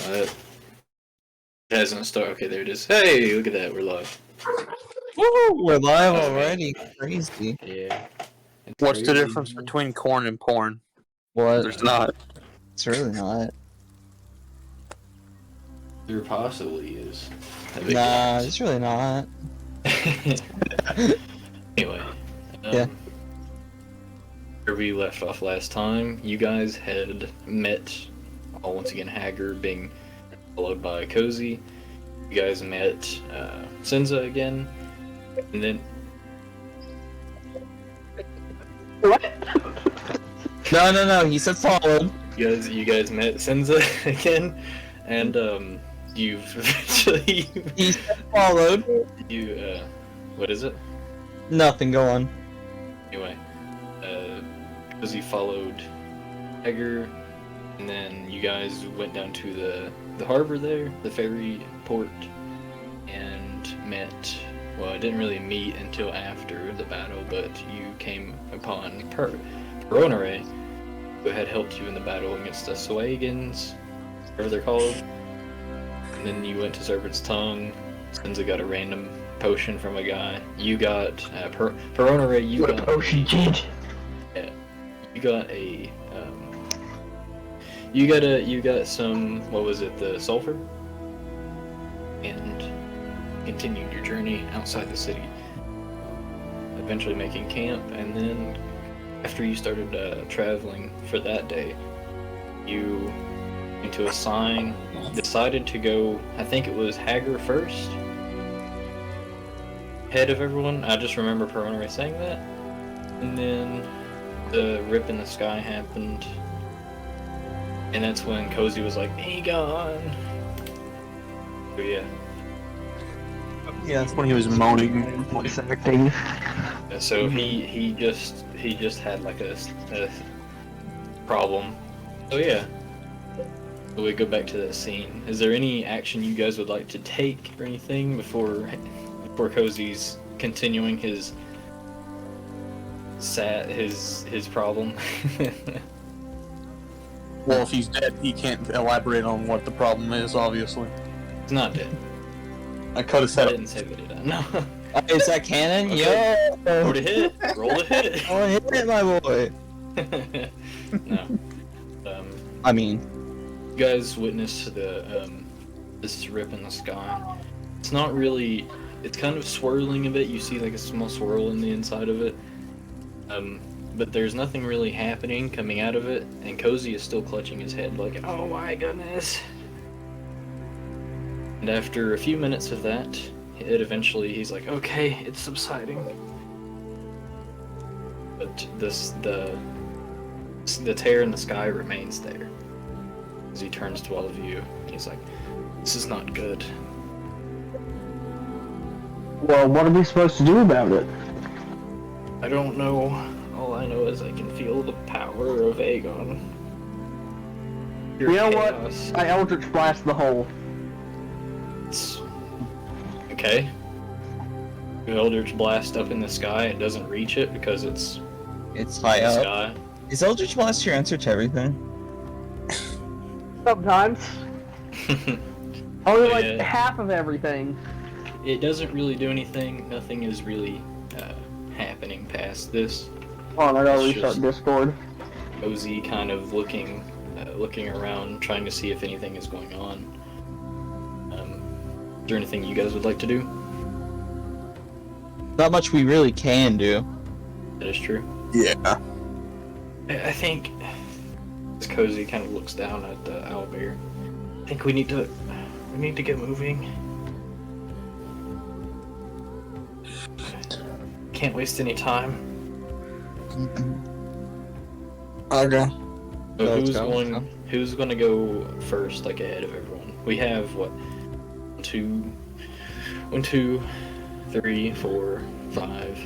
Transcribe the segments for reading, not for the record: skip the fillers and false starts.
It hasn't started. Okay, there it is. Hey, look at that. We're live. Woo! We're live Oh, already. man. Crazy. Yeah. It's What's the crazy, difference man. between corn and porn? What? There's not. It's really not. There possibly is. A big Nah, difference. it's really not. Anyway. Yeah. Where we left off last time, you guys had met, once again, Hager being followed by Cozy. You guys met Senza again, and then... What? No. He said followed. You guys met Senza again, and you've eventually... He said followed. What is it? Nothing. Go on. Anyway, Cozy followed Hager, and then you guys went down to the harbor there, the ferry port, and met. Well, I didn't really meet until after the battle, but you came upon Peronare, who had helped you in the battle against the Swagans, whatever they're called. And then you went to Serpent's Tongue. Senza got a random potion from a guy. You got Peronare. You What a got potion did. yeah, you got a you got some, what was it, the sulfur, and continued your journey outside the city, eventually making camp. And then after you started traveling for that day, you into a sign decided to go, I think it was Hager first, head of everyone. I just remember Peronare saying that. And then the rip in the sky happened, and that's when Cozy was like, "He gone." So yeah. Yeah. That's when he was moaning. Voice acting. So he just had like a problem. So yeah. So we go back to that scene. Is there any action you guys would like to take or anything before Cozy's continuing his problem? Well, if he's dead, he can't elaborate on what the problem is, obviously. He's not dead. I could have I said didn't say that he died. No. Is that canon? Okay. Yo! Roll to hit. Roll to hit. Oh, hit it, my boy. No. I mean, You guys witnessed this rip in the sky. It's not really. It's kind of swirling a bit. You see like a small swirl in the inside of it. But there's nothing really happening coming out of it, and Cozy is still clutching his head like, "Oh my goodness!" And after a few minutes of that, he's like, "Okay, it's subsiding." But the tear in the sky remains there. As he turns to all of you, he's like, "This is not good." Well, what are we supposed to do about it? I don't know. All I know is I can feel the power of Aegon. Pure You know chaos. what? I Eldritch Blast the hole. It's... Okay. You Eldritch Blast up in the sky, it doesn't reach it because it's high in the up. sky. Is Eldritch Blast your answer to everything? Sometimes. Only like Yeah. half of everything. It doesn't really do anything. Nothing is really happening past this. Hold on, I gotta It's restart just- Discord. Cozy kind of looking around, trying to see if anything is going on. Is there anything you guys would like to do? Not much we really can do. That is true. Yeah. I think as Cozy kind of looks down at Owlbear, I think we need to get moving. Can't waste any time. Okay. So Let's go. who's going to go first, like ahead of everyone? We have what? 1, 2, 3, 4, 5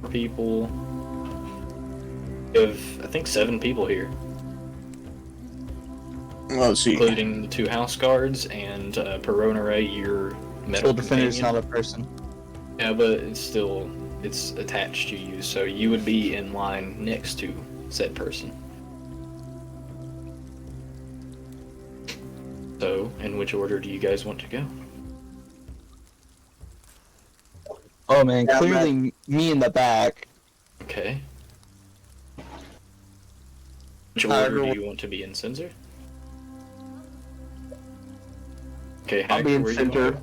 people. We have, I think, 7 people here, Let's see. including the 2 house guards and Peronare, your metal Full defender's companion. not a person. Yeah, but it's attached to you, so you would be in line next to said person. So, in which order do you guys want to go? Oh man, Yeah, clearly me in the back. Okay. Which Hager, order do you want to be in, Sensor? Okay, I'll be Hager, in where do you want to center. go?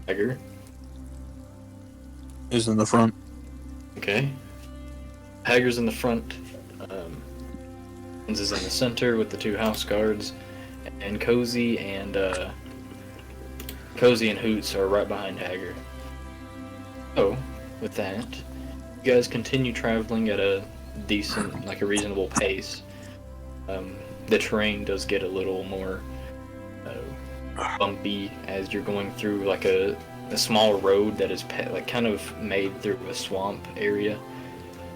Hager, is in the front. okay. Hager's in the front. Is in the center with the two house guards, and Cozy and Hoots are right behind Hager. So, with that, you guys continue traveling at a decent, like a reasonable pace. The terrain does get a little more bumpy as you're going through like a small road that is like kind of made through a swamp area.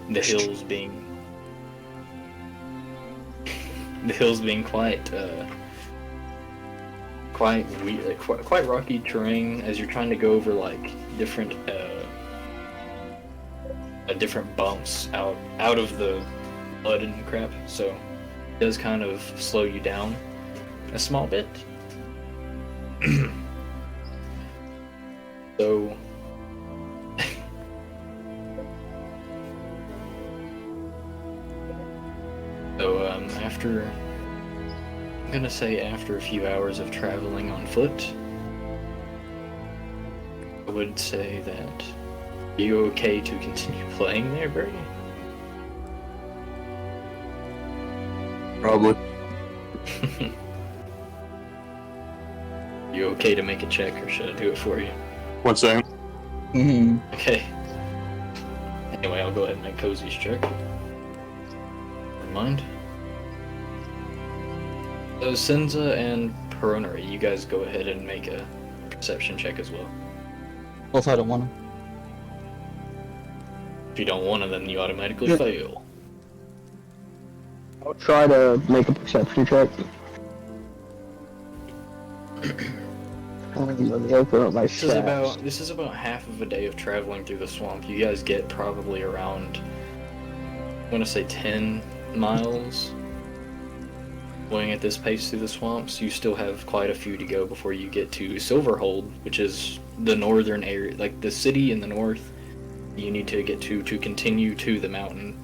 The hills being quite weird, like, quite rocky terrain as you're trying to go over like different different bumps out of the mud and crap. So it does kind of slow you down a small bit. So after, I'm gonna say after a few hours of traveling on foot, I would say that, are you okay to continue playing there, Brady? Probably. You okay to make a check, or should I do it for you? 1 second. Mm-hmm. Okay. Anyway, I'll go ahead and make Cozy's check. Never mind. So Senza and Peronary, you guys go ahead and make a perception check as well. Well, if I don't want to. If you don't want to, then you automatically Yeah. fail. I'll try to make a perception check. Let me open up my This is stats. this is about half of a day of traveling through the swamp. You guys get probably around, I want to say 10 miles going at this pace through the swamps. You still have quite a few to go before you get to Silverhold, which is the northern area, like the city in the north. You need to get to continue to the mountain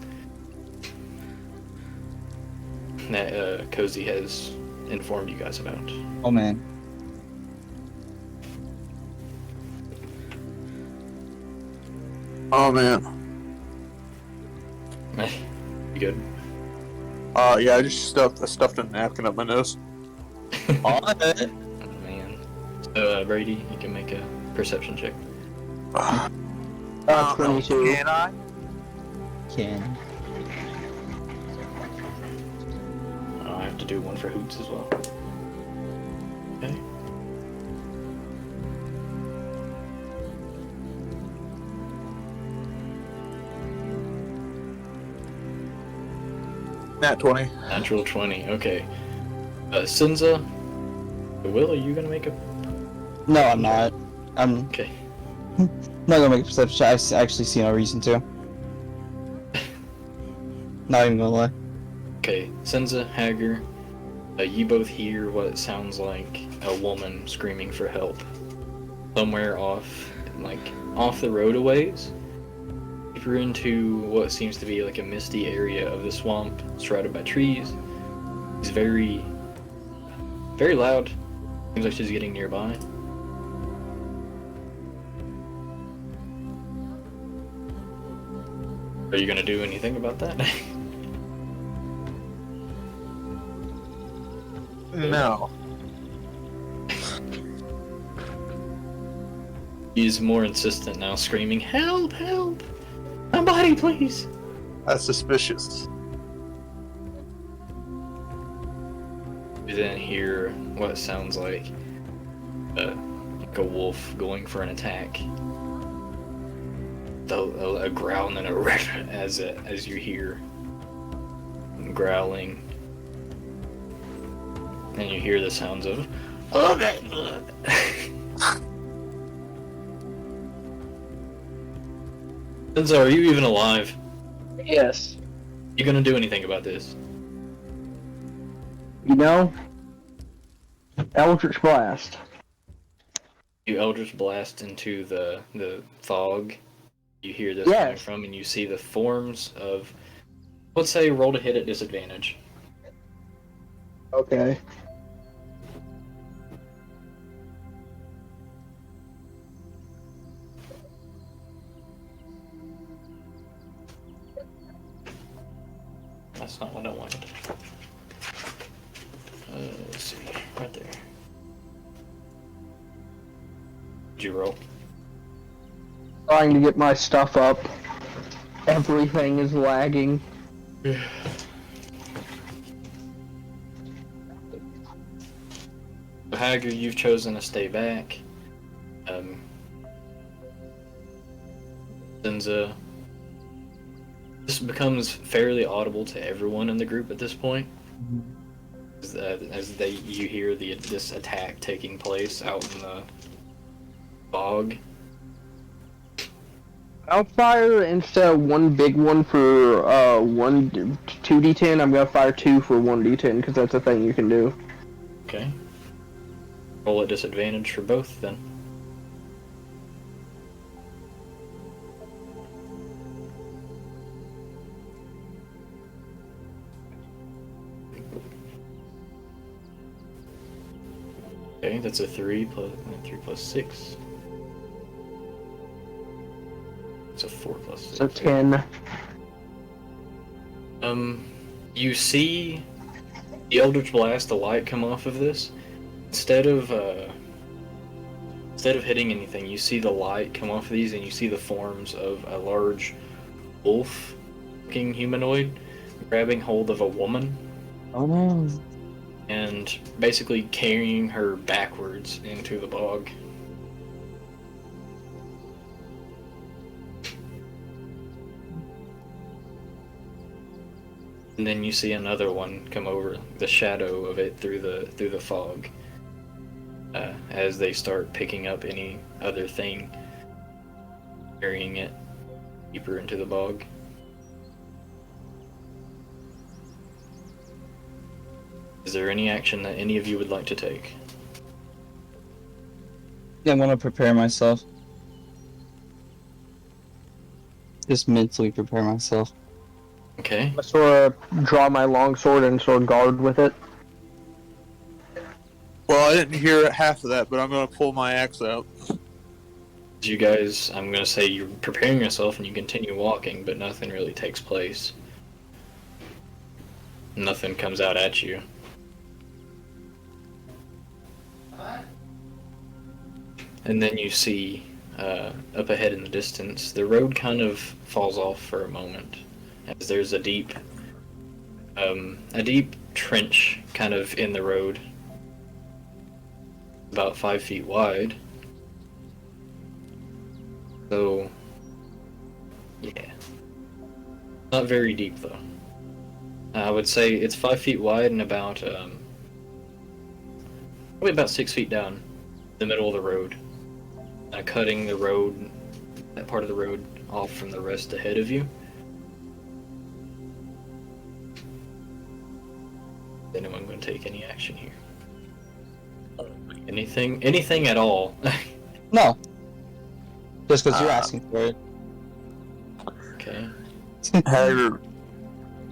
that Cozy has informed you guys about. Oh man. Oh man. You good? Yeah, I just stuffed a napkin up my nose. Oh, Oh, man. So, Brady, you can make a perception check. 22. Can I? can. I have to do one for Hoots as well. Okay. Nat 20. Natural 20. Okay. Senza, Will, are you gonna make a? No, I'm not. I'm Okay. not gonna make a perception check. I actually see no reason to. Not even gonna lie. Okay. Senza, Hager, you both hear what sounds like a woman screaming for help somewhere off the road a ways. Deeper into what seems to be like a misty area of the swamp, surrounded by trees. It's very, very loud. Seems like she's getting nearby. Are you gonna do anything about that? No. He's more insistent now, screaming, "Help! Help! Somebody, please!" That's suspicious. You then hear what sounds like a wolf going for an attack. A growl and then a rip as you hear growling, and you hear the sounds of Enzo, are you even alive? Yes. You gonna do anything about this? You know, Eldritch Blast. You Eldritch Blast into the fog you hear this coming Yes. from, and you see the forms of, let's say, roll to hit at disadvantage. Okay. That's not what I wanted. Let's see, right there. Did you roll? Trying to get my stuff up. Everything is lagging. Hager, you've chosen to stay back. Zenza, this becomes fairly audible to everyone in the group at this point, as you hear this attack taking place out in the fog. I'll fire instead of one big one for 2d10. I'm gonna fire 2 for 1d10 because that's a thing you can do. Okay. Roll at disadvantage for both then. Okay, that's a 3 plus 6. It's a 4 plus 6. So 10. You see the Eldritch Blast, the light come off of this. Instead of hitting anything, you see the light come off of these, and you see the forms of a large wolf-looking humanoid grabbing hold of a woman. Oh no. And basically carrying her backwards into the bog. And then you see another one come over, the shadow of it through the fog, as they start picking up any other thing, carrying it deeper into the bog. Is there any action that any of you would like to take? Yeah, I'm gonna prepare myself. Just mentally prepare myself. Okay. I sort of draw my longsword and sort of guard with it. Well, I didn't hear half of that, but I'm gonna pull my axe out. You guys, I'm gonna say you're preparing yourself and you continue walking, but nothing really takes place. Nothing comes out at you. And then you see, up ahead in the distance, the road kind of falls off for a moment, as there's a deep trench kind of in the road, about 5 feet wide. So, yeah. Not very deep, though. I would say it's 5 feet wide and about, probably about 6 feet down the middle of the road. Cutting the road, that part of the road, off from the rest ahead of you. Is anyone going to take any action here? Anything at all? No. Just because you're asking for it. Okay. Haggard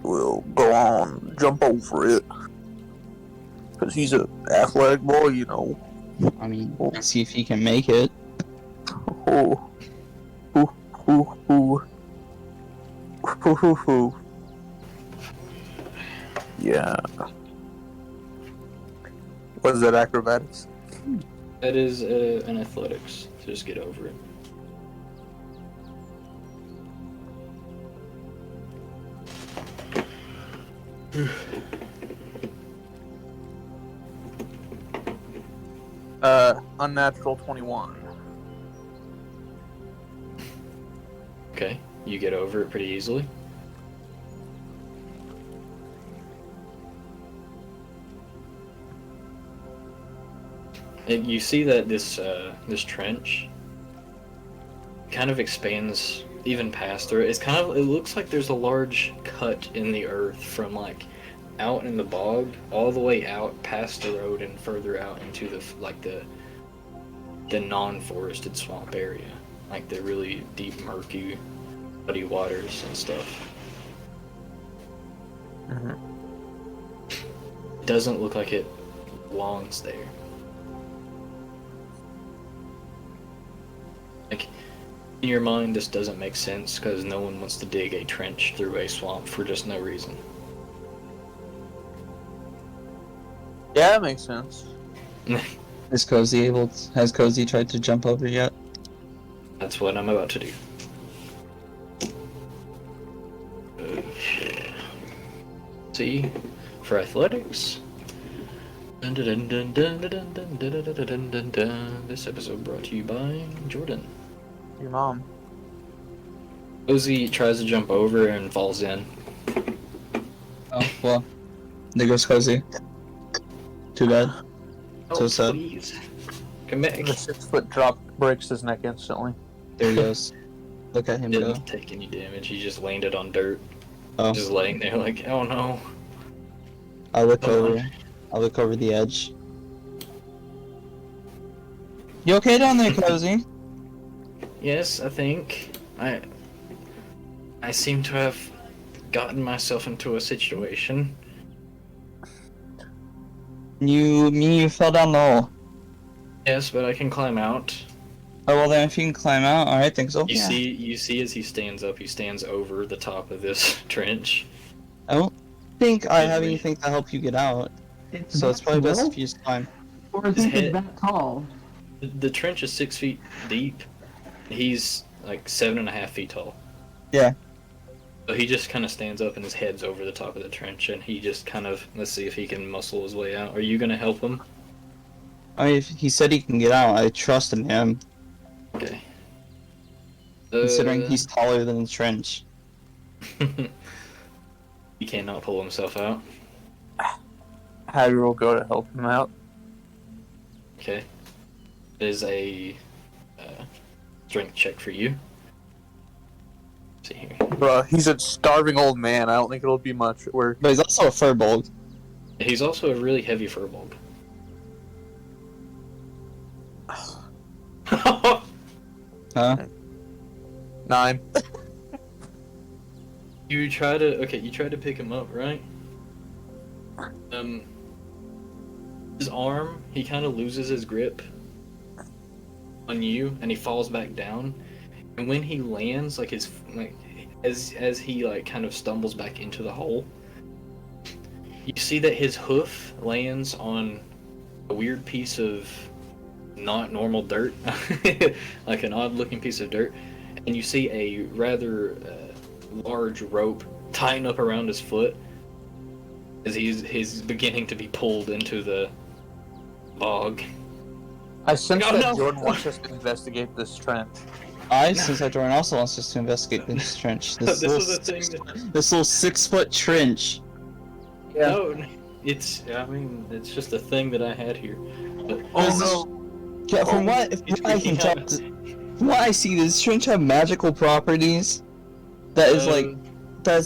will go on, jump over it. Because he's an athletic boy, you know. I mean, see if he can make it. Oh. Ooh, ooh, ooh. Ooh, ooh, ooh. Yeah. What is that, acrobatics? That is an athletics, so just get over it. Unnatural 21. Okay, you get over it pretty easily. And you see that this trench kind of expands even past there. It looks like there's a large cut in the earth from like out in the bog, all the way out past the road and further out into the non-forested swamp area, like the really deep, murky, muddy waters and stuff. Mhm. It doesn't look like it belongs there. Like, in your mind, this doesn't make sense because no one wants to dig a trench through a swamp for just no reason. Yeah, that makes sense. Has Cozy tried to jump over yet? That's what I'm about to do. Okay. See, for athletics. Dun, dun, dun, dun, dun, dun, dun, dun, dun, dun, dun, dun. This episode brought to you by Jordan. Your mom. Cozy tries to jump over and falls in. Oh, well. There goes Cozy. Too bad. So Oh, sad. please. Come back. The 6-foot drop breaks his neck instantly. There he goes. Look at him go. Didn't take any damage. He just landed on dirt. Oh. Just laying there like, oh no. I look Come on. over. I look over the edge. You okay down there, Cozy? Yes, I think. I seem to have gotten myself into a situation. You fell down the hole. Yes, but I can climb out. Oh, well then if you can climb out, alright, think so. You see as he stands up, he stands over the top of this trench. I don't think I have Really? anything to help you get out. It's So it's probably best little, if you just climb. or is His it head- that tall? The trench is 6 feet deep. He's like 7.5 feet tall. Yeah. So he just kind of stands up and his head's over the top of the trench, and he just kind of, let's see if he can muscle his way out. Are you gonna help him? I mean, if he said he can get out, I trust in him, Okay. considering he's taller than the trench. He cannot pull himself out. Hagrid will go to help him out. Okay. It is a strength check for you. Let's see here. Bruh, he's a starving old man. I don't think it'll be much work. But he's also a furbolg. He's also a really heavy furbolg. Huh? 9. You try to pick him up, right? His arm, he kind of loses his grip on you, and he falls back down. And when he lands, as he kind of stumbles back into the hole, you see that his hoof lands on a weird piece of not normal dirt, like an odd-looking piece of dirt, and you see a rather large rope tying up around his foot as he's beginning to be pulled into the bog. I sense Oh, that no. Jordan wants us to investigate this trench. Since Jordan also wants us to investigate this trench. This little was a thing This little 6-foot trench. No, it's just a thing that I had here. But, Oh no! Yeah, from what I can tell, from what I see, does this trench have magical properties that is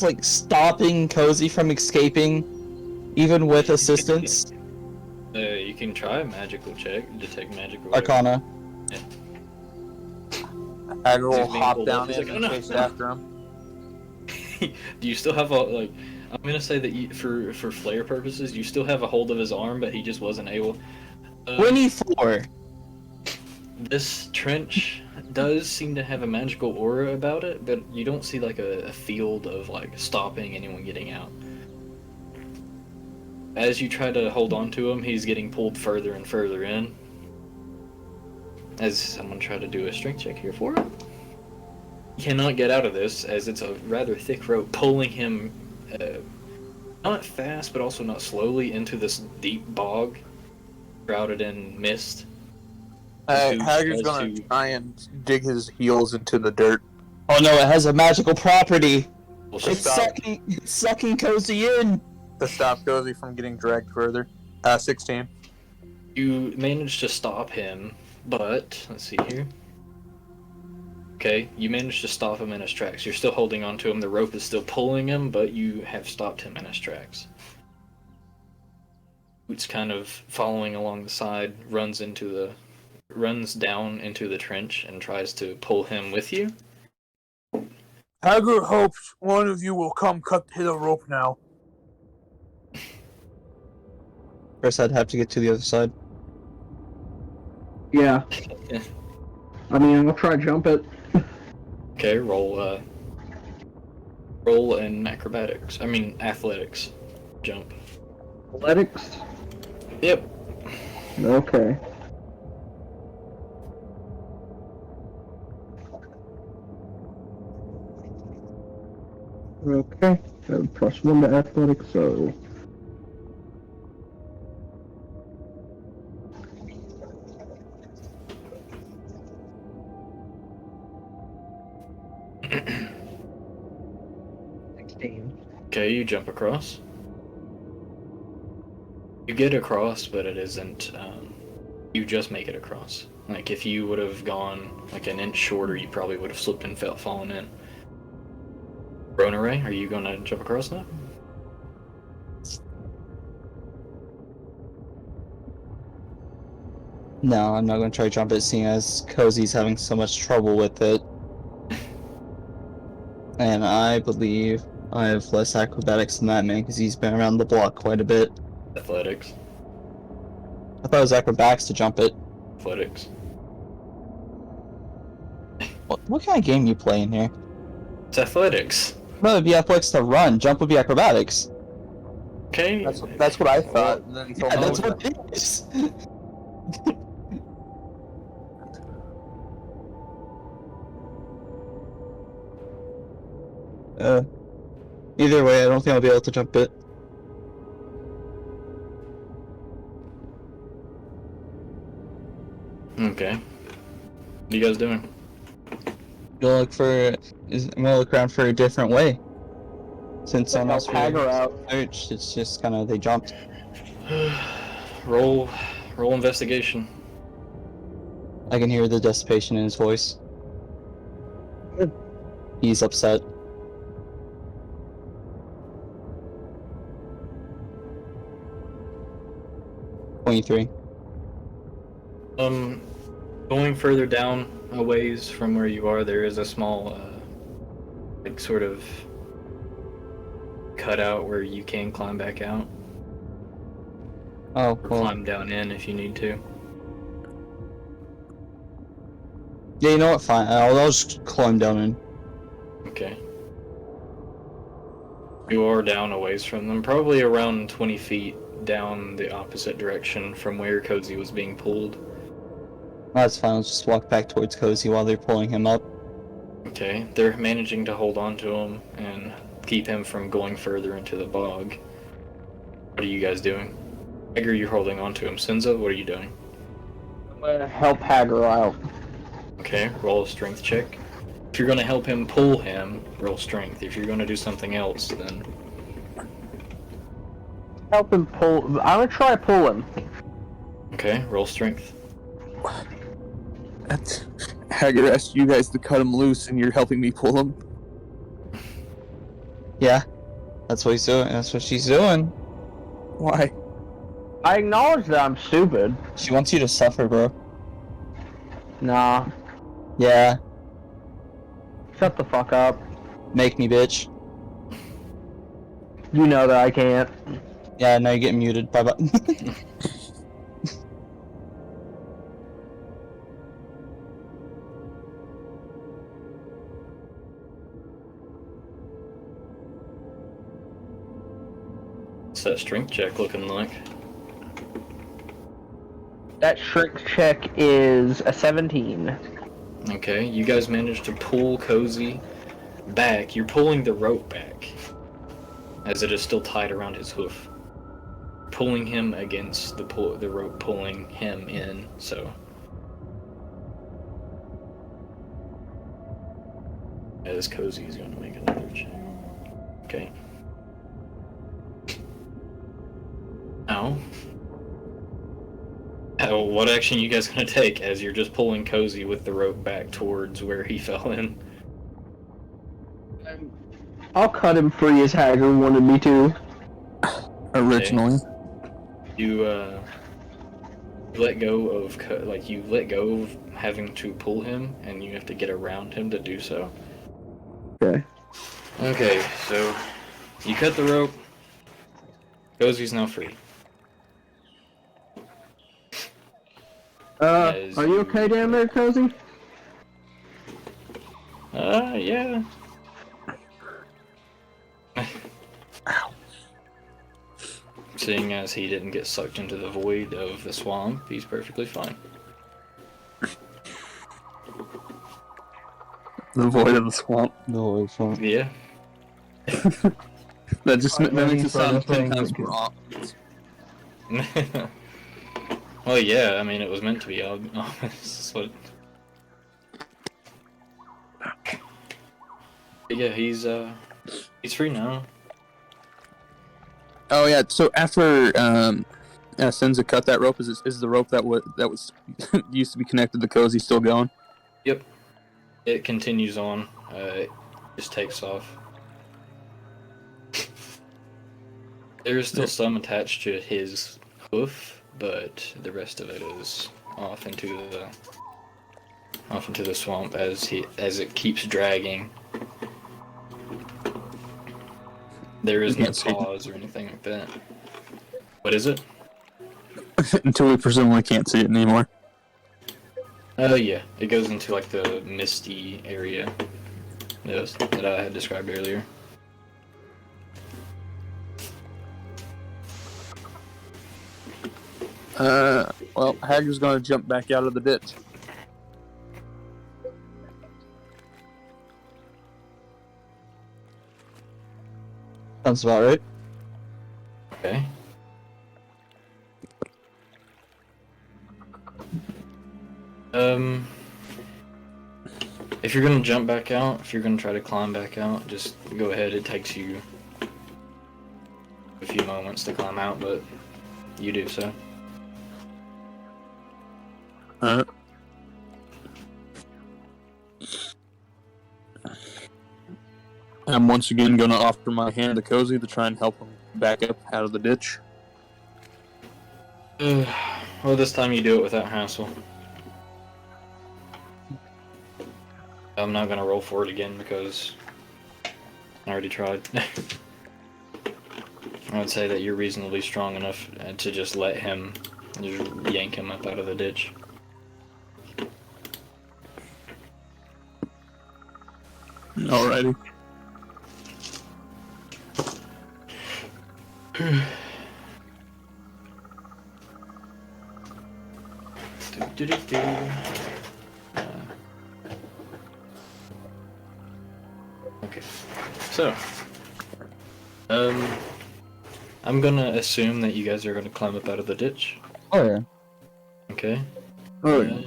like stopping Cozy from escaping, even with assistance? You can try a magical check, detect magical. Arcana. Hagrid will He's being hop pulled down up. He's in like, and "Oh, no." chase after him. Do you still have I'm gonna say that for flare purposes, you still have a hold of his arm, but he just wasn't able. 24. This trench does seem to have a magical aura about it, but you don't see like a field of like stopping anyone getting out. As you try to hold on to him, he's getting pulled further and further in. As someone try to do a strength check here for him. He cannot get out of this, as it's a rather thick rope pulling him not fast, but also not slowly into this deep bog, shrouded in mist. Hagrid's tries gonna to- try and dig his heels into the dirt. Oh no, it has a magical property. Well, It's stop. It's sucking Cozy in. To stop Cozy from getting dragged further. 16. You managed to stop him, but let's see here. Okay, you managed to stop him in his tracks. You're still holding on to him. The rope is still pulling him, but you have stopped him in his tracks. Boots kind of following along the side, runs down into the trench and tries to pull him with you. Haggard hopes one of you will come cut the rope now. First, I'd have to get to the other side. Yeah. I mean, I'll try to jump it. Okay, roll in acrobatics. I mean athletics. Jump. Athletics? Yep. Okay. Okay. +1 to athletics, so... Okay, you jump across. You get across, but it isn't, you just make it across. Like, if you would have gone, like, an inch shorter, you probably would have slipped and fallen in. Ronaray, are you gonna jump across now? No, I'm not going to try to jump it, seeing as Cozy's having so much trouble with it. And I believe I have less acrobatics than that man, because he's been around the block quite a bit. Athletics. I thought it was acrobatics to jump it. Athletics. What kind of game you play in here? It's athletics. No, it'd be athletics to run. Jump would be acrobatics. Okay. That's what I thought. And then he told Yeah, me that's what it is. Either way, I don't think I'll be able to jump it. Okay. What are you guys doing? I'm gonna look around for a different way. Since someone else Hagar out. searched, it's just kind of they jumped. Roll investigation. I can hear the desperation in his voice. He's upset. $23. Going further down a ways from where you are, there is a small, like, sort of cutout where you can climb back out. Oh, Or well. climb down in if you need to. Yeah, you know what? Fine. I'll just climb down in. Okay. You are down a ways from them, probably around 20 feet down the opposite direction from where Cozy was being pulled. That's fine. I'll just walk back towards Cozy while they're pulling him up. Okay, they're managing to hold on to him and keep him from going further into the bog. What are you guys doing? Edgar, you're holding on to him. Senza, what are you doing? I'm gonna help Hagar out. Okay, roll a strength check. If you're gonna help him pull him, roll strength. If you're gonna do something else, then... Help him pull. I'm gonna try to pull him. Okay, roll strength. Haggard asked you guys to cut him loose, and you're helping me pull him. Yeah. That's what he's doing. That's what she's doing. Why? I acknowledge that I'm stupid. She wants you to suffer, bro. Nah. Yeah. Shut the fuck up. Make me, bitch. You know that I can't. Yeah, now you're getting muted. Bye-bye. What's that strength check looking like? That strength check is a 17. Okay, you guys managed to pull Cozy back. You're pulling the rope back, as it is still tied around his hoof. Pulling him against the rope pulling him in, so... As Cozy is going to make another check. Okay. Now... what action you guys gonna take as you're just pulling Cozy with the rope back towards where he fell in? I'll cut him free as Hagar wanted me to. Originally. You let go of you let go of having to pull him, and you have to get around him to do so. Okay. Okay, so you cut the rope. Cozy's now free. As Are you okay down there, Cozy? Yeah. Seeing as he didn't get sucked into the void of the swamp, he's perfectly fine. The void of the swamp. No, it's not. Yeah. That just I'm that makes waiting it for sound the 10 thing times that more can- obvious. Well, yeah, I mean, it was meant to be obvious. But yeah, he's free now. Oh yeah. So after Senza cut that rope, is the rope that was used to be connected to Cozy still going? Yep. It continues on. It just takes off. There is still some attached to his hoof, but the rest of it is off into the swamp as it keeps dragging. There is no pause or anything like that. What is it? Until we presumably can't see it anymore. Oh yeah, it goes into like the misty area that I had described earlier. Well, Hager's gonna jump back out of the ditch. Sounds about right. Okay. If you're gonna jump back out, if you're gonna try to climb back out, just go ahead. It takes you a few moments to climb out, but you do so. I'm once again gonna offer my hand to Cozy to try and help him back up out of the ditch. Well, this time you do it without hassle. I'm not gonna roll for it again because I already tried. I would say that you're reasonably strong enough to just let him, just yank him up out of the ditch. Alrighty. Okay, so I'm gonna assume that you guys are gonna climb up out of the ditch. Oh yeah. Okay. Oh, yeah.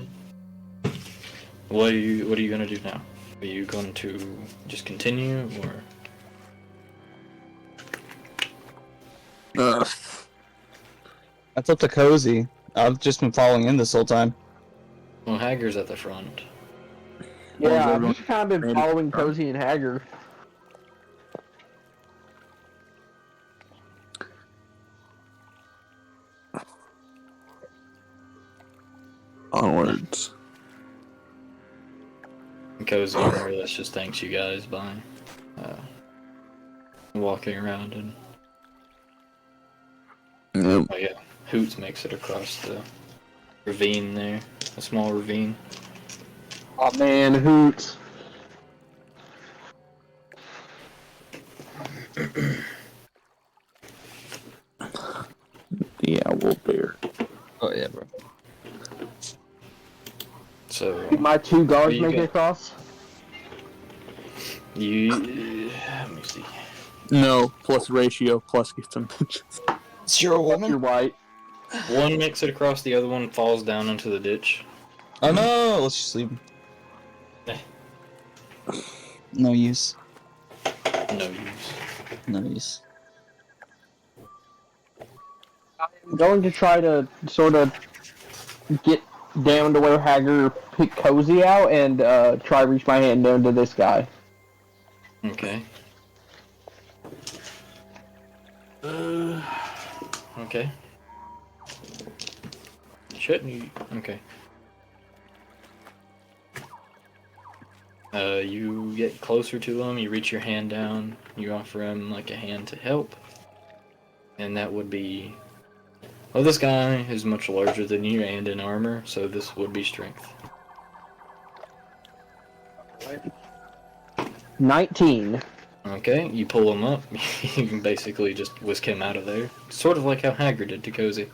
What are you gonna do now? Are you going to just continue, or? That's up to Cozy. I've just been following in this whole time. Well, Hager's at the front. Yeah, I've everyone just kind of been made it following front? Cozy and Hager. Onwards. Cozy and Perilous just thanks you guys by walking around, and Yep. oh yeah, Hoots makes it across the ravine there, a small ravine. Oh man, Hoots. The owl bear. Oh yeah, bro. So My two guards you make it got? across. Let me see. No, plus ratio, plus gifts and bitches. It's your woman. You're white. One makes it across, the other one falls down into the ditch. Oh no! Let's just leave him. Eh. No use. No use. No use. I'm going to try to sort of get down to where Hager picked Cozy out and try to reach my hand down to this guy. Okay. Okay. shouldn't you? Okay. You get closer to him, you reach your hand down, you offer him like a hand to help. And that would be... Well, this guy is much larger than you and in armor, so this would be strength. 19. Okay, you pull him up, you can basically just whisk him out of there. Sort of like how Haggard did to Cozy.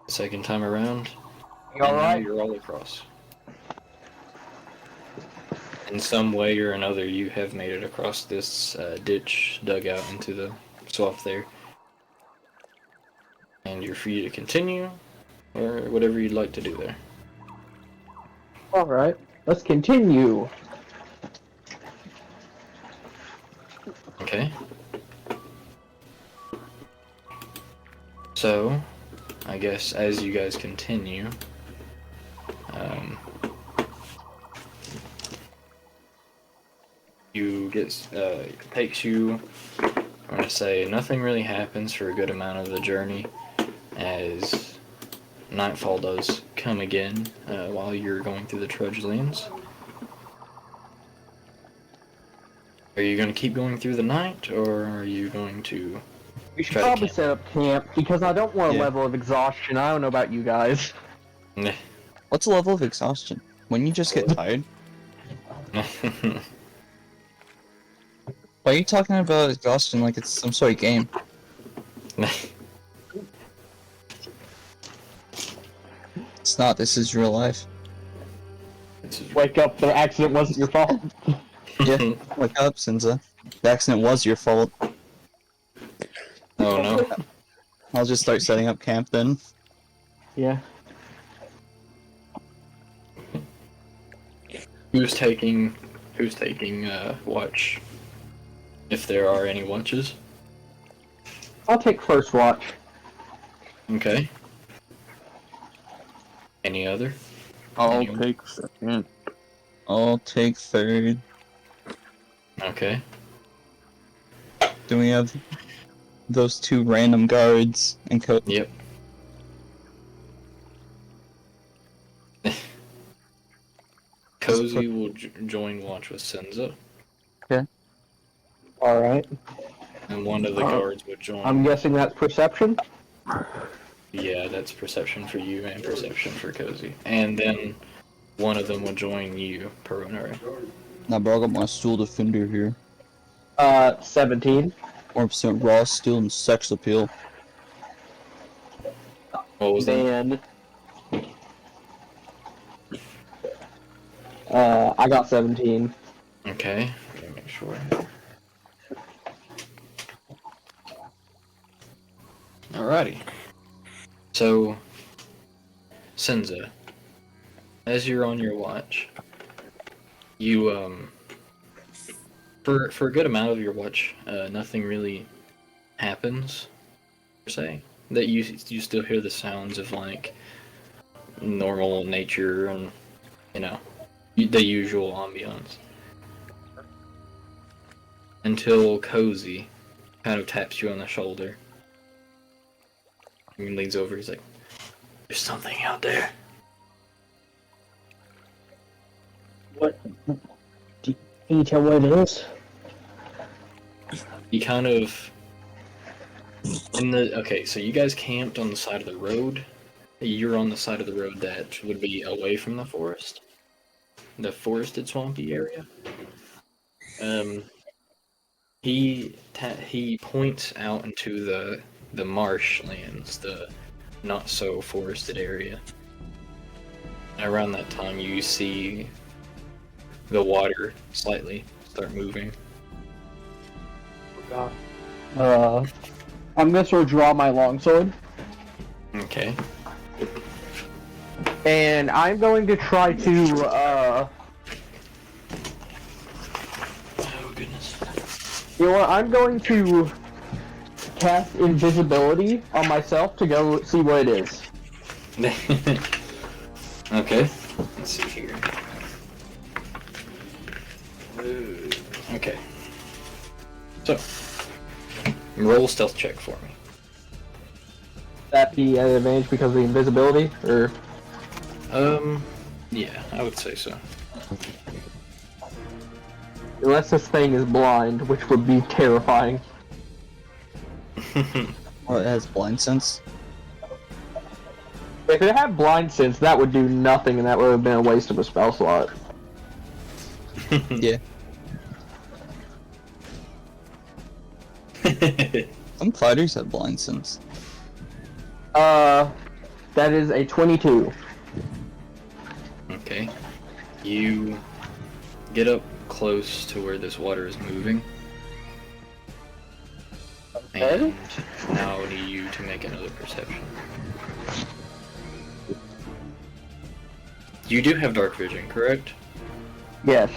The second time around, You and now alright? you're all across. In some way or another, you have made it across this ditch dug out into the swamp there. And you're free to continue, or whatever you'd like to do there. Alright, let's continue. Okay. So, I guess as you guys continue, you get, it takes you, I'm gonna say, nothing really happens for a good amount of the journey, as nightfall does come again while you're going through the Trudge Lands. Are you going to keep going through the night, or are you going to... We should try to probably camp? set up camp, because I don't want a Yeah. level of exhaustion. I don't know about you guys. Nah. What's the level of exhaustion? When you just get tired? Why are you talking about exhaustion like it's some sort of game? It's not, this is real life. Wake up, the accident wasn't your fault. Yeah, wake up, Sinza. The accident was your fault. Oh no. I'll just start setting up camp then. Yeah. Who's taking watch? If there are any watches. I'll take first watch. Okay. Any other? I'll Anyone? take second. I'll take third. Okay. Then we have those two random guards and Yep. Cozy will join watch with Senza, Alright. and one of the guards would join. I'm guessing that's perception? Yeah, that's perception for you and perception for Cozy. And then one of them will join you, Perilous. Now, bro, I got my steel defender here. 17. 4% raw steel and sex appeal. What was that? Then... I got 17. Okay, let me make sure. Alrighty. So, Senza, as you're on your watch, you, for a good amount of your watch, nothing really happens, per se. That you still hear the sounds of, like, normal nature and, you know, the usual ambiance. Until Cozy kind of taps you on the shoulder. He leans over, he's like, "There's something out there." What? Can you tell what it is? He kind of... Okay, so you guys camped on the side of the road. You're on the side of the road that would be away from the forest. The forested, swampy area. He points out into the marshlands, the not so forested area. And around that time, you see the water slightly start moving. I'm gonna sort of draw my longsword, Okay. and I'm going to try to, Oh goodness. you know what, I'm going to cast invisibility on myself to go see what it is. Okay. Let's see here. Okay. So, roll a stealth check for me. That be an advantage because of the invisibility, or Yeah, I would say so. unless this thing is blind, which would be terrifying. Oh, it has blind sense. If it had blind sense, that would do nothing, and that would have been a waste of a spell slot. Yeah. Some fighters have blind sense. That is a 22. Okay. You get up close to where this water is moving. And now I need you to make another perception. You do have dark vision, correct? Yes.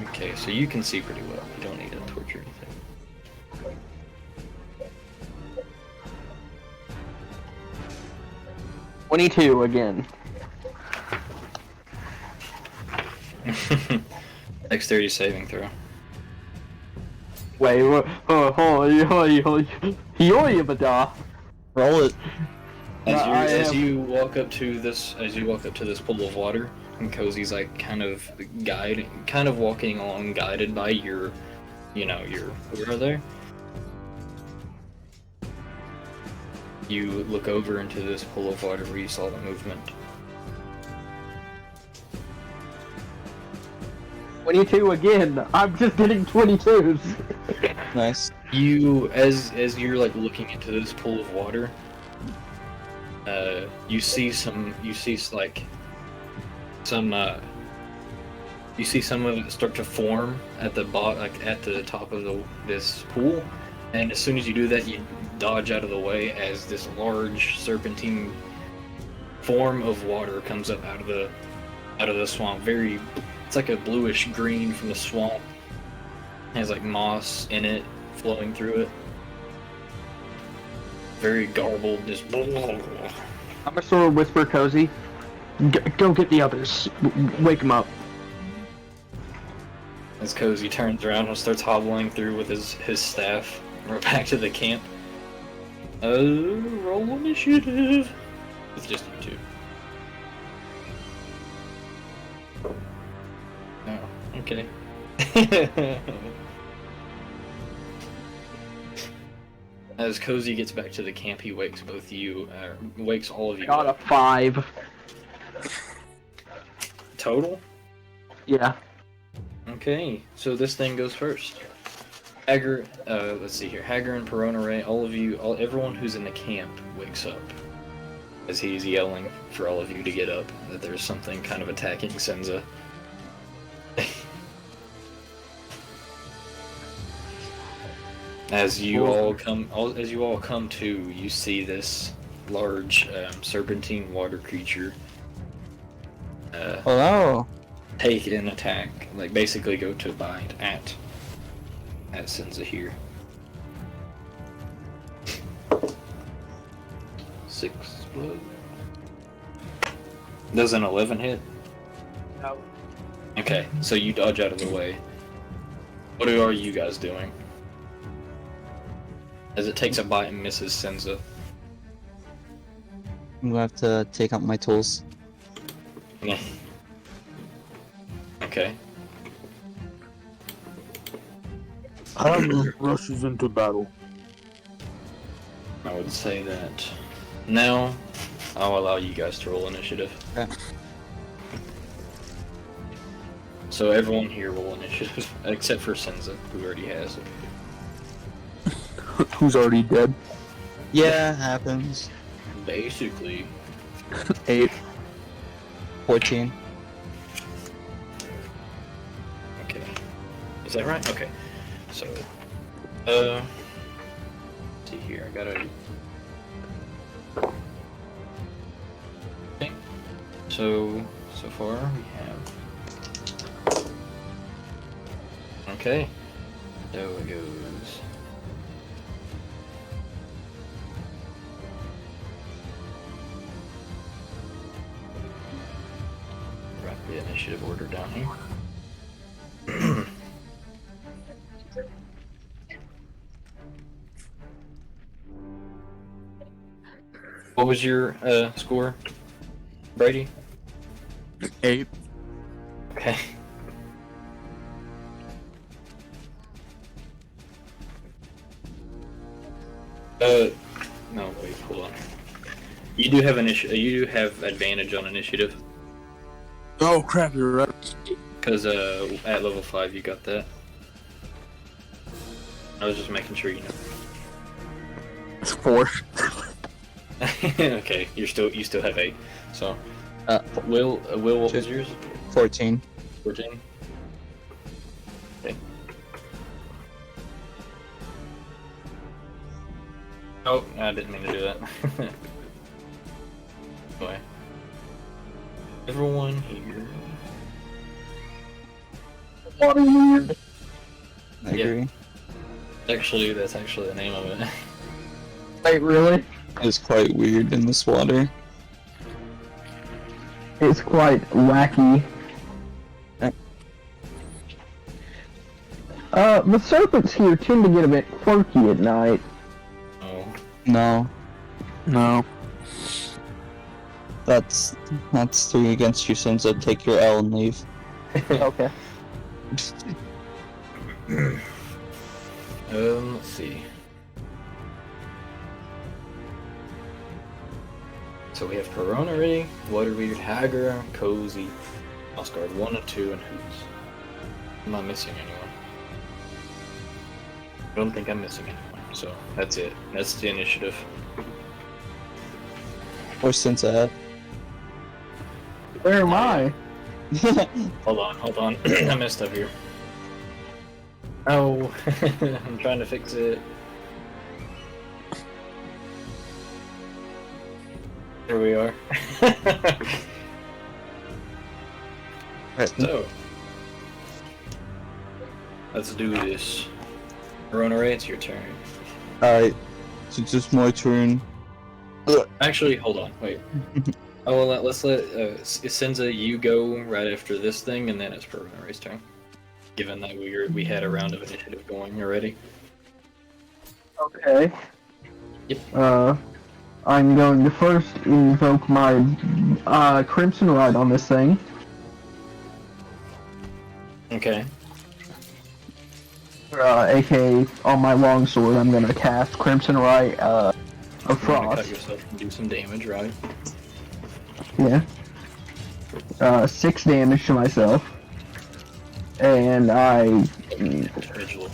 Okay, so you can see pretty well. You don't need a torch or anything. 22 again. Dexterity saving throw. Wait, what? Roll it. As you walk up to this pool of water, and Cozy's like kind of walking along, guided by your aura there. You look over into this pool of water where you saw the movement. 22 again. I'm just getting 22s. Nice. You, as you're like looking into this pool of water, you see some of it start to form at the at the top of this pool, and as soon as you do that, you dodge out of the way as this large serpentine form of water comes up out of the swamp. It's like a bluish green from the swamp. It has like moss in it flowing through it. Very garbled, just. I'm gonna sort of whisper Cozy. Go get the others. Wake them up. As Cozy turns around and starts hobbling through with his staff. We're back to the camp. Roll initiative. It's just you two. Oh, okay. As Cozy gets back to the camp, he wakes wakes all of you Got a up. 5. Total? Yeah. Okay, so this thing goes first. Hager, let's see here. Hager and Perona Ray, everyone who's in the camp wakes up as he's yelling for all of you to get up, that there's something kind of attacking Senza. As you all come to, you see this large serpentine water creature Hello. take an attack, like basically go to bind at Senza here. 6 blood. Does an 11 hit? No. Okay, so you dodge out of the way. What are you guys doing? As it takes a bite and misses Senza. I'm gonna have to take out my tools. Okay. Rushes into battle. I would say that now I'll allow you guys to roll initiative. Okay. So everyone here roll initiative, except for Senza, who already has it. Who's already dead? Yeah, happens. Basically. 8. 14. Okay. Is that right? Okay. So, let's see here. I gotta. Okay. So far we have. Okay. So it goes. Write the initiative order down here. What was your score, Brady? 8. Okay. No, wait, hold on. You do have you do have advantage on initiative, Oh crap, you're right. because at level 5 you got that. I was just making sure you know. It's 4. Okay, you still have 8. So, Will, what was yours? 14. 14. Okay. Oh, I didn't mean to do that. Anyway, everyone here. What are you? I Yeah. agree. That's actually the name of it. Wait, really? It's quite weird in this water. It's quite wacky. The serpents here tend to get a bit quirky at night. Oh, No, No. that's 3 against you, Sinza. Take your L and leave. Okay. let's see. So we have Perona already, Waterbeard, Hagar, Cozy, Oscar 1 and 2, and Hoots. Am I missing anyone? I don't think I'm missing anyone, so that's it. That's the initiative. Where's Sinza Where am I? at? Hold on. I messed up here. Oh, I'm trying to fix it. Here we are. So, let's do this. Verona Ray, it's your turn. Alright, so it's just my turn. Actually, hold on, wait. Oh, well, let's let Senza, you go right after this thing, and then it's Verona Ray's turn. Given that we had a round of initiative going already. Okay. Yep. I'm going to first invoke my Crimson Rite on this thing. Okay. AKA on my longsword, I'm gonna cast Crimson Rite of You're gonna cut Frost. yourself and do some damage, right? Yeah. 6 damage to myself. And I Edgelord.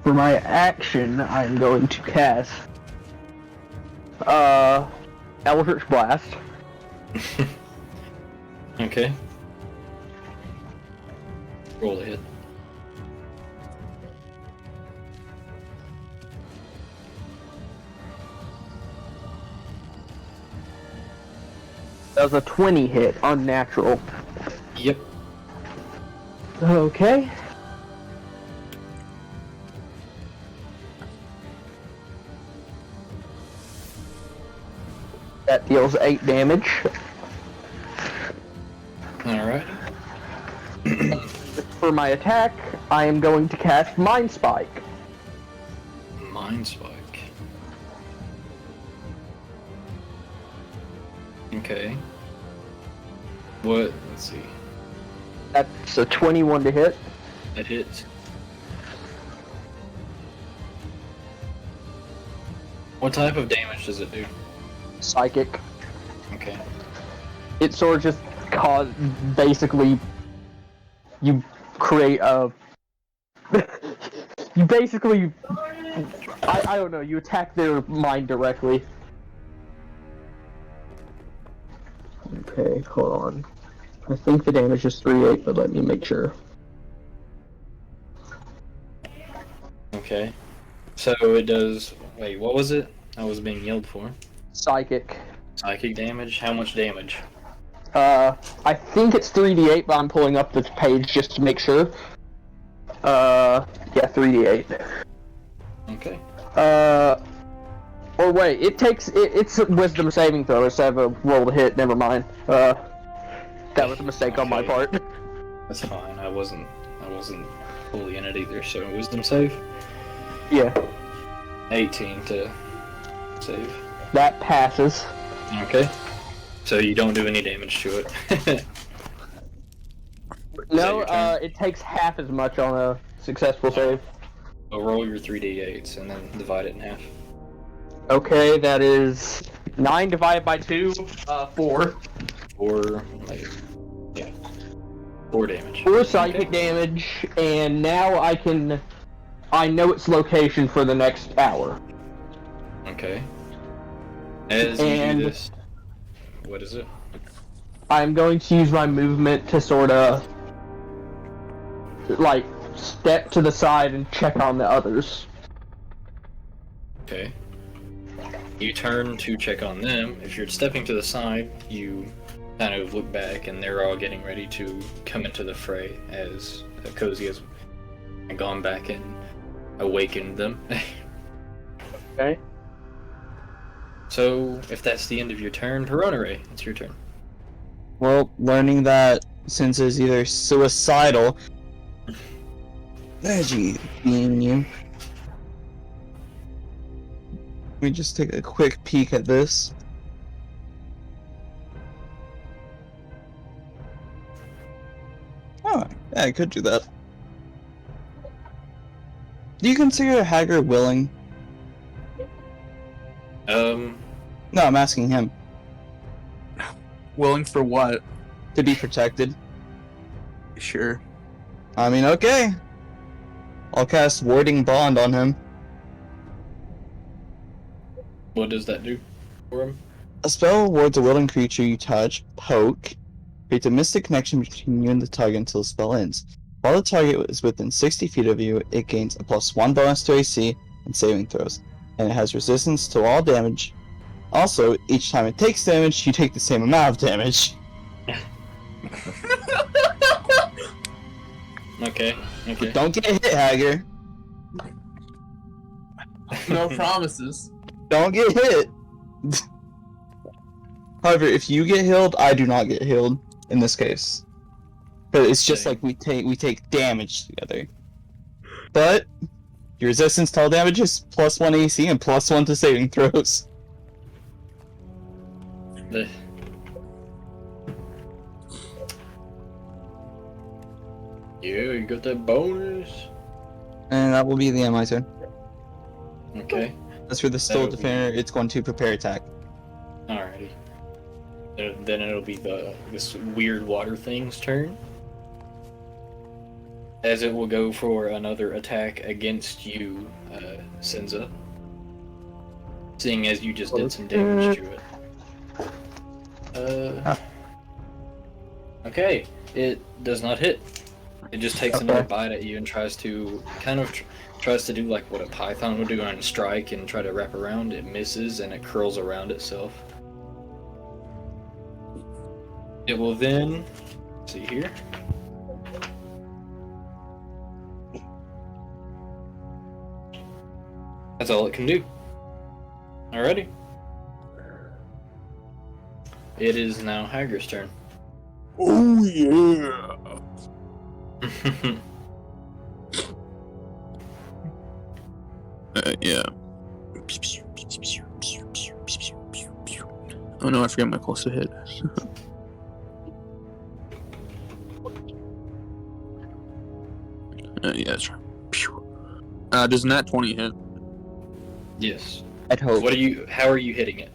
for my action, I'm going to cast Eldritch Blast. Okay. Roll a hit. That was a 20 hit, unnatural. Yep. Okay. That deals 8 damage. Alright. For my attack, I am going to cast Mind Spike. Mind Spike. Okay. What? Let's see. That's a 21 to hit. That hits. What type of damage does it do? Psychic. Okay. It sort of just basically, you create a... you basically... I don't know, you attack their mind directly. Okay, hold on. I think the damage is 3/8, but let me make sure. Okay. So it does... Wait, what was it? I was being yelled for. Psychic. Psychic damage? How much damage? I think it's 3d8, but I'm pulling up this page just to make sure. Yeah, 3d8. Okay. Or wait, it's a wisdom saving throw instead of a roll to hit, never mind. That was a mistake on my Okay. part. That's fine. I wasn't fully in it either, so wisdom save. Yeah, 18 to save. that passes. Okay. So you don't do any damage to it. No, your turn? it takes half as much on a successful save. So roll your 3d8s and then divide it in half. Okay, that is 9 divided by 2, 4. 4, like, yeah. 4 damage. 4 psychic Okay. damage, and now I know its location for the next hour. Okay. As you And- do this, what is it? I'm going to use my movement to sort of, like, step to the side and check on the others. Okay. You turn to check on them. If you're stepping to the side, you kind of look back and they're all getting ready to come into the fray as Cozy has gone back and awakened them. Okay. So, if that's the end of your turn, Peronere, it's your turn. Well, learning that since it's either suicidal, energy being you. Let me just take a quick peek at this. Oh, yeah, I could do that. Do you consider Hager willing? No, I'm asking him. Willing for what? To be protected. Sure. I mean, okay. I'll cast Warding Bond on him. What does that do for him? A spell wards a willing creature you touch, poke, creates a mystic connection between you and the target until the spell ends. While the target is within 60 feet of you, it gains a +1 bonus to AC and saving throws, and it has resistance to all damage. Also, each time it takes damage, you take the same amount of damage. Okay. But don't get hit, Hager. No promises. Don't get hit. However, if you get healed, I do not get healed in this case. But it's just Okay. like we take damage together. But your resistance to all damage is +1 AC and +1 to saving throws. The... Yeah, you got that bonus. And that will be the end of my turn. Okay. As for the Still That'll be- Defender, it's going to prepare attack. Alrighty. Then it'll be this weird water thing's turn. As it will go for another attack against you, Senza. Seeing as you just did some damage to it. Okay, it does not hit. It just takes another bite at you and tries to tries to do like what a python would do on a strike and try to wrap around. It misses and it curls around itself. It will then see here. That's all it can do. Alrighty. It is now Hager's turn. Oh yeah. Yeah. Oh no, I forgot my close to hit. Yeah, that's right. Does nat 20 hit? Yes. I'd hope. How are you hitting it?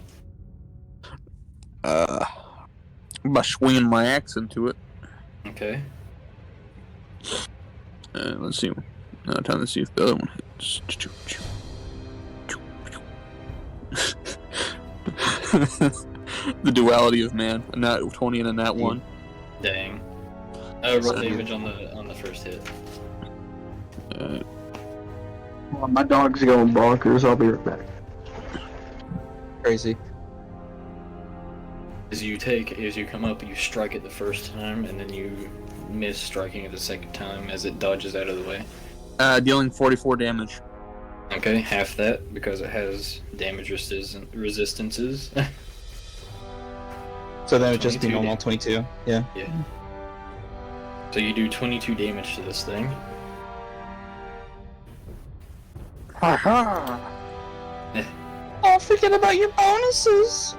By swinging my axe into it. Okay. Let's see. Time to see if the other one hits. The duality of man. A nat 20 and a nat 1. Dang. Roll damage on the first hit. My dog's going bonkers. I'll be right back. Crazy. As you come up, you strike it the first time, and then you miss striking it the second time as it dodges out of the way. Dealing 44 damage. Okay, half that because it has damage resistances. So then it would just be 22 normal damage. 22. Yeah. Yeah. So you do 22 damage to this thing. Haha! Oh, forget about your bonuses.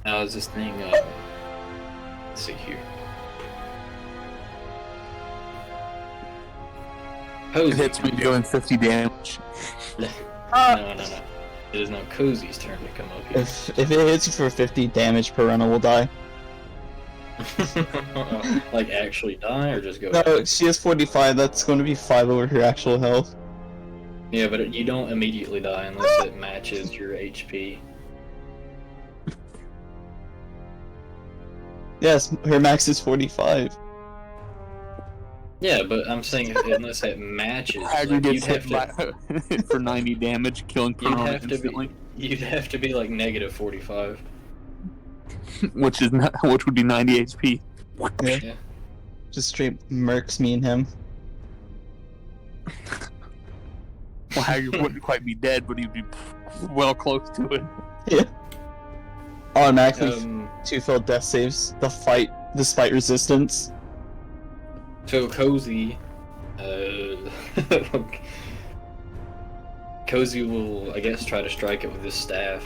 Now is this thing, let's see here. It Cozy. hits me doing 50 damage. No. It is now Cozy's turn to come up here. If it hits you for 50 damage, Piranha will die. Like actually die or just go No, down? she has 45. That's going to be 5 over her actual health. Yeah, but you don't immediately die unless it matches your HP. Yes, her max is 45. Yeah, but I'm saying unless it matches, Hagrid like, gets hit for 90 damage, killing you'd Piranha have to instantly. you'd have to be like negative 45. Which would be 90 HP. Yeah. Yeah. Just straight murks me and him. Well, Hagrid wouldn't quite be dead, but he'd be well close to it. Yeah. Automatically, Um, 2 failed death saves. Despite resistance. So Cozy, Cozy will, I guess, try to strike it with his staff.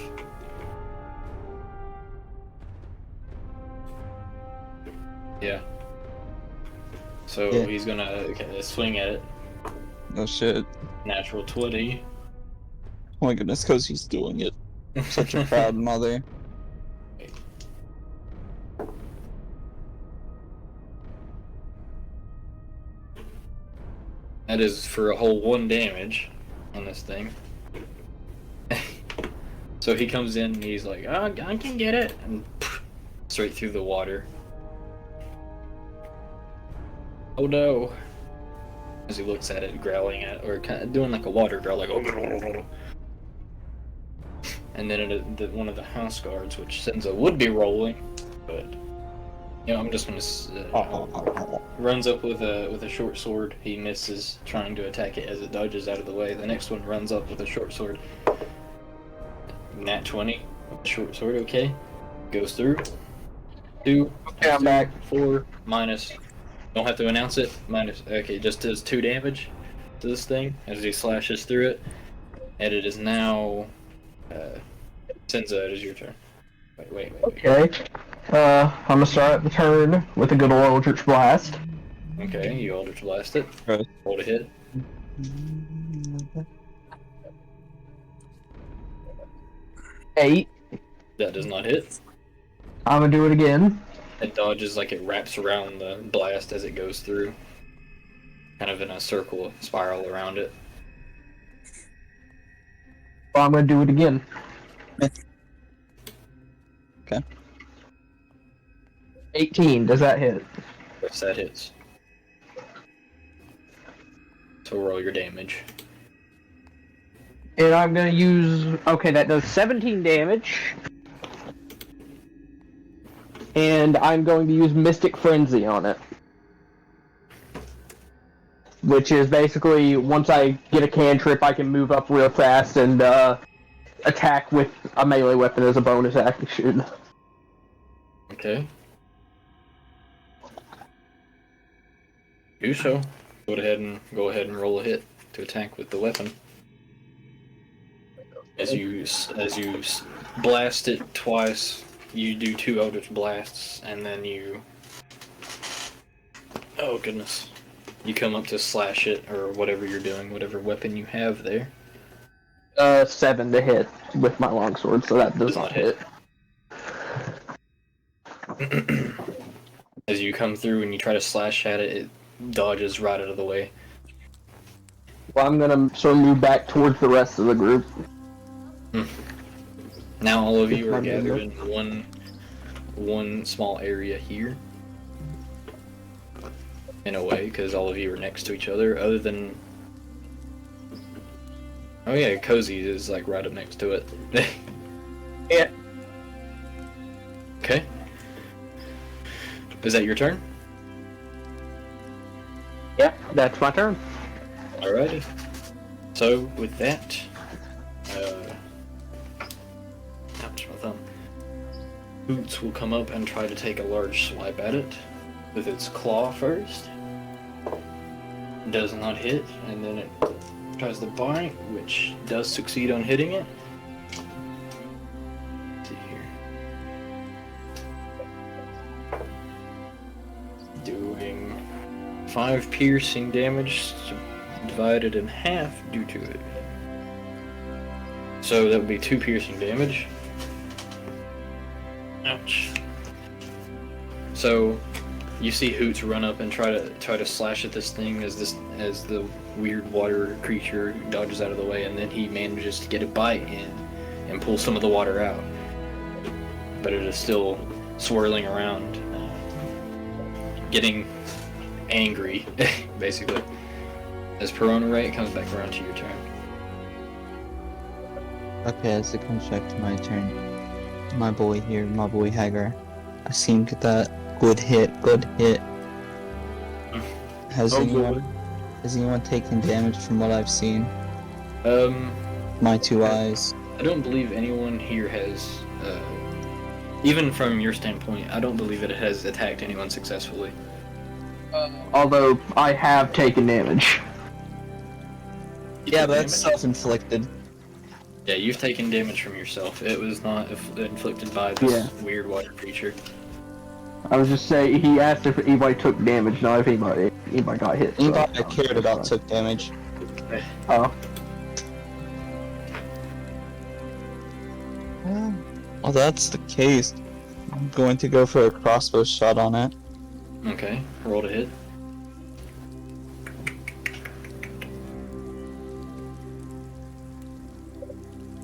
Yeah. So Yeah. he's gonna swing at it. Oh shit. Natural 20. Oh my goodness, Cozy's doing it. Such a proud mother. That is for a whole 1 damage on this thing. So he comes in and he's like, oh, I can get it, and straight through the water. Oh no. As he looks at it, growling at, or kind of doing like a water growl, like, oh. And then one of the house guards, which Senza would be rolling, but I'm just gonna runs up with a short sword. He misses trying to attack it as it dodges out of the way. The next one runs up with a short sword. Nat 20 with a short sword. Okay, goes through. 2. Okay, I'm back. 4 minus. Don't have to announce it. Minus. Okay, just does 2 damage to this thing as he slashes through it, and it is now. Senza, it is your turn. Wait. Okay. I'm gonna start the turn with a good old Eldritch Blast. Okay, you Eldritch Blast it. Right. Roll to hit. 8. That does not hit. I'm gonna do it again. It dodges like it wraps around the blast as it goes through. Kind of in a circle, spiral around it. Well, I'm gonna do it again. Okay. 18. Does that hit? Yes, that hits. So roll your damage. And I'm gonna use. Okay, that does 17 damage. And I'm going to use Mystic Frenzy on it. Which is basically, once I get a cantrip, I can move up real fast and attack with a melee weapon as a bonus action. Okay. Do so. Go ahead and roll a hit to attack with the weapon. As you blast it twice, you do 2 Eldritch Blasts, and then you. Oh goodness. You come up to slash it, or whatever you're doing, whatever weapon you have there. 7 to hit with my longsword, so that does not hit. As you come through and you try to slash at it, it dodges right out of the way. Well, I'm gonna sort of move back towards the rest of the group. Now all of you are gathered in one small area here. In a way, because all of you are next to each other, other than... Oh yeah, Cozy is like right up next to it. Yeah. Okay. Is that your turn? Yeah, that's my turn. Alrighty. So, with that... ouch, my thumb. Boots will come up and try to take a large swipe at it. With its claw first. does not hit, and then it tries the bite, which does succeed on hitting it. Let's see here. Doing 5 piercing damage, divided in half due to it. So that would be 2 piercing damage. Ouch. So you see Hoots run up and try to slash at this thing as the weird water creature dodges out of the way, and then he manages to get a bite in and pull some of the water out. But it is still swirling around, getting angry, basically. As Perona Ray, it comes back around to your turn. Okay, as it comes back to my turn, my boy here, my boy Hagar, I see him get that good hit. Has anyone taken damage from what I've seen? My 2 eyes. I don't believe anyone here has, even from your standpoint, I don't believe it has attacked anyone successfully. Although I have taken damage. Yeah, but that's self-inflicted. Yeah, you've taken damage from yourself. It was not inflicted by this weird water creature. I was just saying, he asked if anybody took damage, not if anybody got hit. Anybody I cared about took damage. Oh. Well, that's the case. I'm going to go for a crossbow shot on it. Okay, roll to hit.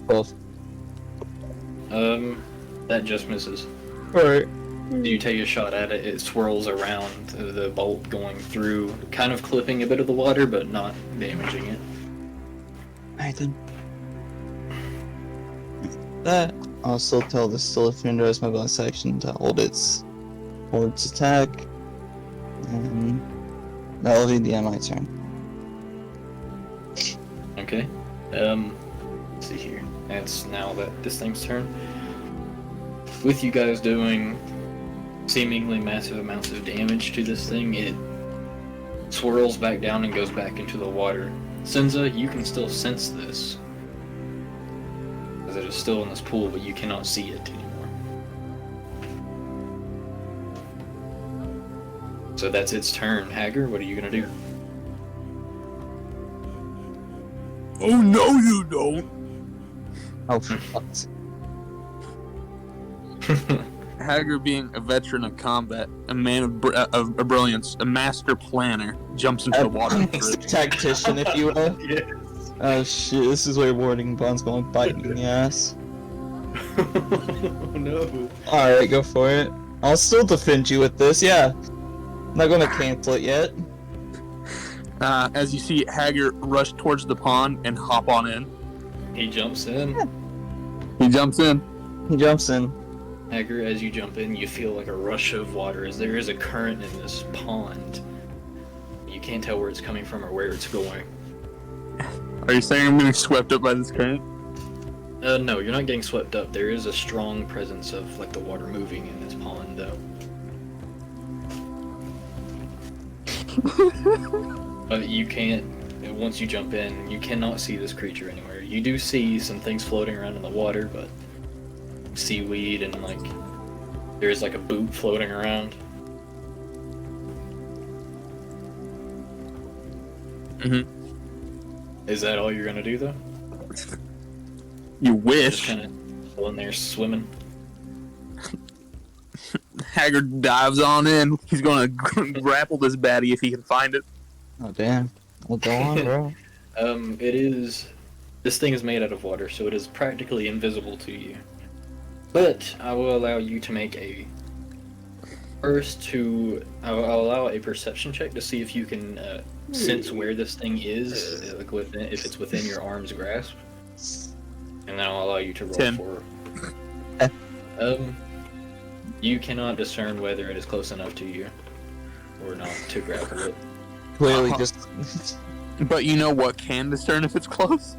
Both. That just misses. Alright. You take a shot at it, it swirls around, the bolt going through, kind of clipping a bit of the water, but not damaging it. Alright then. That, I'll still tell the Stiletto as my bonus action to hold its attack. And that'll be the end of my turn. Okay. Let's see here. It's now this thing's turn. With you guys doing seemingly massive amounts of damage to this thing, it swirls back down and goes back into the water. Senza, you can still sense this, as it is still in this pool, but you cannot see it anymore. So that's its turn. Hagar, what are you gonna do? Oh no, you don't. Oh, for fuck's sake. Hagar, being a veteran of combat, a man of brilliance, a master planner, jumps into the water. Tactician, if you will. Yes. Oh shit, this is where Warding Bond's going to bite me in the ass. Oh no. Alright, go for it. I'll still defend you with this, yeah. Not gonna cancel it yet. As you see Hagar rush towards the pond and hop on in. He jumps in. He jumps in. He jumps in. Hagar, as you jump in, you feel like a rush of water, as there is a current in this pond. You can't tell where it's coming from or where it's going. Are you saying I'm getting swept up by this current? No, you're not getting swept up. There is a strong presence of like the water moving in this pond, though. But you can't. Once you jump in, you cannot see this creature anywhere. You do see some things floating around in the water, but seaweed and like there's like a boot floating around. Is that all you're gonna do though? You Just wish. kind of still in there swimming. Hagar dives on in. He's gonna grapple this baddie if he can find it. Oh damn. Well, go on, bro. This thing is made out of water, so it is practically invisible to you. But I will allow you to make I'll allow a perception check to see if you can sense where this thing is, like if it's within your arm's grasp. And then I'll allow you to roll 10. for. You cannot discern whether it is close enough to you or not to grapple it. Clearly just... But you know what can discern if it's close?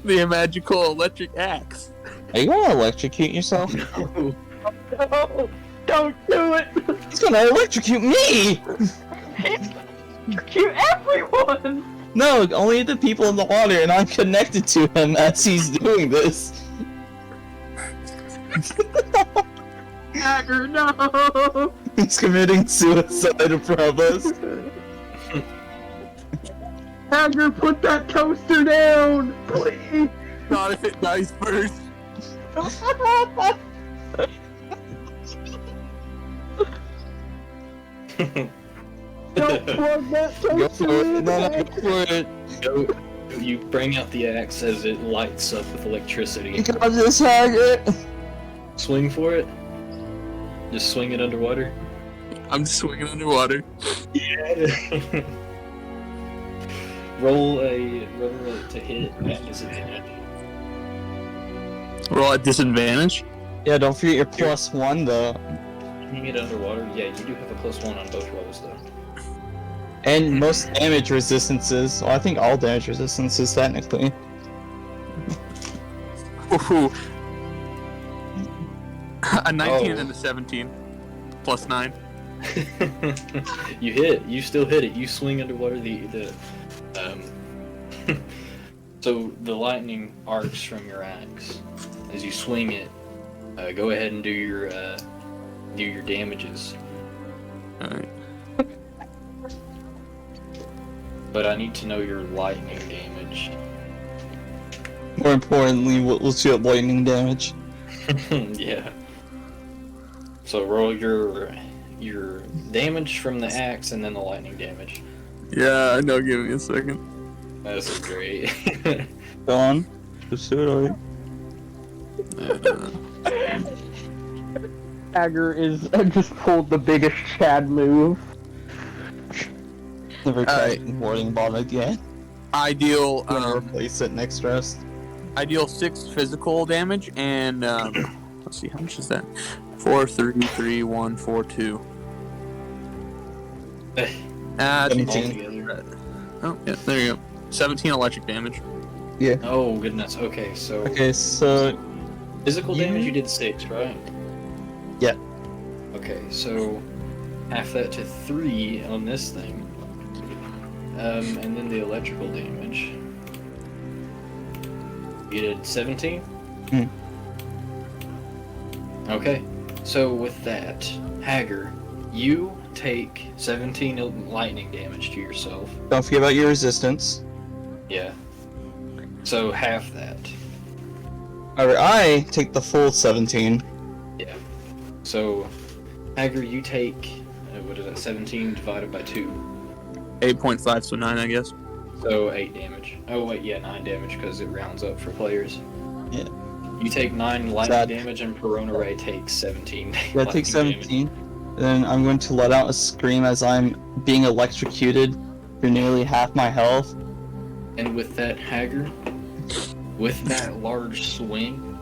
The magical electric axe. Are you gonna electrocute yourself? No. No! Don't do it! He's gonna electrocute me! He's Kill everyone! No, only the people in the water, and I'm connected to him as he's doing this. Hacker, no! He's committing suicide above us. Hacker, put that toaster down! Please! Not if it dies first. Don't plug that Go toaster for it. in! No, go for it. Go. You bring out the axe as it lights up with electricity. You got this, Haggard. Swing for it. Just swing it underwater. I'm swinging underwater. Yeah. roll a to hit at disadvantage. Roll at disadvantage. Yeah, don't forget your +1 though. Swinging it underwater. Yeah, you do have a +1 on both rolls though. And most damage resistances. Well, I think all damage resistances technically. Ooh. A 19 Oh. and a 17. +9. You hit. You still hit it. You swing underwater. So the lightning arcs from your axe as you swing it. Go ahead and do your damages. Alright. But I need to know your lightning damage. More importantly, we'll see what lightning damage. Yeah. So roll your damage from the axe and then the lightning damage. Yeah, I know. Give me a second. That's great. Go on. Just do it already. Hacker is just pulled the biggest Chad move. Never Alright. tried warding bomb again. I deal I'm gonna replace it next rest. 6 physical damage and let's see, how much is that? 4, 3, 3, 1, 4, 2. 17. Oh yeah, there you go. 17 electric damage. Oh goodness. Okay, so Okay, so physical you- damage you did 6, right? Yeah. Okay, so half that to 3 on this thing. And then the electrical damage. You did 17? Hmm. Okay, so with that, Hager, you take 17 lightning damage to yourself. don't forget about your resistance. Yeah. So half that. However, I take the full 17. Yeah. So, Hager, you take, what is that, 17 divided by 2. 8.5, so 9, I guess. So 8 damage. Oh wait, yeah, 9 damage because it rounds up for players. Yeah. You take 9 lightning Sad. damage and Perona Ray takes 17. Yeah, lightning take 17. Then I'm going to let out a scream as I'm being electrocuted for nearly half my health. damage. And with that, Hager, with that large swing,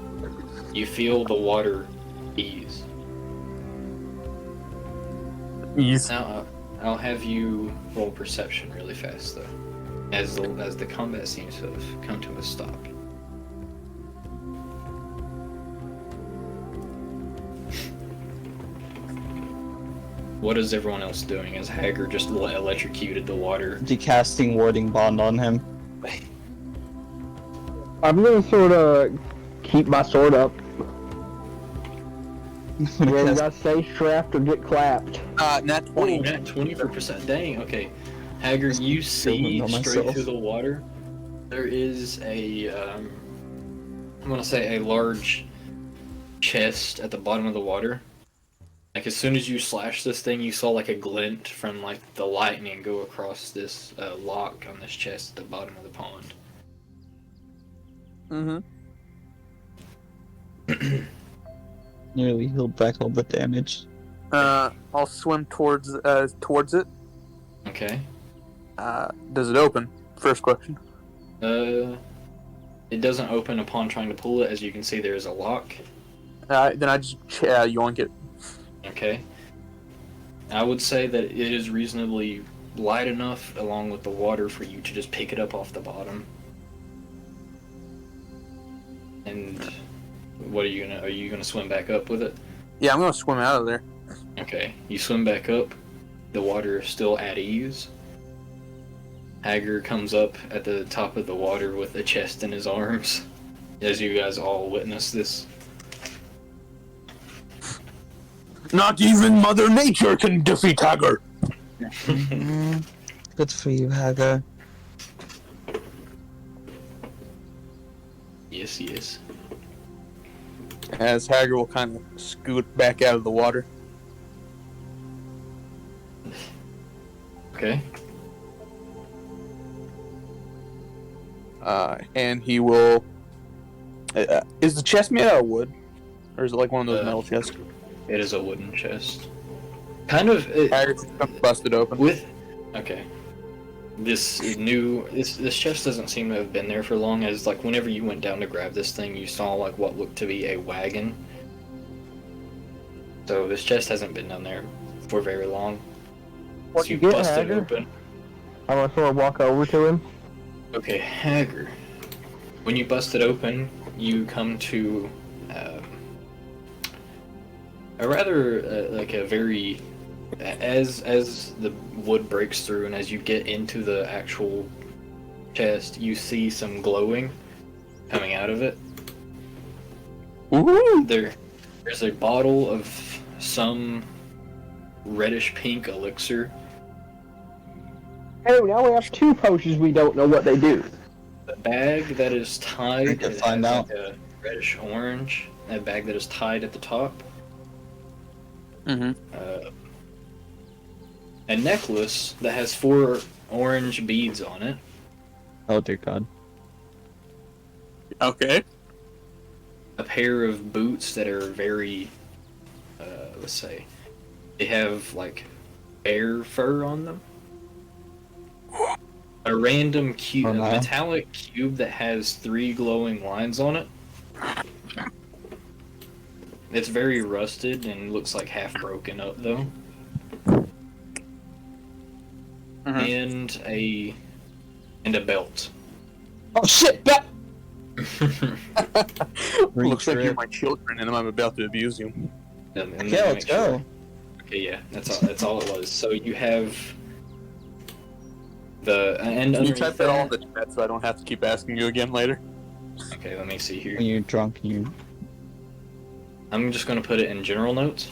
you feel the water ease. Ease. Now, I'll have you roll perception really fast though, as the combat seems to have come to a stop. What is everyone else doing as Hager just electrocuted the water? Decasting warding bond on him. I'm gonna sort of keep my sword up. Yeah, you gotta stay strapped or get clapped. Nat Oh, 20. nat 20 for percent. Dang, okay. Hager, you see on straight myself. through the water. There is I'm gonna say a large chest at the bottom of the water. Like as soon as you slash this thing, you saw like a glint from like the lightning go across this lock on this chest at the bottom of the pond. Mm-hmm. Nearly healed back all the damage. I'll swim towards it. Okay. Does it open? First question. It doesn't open upon trying to pull it. As you can see, there is a lock. Then I just yoink it. Okay. I would say that it is reasonably light enough, along with the water, for you to just pick it up off the bottom. And what are you gonna swim back up with it? Yeah, I'm gonna swim out of there. Okay. You swim back up. The water is still at ease. Hager comes up at the top of the water with a chest in his arms, as you guys all witness this. Not even Mother Nature can defeat Hager. Good for you, Hagar. Yes, yes. As Hager will kind of scoot back out of the water. Okay. And he will... is the chest made out of wood? Or is it like one of those metal chests? It is a wooden chest. Kind of... Hager busted open. Okay. This chest doesn't seem to have been there for long, as like whenever you went down to grab this thing, you saw like what looked to be a wagon. So this chest hasn't been down there for very long. What So you you get, bust it Hager? open. I'm gonna sort of walk over to him. Okay, Hager. When you bust it open, you come to a rather like a very as the wood breaks through and as you get into the actual chest, you see some glowing coming out of it. Ooh! There's a bottle of some reddish pink elixir. Hey, now we have 2 potions we don't know what they do. A bag that is tied. I can find out. Like a reddish orange. A bag that is tied at the top. Mm-hmm. A necklace that has 4 orange beads on it. Oh dear God. Okay. A pair of boots that are very, let's say, they have like bear fur on them. A random cube, Oh, no. a metallic cube that has 3 glowing lines on it. It's very rusted and looks like half broken up though. And a belt. Oh shit! That Looks like you're my children and I'm about to abuse you. Okay, let's go. Okay, yeah, that's all it was. So you have the and Can you underneath type that all in the chat so I don't have to keep asking you again later? Okay, let me see here. When you're drunk, you... I'm just gonna put it in general notes.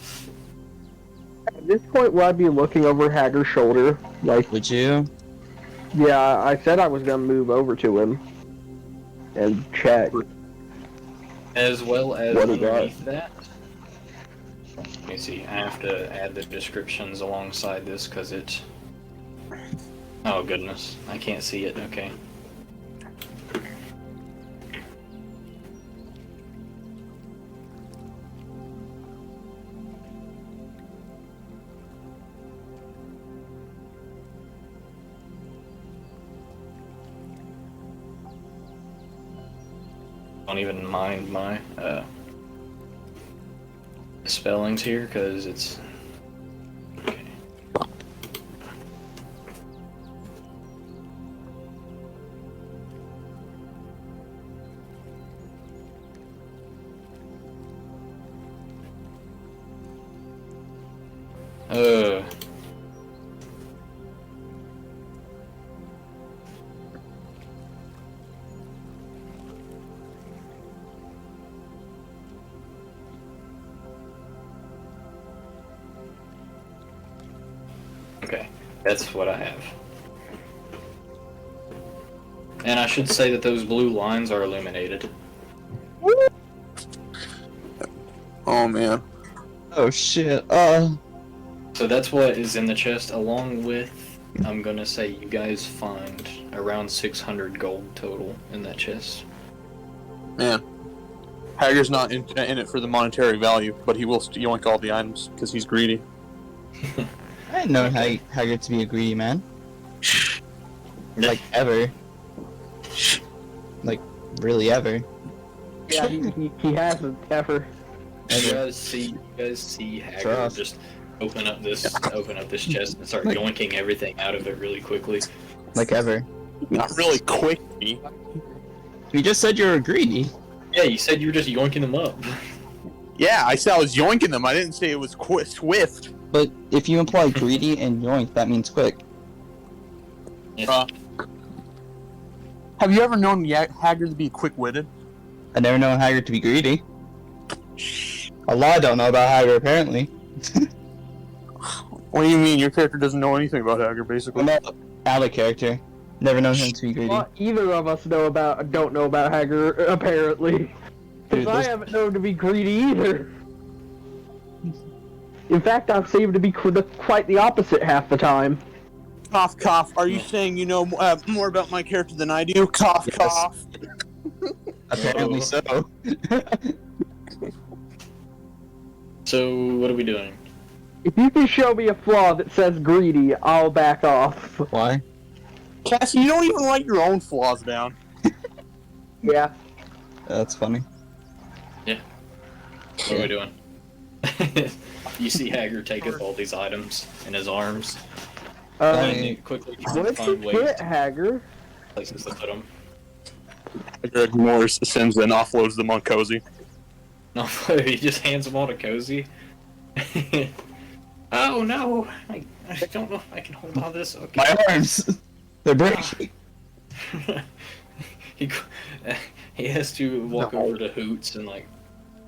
At this point, would I be looking over Hager's shoulder? Like, Would you? yeah, I said I was gonna move over to him and check. As well as What do you got? underneath that. Let me see. I have to add the descriptions alongside this because it. Oh goodness, I can't see it. Okay. Don't even mind my spellings here because it's okay. Okay, that's what I have. And I should say that those blue lines are illuminated. Oh man. Oh shit, So that's what is in the chest, along with, I'm gonna say you guys find around 600 gold total in that chest. Man. Hager's not in it for the monetary value, but he will yoink all the items because he's greedy. I didn't know Haggard to be a greedy man. Like, ever. Like, really ever. Yeah, he hasn't ever. You guys see Haggard Trust. just open up this chest and start yoinking everything out of it really quickly. Like, ever. Not really quickly. You just said you were greedy. Yeah, you said you were just yoinking them up. Yeah, I said I was yoinking them. I didn't say it was swift. But if you imply greedy and yoink, that means quick. Yes. Have you ever known Haggard to be quick-witted? I never known Haggard to be greedy. A lot I don't know about Haggard, apparently. What do you mean? Your character doesn't know anything about Haggard, basically. I'm out of character. Never known him to be greedy. Well, either of us don't know about Hager, apparently. Because Dude, I haven't known to be greedy either. In fact, I've seen him to be quite the opposite half the time. Cough, cough. Are you saying you know more about my character than I do? Cough, Yes. cough. Apparently so. So, what are we doing? If you can show me a flaw that says greedy, I'll back off. Why? Cassie, you don't even write your own flaws down. Yeah. That's funny. What are we doing? You see Haggard take up all these items in his arms, and he quickly What'd you find ways get, to Hager? places to put them. Haggard ignores Sims and offloads them on Cozy. No, he just hands them all to Cozy. Oh no! I don't know if I can hold on to this. Okay. My arms! They're breaking. he has to walk over to Hoots and like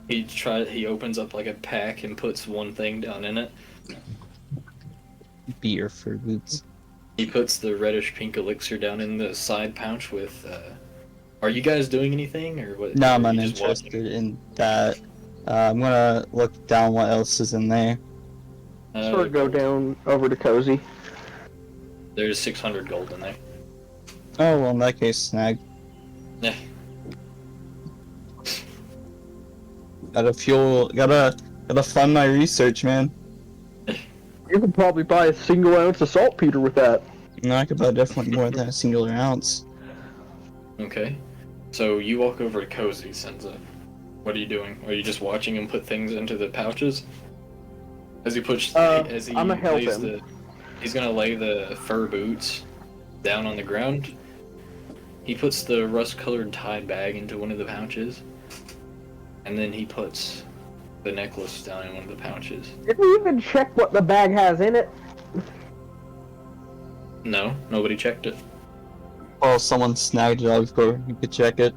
he opens up like a pack and puts one thing down in it. Beer for boots. He puts the reddish pink elixir down in the side pouch with are you guys doing anything or what? No, I'm are you just uninterested watching? in that. I'm gonna look down what else is in there. Sort of go down over to Cozy. There's 600 gold in there. Oh, well, in that case, snag. Yeah. Gotta fund my research, man. You could probably buy a single ounce of saltpeter with that. No, I could buy definitely more than a singular ounce. Okay. So you walk over to Cozy, Senza. What are you doing? Are you just watching him put things into the pouches? As he I'ma help lays him. He's gonna lay the fur boots down on the ground. He puts the rust-colored tie bag into one of the pouches, and then he puts the necklace down in one of the pouches. Did we even check what the bag has in it? No, nobody checked it. Well, someone snagged it out before you could check it.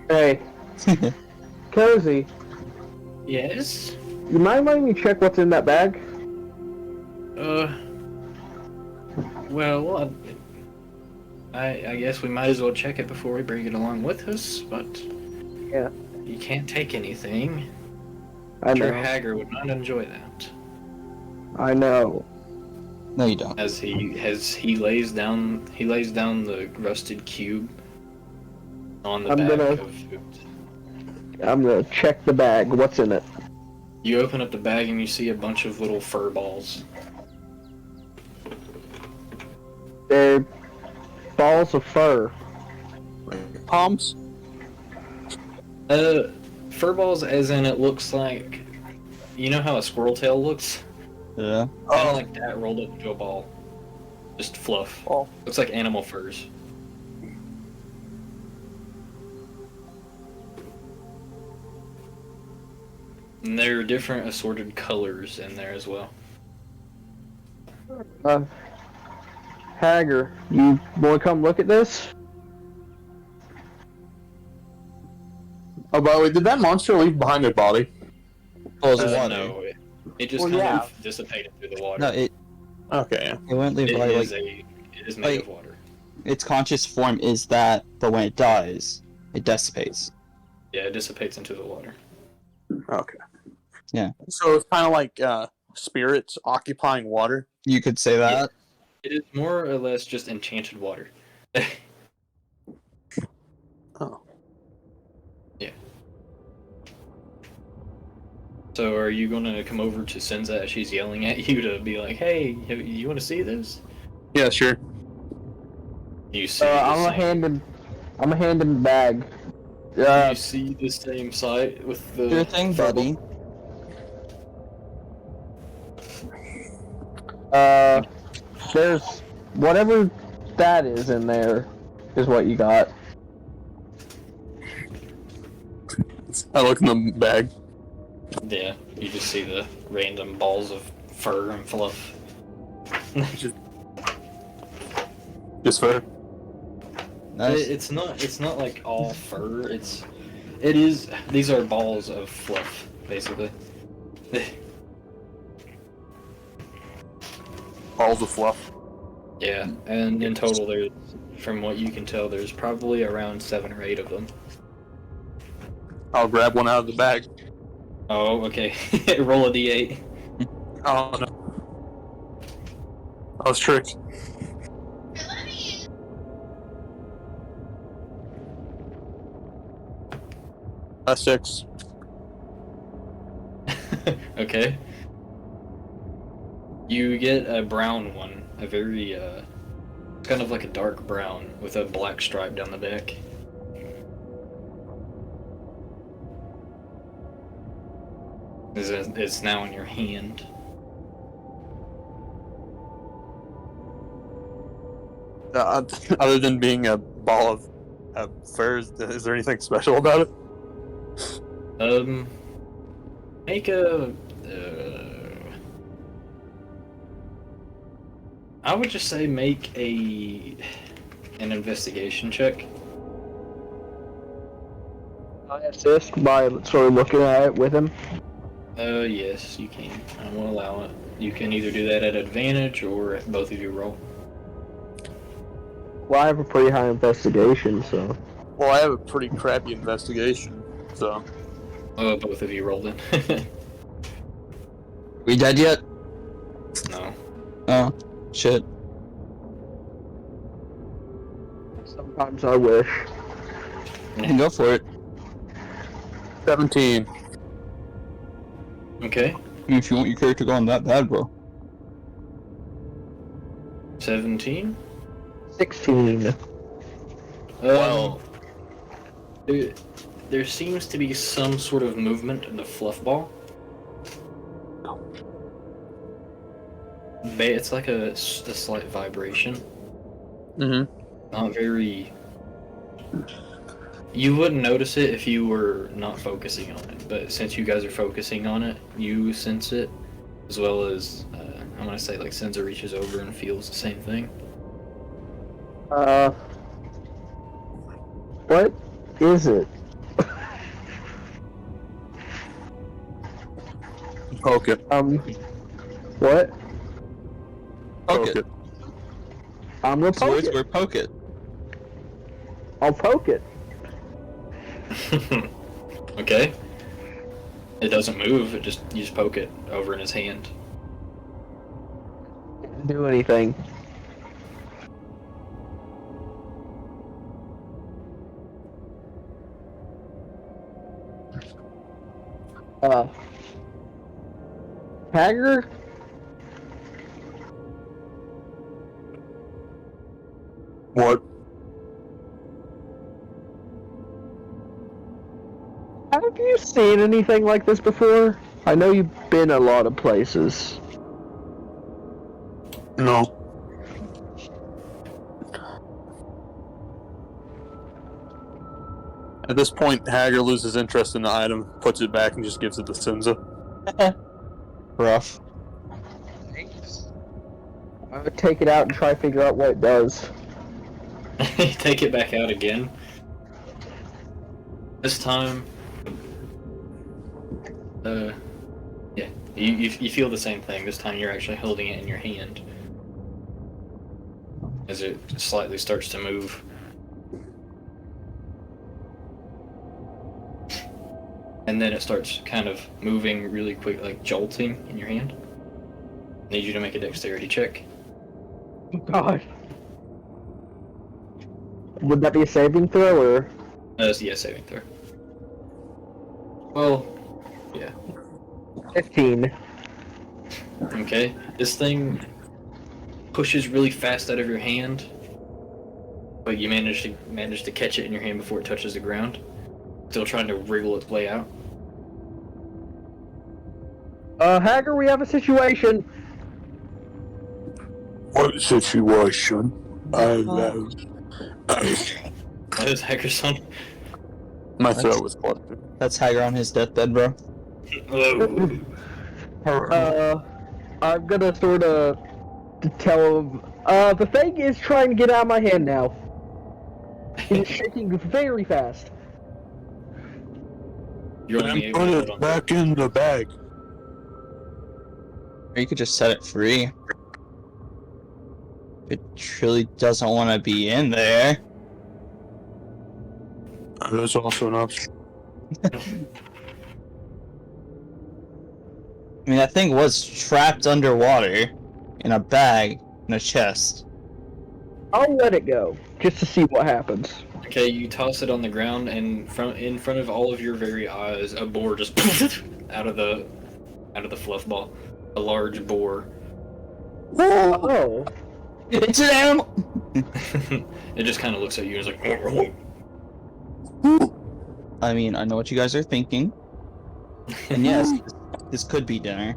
Hey, Cozy, Yes. you mind letting me check what's in that bag? Well, I guess we might as well check it before we bring it along with us, but Yeah. you can't take anything. I Sure, know. Hager would not enjoy that. I know. No, you don't. As he lays down the rusted cube on the I'm back gonna- of Hoot. I'm gonna check the bag. What's in it? You open up the bag and you see a bunch of little fur balls. They're balls of fur. Palms? Fur balls as in it looks like, you know how a squirrel tail looks? Yeah. Kind of like that rolled up into a ball. Just fluff. Oh. Looks like animal furs. And there are different assorted colors in there as well. Hager, you wanna come look at this? Oh, by the way, did that monster leave behind their body? Well, it's water. No, it just Well, kind yeah. of dissipated through the water. No, it Okay. won't leave It by, is like, it is made like- of water. its conscious form is that, but when it dies, it dissipates. Yeah, it dissipates into the water. Okay. Yeah. So it's kind of like spirits occupying water. You could say that. It is more or less just enchanted water. Oh. Yeah. So are you going to come over to Senza as she's yelling at you to be like, hey, you want to see this? Yeah, sure. You see I'm the gonna hand him the bag. you see the same sight with the... Do your thing, fur buddy. There's whatever that is in there is what you got. I look in the bag. Yeah, you just see the random balls of fur and fluff. Just fur. Nice. It's not like all fur. It is. These are balls of fluff, basically. Balls of fluff. Yeah, and in total, there's, from what you can tell, there's probably around 7 or 8 of them. I'll grab one out of the bag. Oh, okay. Roll a d8. Oh no. I was tricked. A 6. Okay. You get a brown one, a very, kind of like a dark brown with a black stripe down the back. It's now in your hand. Other than being a ball of fur, is there anything special about it? Make a. I would just say make an investigation check. I assist by sort of looking at it with him. Yes, you can. I will allow it. You can either do that at advantage or both of you roll. Well, I have a pretty high investigation, so. Well, I have a pretty crappy investigation, so. Both of you rolled in. We dead yet? No. Oh, shit. Sometimes I wish. You can go for it. 17. Okay. If you want your character going that bad, bro. 17? 16. Well, there seems to be some sort of movement in the fluff ball. It's like a slight vibration. Mm-hmm. Not very... You wouldn't notice it if you were not focusing on it, but since you guys are focusing on it, you sense it, as well as, I'm gonna say, like, Senza reaches over and feels the same thing. What is it? Poke it. What? Poke it. I'm gonna That's the poke words it. were poke it. I'll poke it. Okay. It doesn't move, you just poke it over in his hand. Didn't do anything. Hager? What? Have you seen anything like this before? I know you've been a lot of places. No. At this point, Hager loses interest in the item, puts it back, and just gives it to Senza. Rough. I would take it out and try to figure out what it does. Take it back out again. This time, yeah, you feel the same thing. This time you're actually holding it in your hand. As it slightly starts to move. And then it starts kind of moving really quick, like jolting in your hand. I need you to make a dexterity check. God. Would that be a saving throw, or? Yeah, saving throw. Well, yeah. 15. Okay. This thing pushes really fast out of your hand, but you manage to catch it in your hand before it touches the ground. Still trying to wriggle its way out. Hager, we have a situation. What situation? That is Hacker's son. My throat was clustered. That's Hager on his deathbed, bro. I'm gonna sort of tell him, the thing is trying to get out of my hand now. It is shaking very fast. You're only And able put to it hold on. back in the bag. Or you could just set it free. It truly doesn't want to be in there. That's also an option. I mean, that thing was trapped underwater in a bag in a chest. I'll let it go just to see what happens. Okay, you toss it on the ground, and in front of all of your very eyes, a boar just out of the fluff ball. A large boar. Whoa! Oh, It's an animal! It just kind of looks at you and is like. I mean, I know what you guys are thinking. And yes, this could be dinner.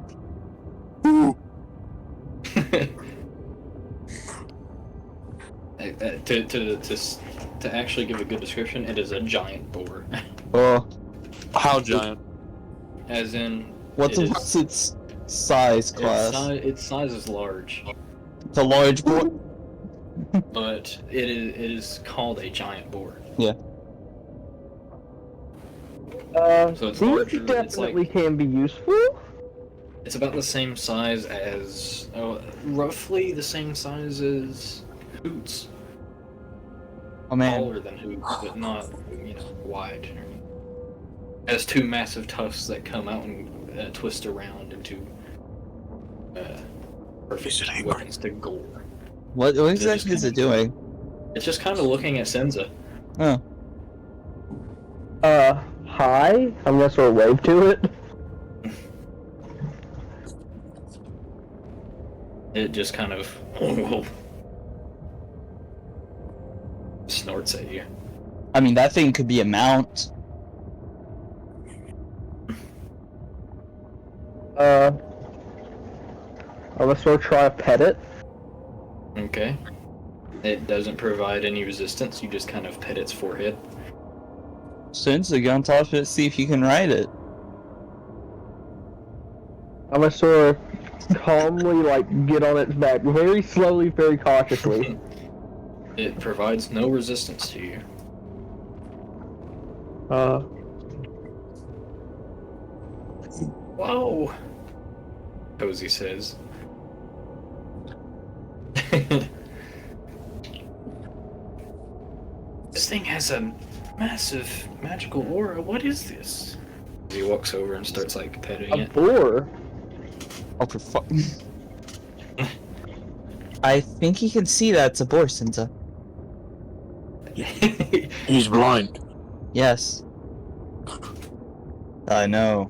To actually give a good description, it is a giant boar. Oh, How giant? As in, what's it is- its size class? its size is large, It's a large boar. but it is called a giant boar. So it's these larger, it's definitely like- can be useful. It's about the same size as, roughly the same size as Hoots. Oh man, Taller than Hoots, but not, wide. Has two massive tufts that come out and twist around into perfect weapons to gore. what exactly is it doing? It's just kind of looking at Senza. Oh, Hi. I'm gonna sort of wave to it. It just kind of snorts at you. I mean, that thing could be a mount. I'm gonna sort of try to pet it. Okay. It doesn't provide any resistance. You just kind of pet its forehead. Since the gun toss it, see if you can ride it. I'm gonna sort of calmly, get on its back, very slowly, very cautiously. It provides no resistance to you. Whoa! Cozy says. This thing has a massive magical aura. What is this? He walks over and starts petting A it. boar? Oh, for fuck. I think he can see that it's a boar, Sinza. He's blind. Yes. I know.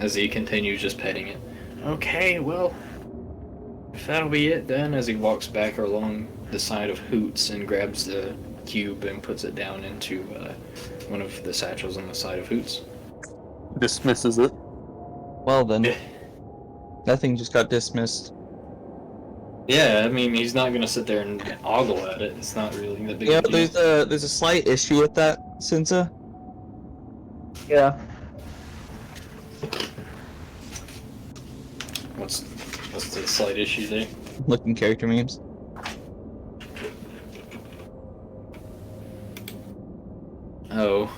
As he continues just petting it. Okay, well, if that'll be it then, as he walks back along the side of Hoots and grabs the cube and puts it down into one of the satchels on the side of Hoots. Dismisses it. Well then, that thing just got dismissed. Yeah, I mean, he's not gonna sit there and ogle at it. It's not really that big Yeah, of a deal. there's a slight issue with that, Sinza. Yeah. What's the slight issue there? Looking character memes. Oh.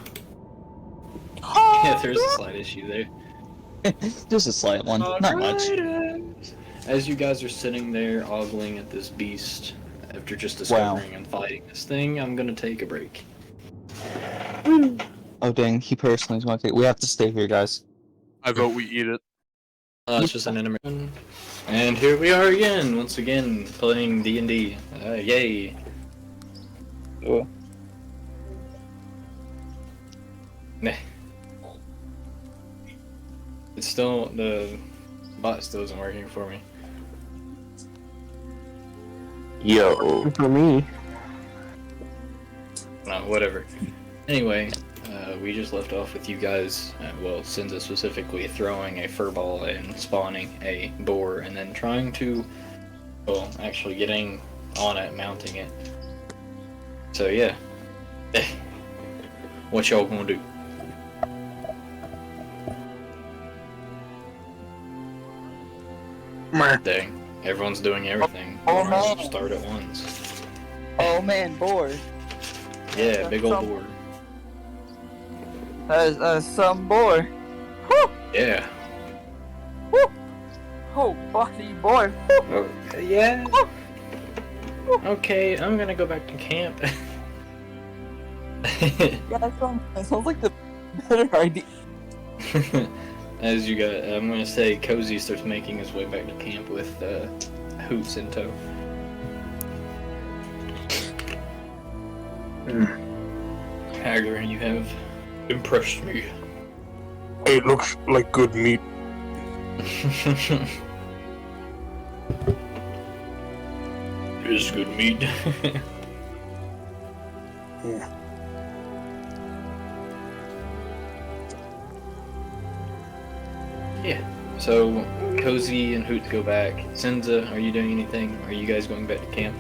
Yeah, there's a slight issue there. Just a slight one, not much. As you guys are sitting there ogling at this beast, after just discovering and fighting this thing, I'm gonna take a break. Oh dang, he personally is going to take. We have to stay here, guys. I vote we eat it. It's just an intermission. And here we are again, once again, playing D&D. Yay. Oh. Nah. It's still, the bot still isn't working for me. Yo. For me. No, whatever. Anyway, we just left off with you guys, well, Senza specifically, throwing a furball and spawning a boar, and then trying to, well, actually getting on it, mounting it. So yeah. What y'all gonna do? Dang, everyone's doing everything. Oh, Might as well no. start at once. Oh man, board. Yeah, big old board. That is some boy. Yeah. Oh, buddy, boy. Oh, yeah. Okay, I'm gonna go back to camp. Yeah, that sounds like the better idea. As you got, I'm gonna say Cozy starts making his way back to camp with Hoots in tow. Hagar, you have impressed me. It looks like good meat. It is good meat. Yeah. So Cozy and Hoot go back. Senza, are you doing anything? Are you guys going back to camp?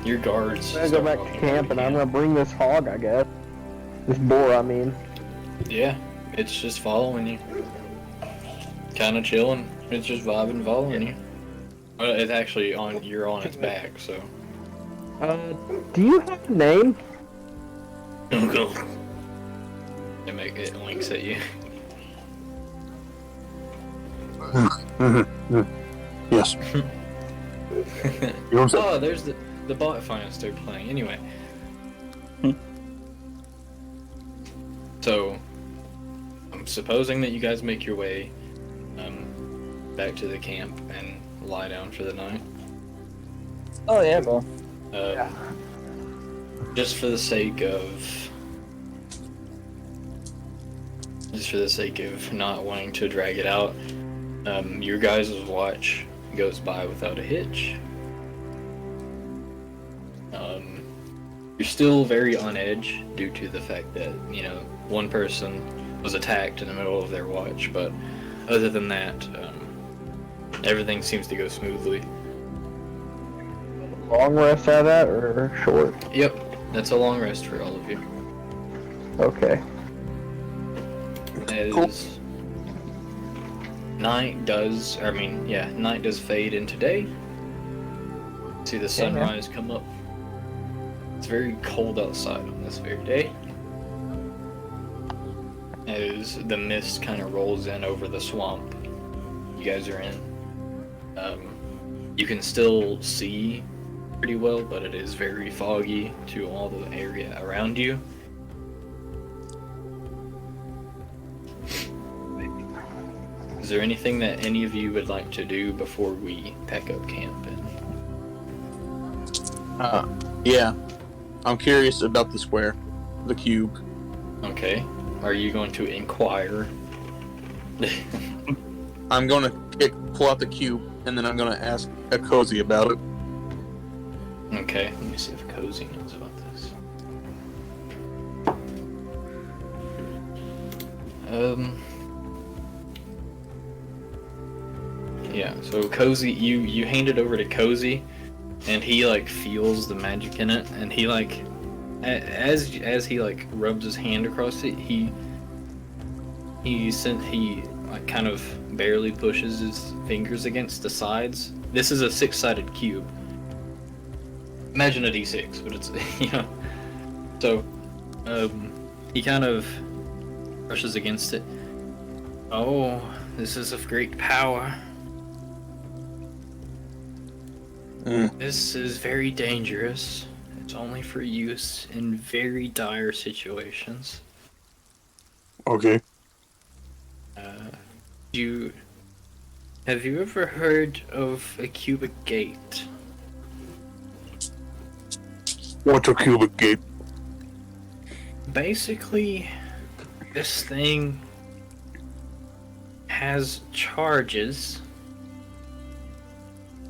Your guards. I'm gonna go back to camp, and I'm gonna bring this hog, I guess. This boar, I mean. Yeah, it's just following you. Kind of chilling. It's just vibing, following you. It's actually on. You're on its back, so. Do you have a name? Go. It winks at you. Yes. Oh, there's the bot finally started playing. Anyway. So, I'm supposing that you guys make your way back to the camp and lie down for the night. Oh yeah, bro. Just for the sake of not wanting to drag it out, your guys' watch goes by without a hitch. You're still very on edge due to the fact that, one person was attacked in the middle of their watch, but other than that, everything seems to go smoothly. Long rest out of that, or short? Yep, that's a long rest for all of you. Okay. As night does fade into day. See the sunrise come up. It's very cold outside on this very day. As the mist kind of rolls in over the swamp you guys are in. You can still see pretty well, but it is very foggy to all the area around you. Is there anything that any of you would like to do before we pack up camp? Yeah. I'm curious about the square, the cube. Okay. Are you going to inquire? I'm gonna pull out the cube, and then I'm gonna ask a Cozy about it. Okay, let me see if Cozy knows about this. Yeah, so Cozy, you hand it over to Cozy, and he feels the magic in it, and he as he rubs his hand across it, he kind of barely pushes his fingers against the sides. This is a 6-sided cube. Imagine a D6, but it's So, he kind of brushes against it. Oh, this is of great power. This is very dangerous. It's only for use in very dire situations. Okay. Have you ever heard of a cubic gate? What's a cubic gate? Basically, this thing has charges.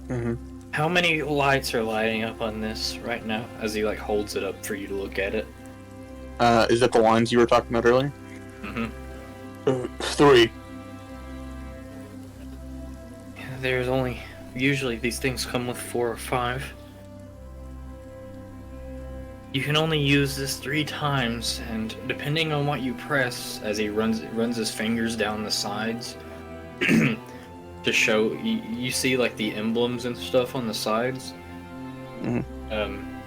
Mm-hmm. How many lights are lighting up on this right now as he holds it up for you to look at it? Is that the lines you were talking about earlier? Mm-hmm. 3. There's only... Usually these things come with 4 or 5. You can only use this 3 times, and depending on what you press, as he runs his fingers down the sides, to show you see like the emblems and stuff on the sides.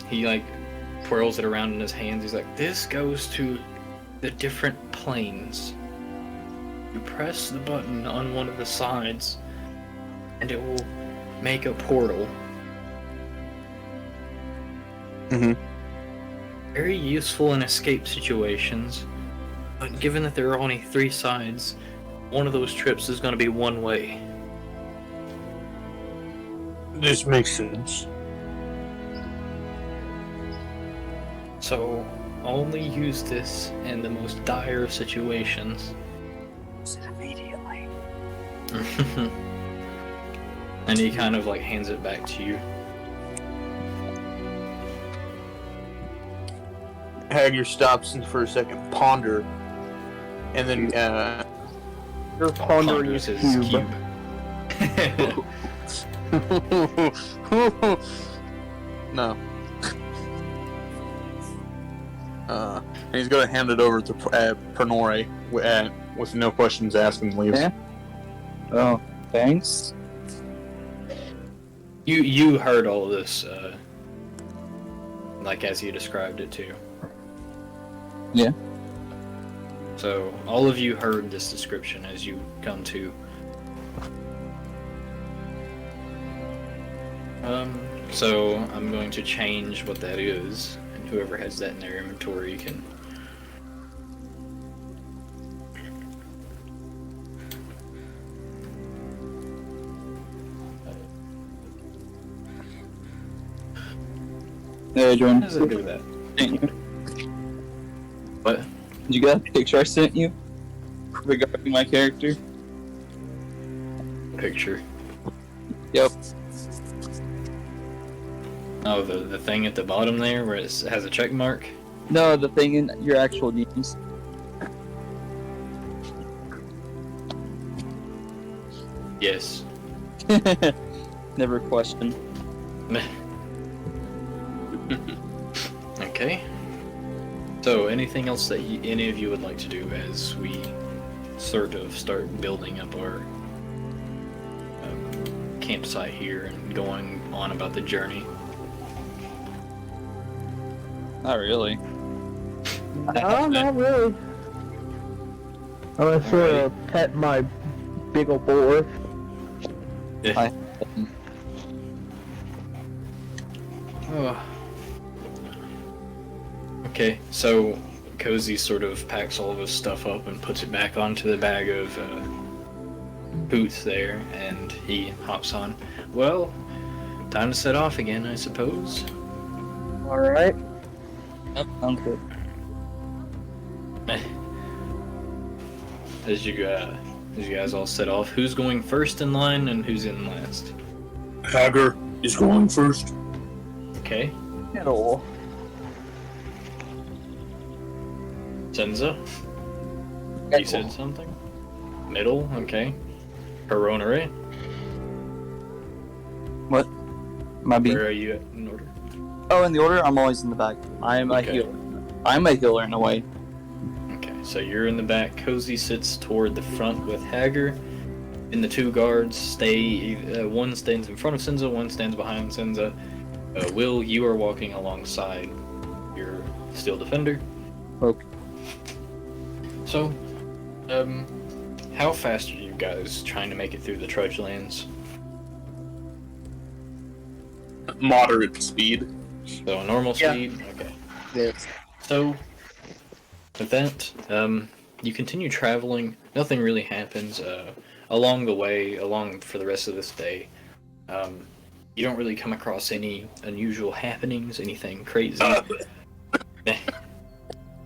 He like twirls it around in his hands. He's like, this goes to the different planes. You press the button on one of the sides and it will make a portal. Very useful in escape situations, but given that there are only 3 sides, one of those trips is going to be one way. This makes sense. So, only use this in the most dire of situations. Immediately. And he kind of like hands it back to you. Hager stops and for a second ponder, and then You're pondering Ponders his his cube. no. And he's gonna hand it over to Pernore with no questions asked and leaves. Yeah. Oh, thanks. You heard all of this, like as you described it too. Yeah. So all of you heard this description as you come to. So I'm going to change what that is, and whoever has that in their inventory can. Hey, Adrian. How does it do that? What? Did you get a picture I sent you regarding my character? Picture. Yep. Oh, the thing at the bottom there where it has a check mark? No, the thing in your actual games. Yes. Never question. Okay. So, anything else that any of you would like to do as we sort of start building up our campsite here and going on about the journey? Not really. No, not really. I'm gonna sort of pet my big ol' boar. Yeah. I- Oh. Okay, so Cozy sort of packs all of his stuff up and puts it back onto the bag of boots there, and he hops on. Well, time to set off again, I suppose. Alright. Yep, sounds good. As you guys all set off, who's going first in line and who's in last? Hager is going first. Okay, Hello. Senza, you said something? Middle, okay. Peronere, What? My B. where are you at in order? Oh, in the order, I'm always in the back. I am a Okay. healer. I'm a healer in a way. Okay, so you're in the back. Cozy sits toward the front with Hager. And the 2 guards stay. One stands in front of Senza, one stands behind Senza. Will, you are walking alongside your steel defender. Okay. So, how fast are you guys trying to make it through the trudge lands? Moderate speed. So normal Yeah. speed. Okay. Yes. So, with that, you continue traveling. Nothing really happens along the way, for the rest of this day. You don't really come across any unusual happenings, anything crazy.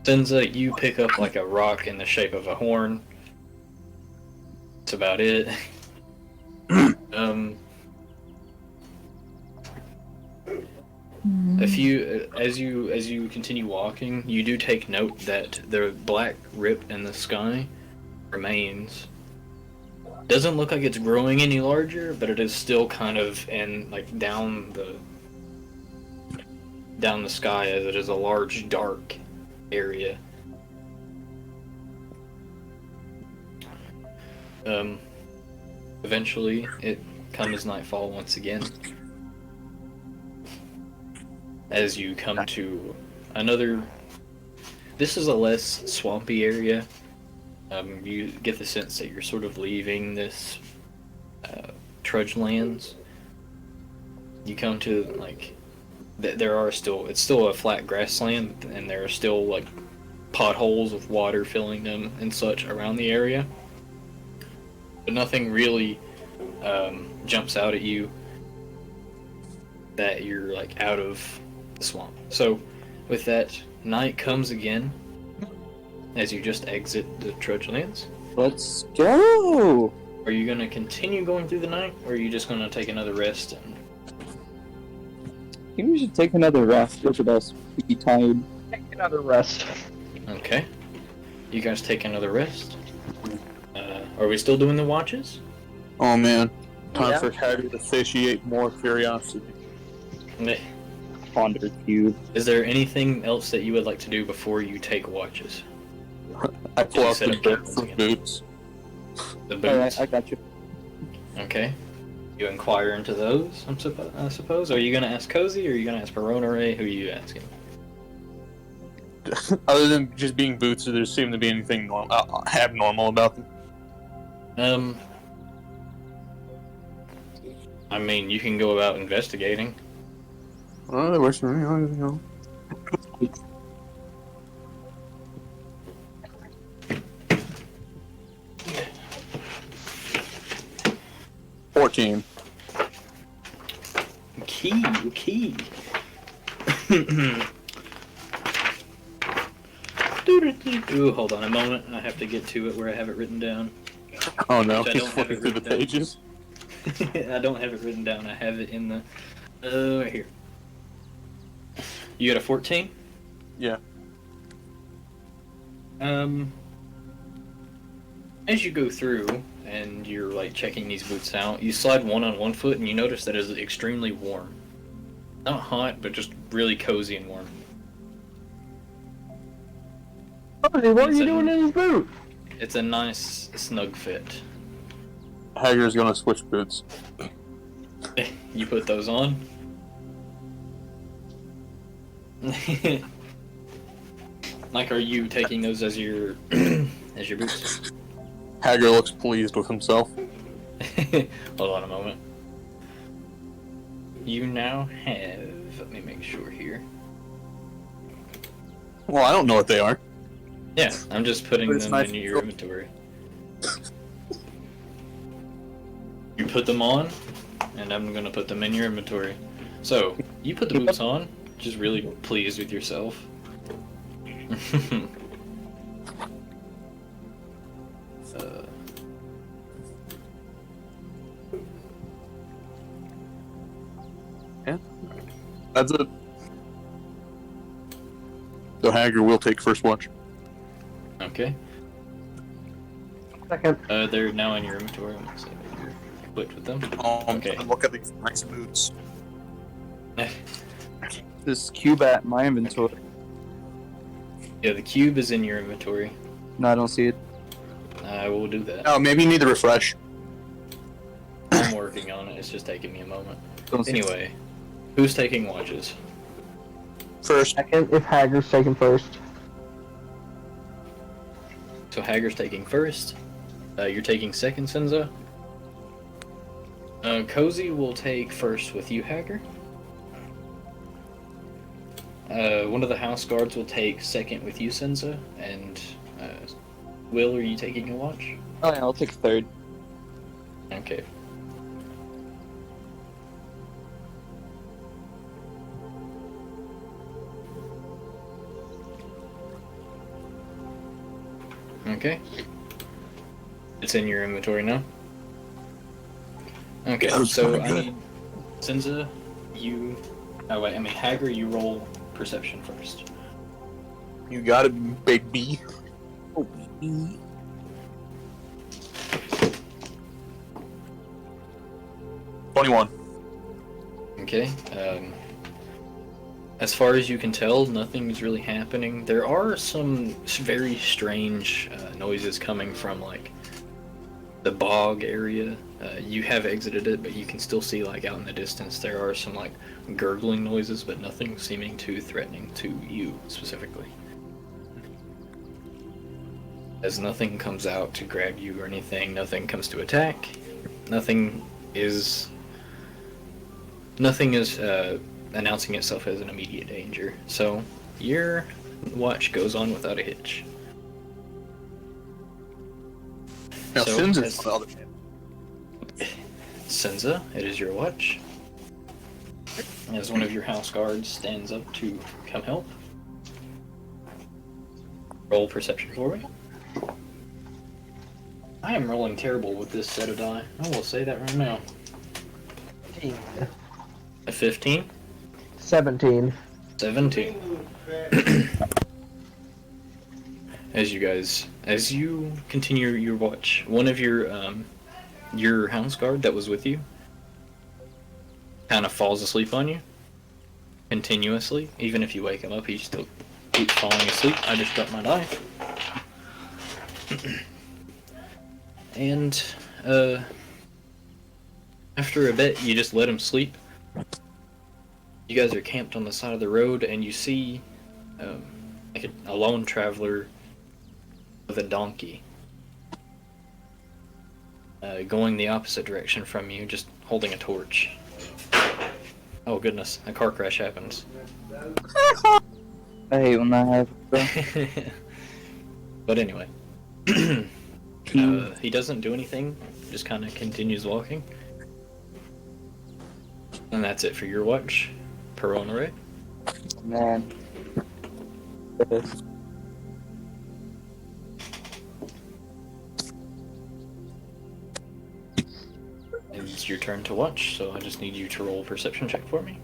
Senza, you pick up like a rock in the shape of a horn. That's about it. As you continue walking, you do take note that the black rip in the sky remains. Doesn't look like it's growing any larger, but it is still kind of down the sky, as it is a large dark area. Eventually, it comes nightfall once again. As you come to another... This is a less swampy area. You get the sense that you're sort of leaving this trudge lands. You come to, like... There are still... It's still a flat grassland, and there are still, like, potholes with water filling them and such around the area. But nothing really jumps out at you that you're like out of the swamp. So with that, night comes again as you just exit the trudge lands. Let's go! Are you gonna continue going through the night, or are you just gonna take another rest? And... I think we should take another rest. Look at us. Be tired. Take another rest. Okay. You guys take another rest. Are we still doing the watches? Oh man, time for Harry to satiate more curiosity. Ponder cube. Is there anything else that you would like to do before you take watches? I pull out set the up bed cameras from again. boots. The boots? Alright, I got you. Okay. You inquire into those, I suppose? Are you going to ask Cozy, or are you going to ask Perona Ray? Who are you asking? Other than just being boots, there seem to be anything abnormal about them. I mean, you can go about investigating. Oh, there was some, 14. Key. Ooh, hold on a moment. I have to get to it where I have it written down. Oh no, Which I he's don't have flipping it through the written down. pages. I don't have it written down. I have it in the... right here. You got a 14? Yeah. As you go through and you're like checking these boots out, you slide one on one foot and you notice that it's extremely warm. Not hot, but just really cozy and warm. Cozy, what are you doing in his boot? It's a nice, snug fit. Hager's gonna switch boots. You put those on. Like, are you taking those as your as your boots? Hager looks pleased with himself. Hold on a moment. You now have... Let me make sure here. Well, I don't know what they are. Yeah, I'm just putting But it's them nice in to your feel- inventory. You put them on, and I'm gonna put them in your inventory. So, you put the boots on, just really pleased with yourself. That's it. So Hager will take first watch. Okay. Second. They're now in your inventory. I'm gonna say that you're equipped with them. Okay. Look at these nice boots. This cube at my inventory. Yeah, the cube is in your inventory. No, I don't see it. I will do that. Oh, maybe you need to refresh. I'm working on it. It's just taking me a moment. Don't see it. Anyway, who's taking watches? First. Second, if Hager's taken first. So Hager's taking first. You're taking second, Senza. Cozy will take first with you, Hager. One of the house guards will take second with you, Senza. And Will, are you taking a watch? Oh, yeah, I'll take third. Okay. Okay. It's in your inventory now. Okay, Yeah, that's so kinda I good. need Senza, you... Oh wait, I mean Hager, you roll perception first. You got it, baby. Oh, baby. $21. Okay, as far as you can tell, nothing's really happening. There are some very strange noises coming from, like, the bog area. You have exited it, but you can still see like out in the distance there are some like gurgling noises, but nothing seeming too threatening to you specifically. As nothing comes out to grab you or anything, nothing comes to attack, nothing is announcing itself as an immediate danger. So your watch goes on without a hitch. Now, So, Sins as- is on the other hand. Senza, it is your watch. As one of your house guards stands up to come help. Roll perception for me. I am rolling terrible with this set of die. I will say that right now. A 15? 17. 17. As you continue your watch, one of your house guard that was with you kind of falls asleep on you continuously. Even if you wake him up, he still keeps falling asleep. I just dropped my die. And after a bit, you just let him sleep. You guys are camped on the side of the road, and you see like a lone traveler with a donkey going the opposite direction from you, just holding a torch. Oh goodness, a car crash happens. I hate when that happens. But anyway, he doesn't do anything, just kind of continues walking. And that's it for your watch. Perilous. Man. It's your turn to watch, so I just need you to roll a perception check for me.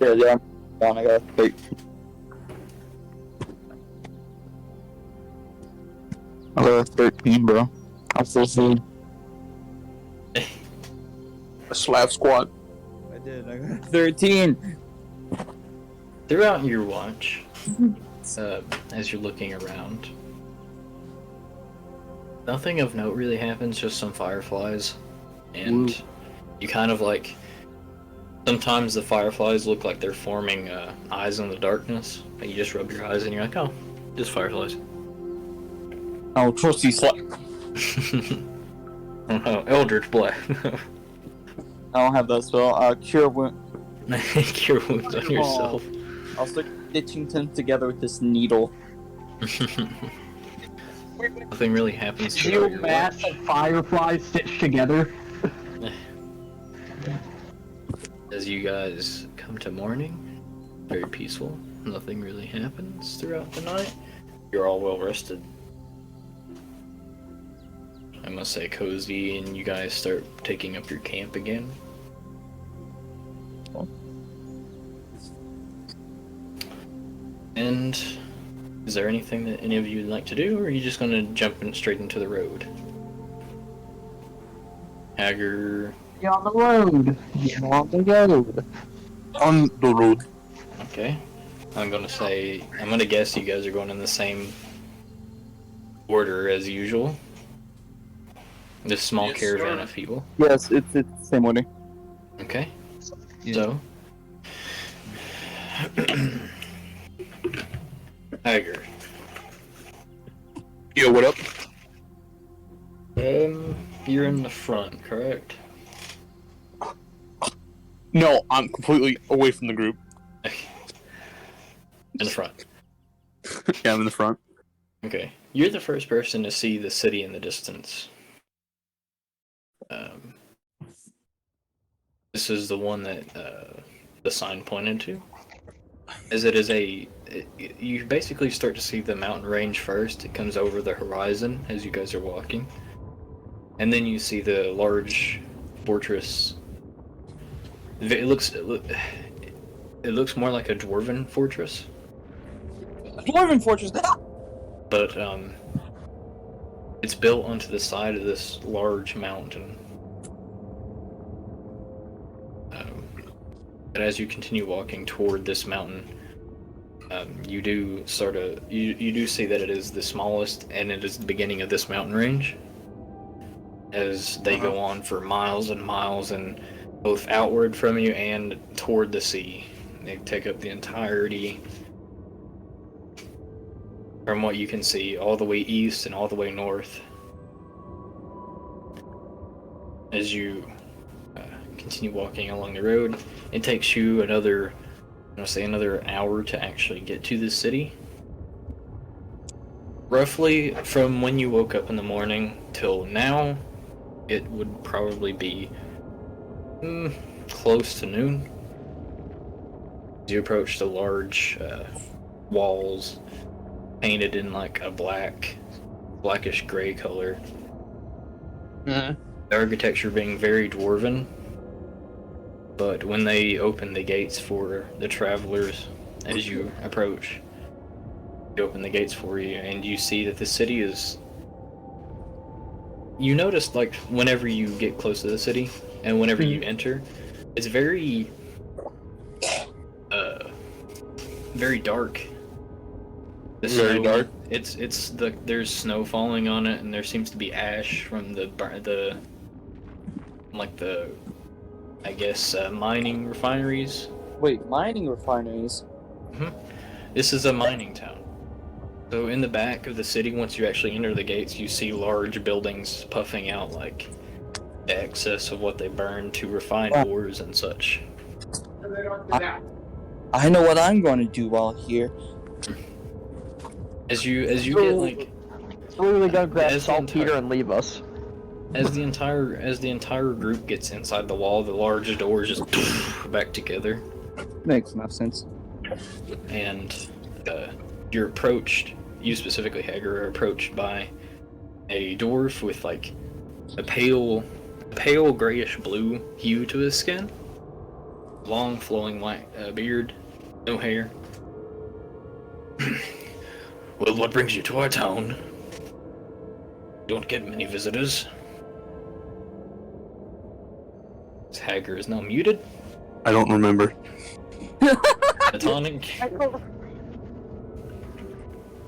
Yeah, I got 8. I got 13, bro. I'm still seeing. A slab squad. I did. I got 13. Throughout your watch, as you're looking around, nothing of note really happens, just some fireflies. And you kind of like, sometimes the fireflies look like they're forming eyes in the darkness. And you just rub your eyes and you're like, oh, just fireflies. Oh, trusty slap. Oh, Eldritch Blast. I don't have that spell. Cure wound. Cure wounds on yourself. I'll start stitching them together with this needle. Nothing really happens to You your mass watch. of fireflies stitched together. As you guys come to morning, very peaceful. Nothing really happens throughout the night. You're all well rested. I must say cozy, and you guys start taking up your camp again. And is there anything that any of you would like to do, or are you just going to jump straight into the road? Hager. Get on the road. Get on the road. On the road. Okay. I'm going to guess you guys are going in the same order as usual. This small Yes, caravan sir. of people. Yes, it's the same order. Okay. Yeah. So. Hager. Yo, what up? You're in the front, correct? No, I'm completely away from the group. In the front. Yeah, I'm in the front. Okay. You're the first person to see the city in the distance. This is the one that the sign pointed to. As it is you basically start to see the mountain range first. It comes over the horizon as you guys are walking. And then you see the large fortress. It looks more like a dwarven fortress. Dwarven fortress. But it's built onto the side of this large mountain. But as you continue walking toward this mountain, you do see that it is the smallest, and it is the beginning of this mountain range. as they go on for miles and miles, and both outward from you and toward the sea. They take up the entirety from what you can see, all the way east and all the way north. As you continue walking along the road, it takes you another hour to actually get to the city. Roughly from when you woke up in the morning till now, it would probably be close to noon. As you approach the large walls painted in like a blackish gray color. Mhm. The architecture being very dwarven, but when they open the gates for the travelers as you approach, they open the gates for you, and you see that the city is... You notice, like, whenever you get close to the city, and whenever you enter, it's very dark. Very dark? There's snow falling on it, and there seems to be ash from the I guess, mining refineries. Wait, mining refineries? This is a mining town. So in the back of the city, once you actually enter the gates, you see large buildings puffing out like the excess of what they burn to refine ores and such. I know what I'm going to do while here. As you get like... So we're really gonna grab As the saltpeter entire- and leave us. As the entire group gets inside the wall, the large doors just back together, Makes enough sense. and you're approached. You specifically, Hager, are approached by a dwarf with like a pale grayish blue hue to his skin, long flowing white beard, no hair. Well, what brings you to our town? Don't get many visitors. Hager is now muted. I don't remember. Platonic.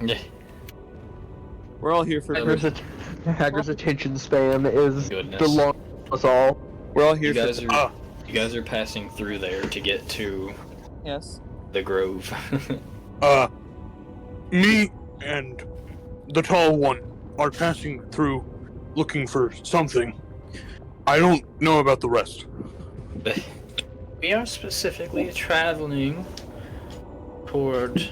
Yeah, We're all here for. Hager's attention span is Goodness. the longest of us all. We're all here you guys for. are you guys are passing through there to get to Yes. the grove. Me and the tall one are passing through looking for something. I don't know about the rest. We are specifically traveling toward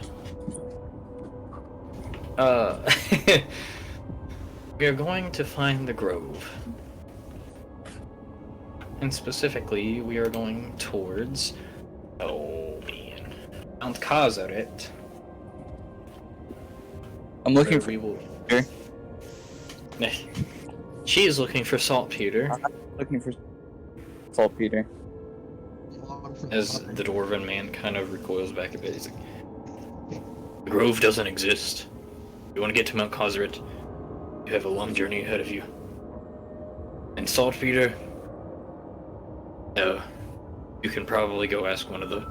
we are going to find the grove. And specifically, we are going towards Mount Kazaret. I'm looking where for. we will... Here. She is looking for saltpeter. Looking for. Saltpeter. As the dwarven man kind of recoils back a bit, he's like, the grove doesn't exist. You want to get to Mount Kazaret, you have a long journey ahead of you. And saltpeter, you can probably go ask one of the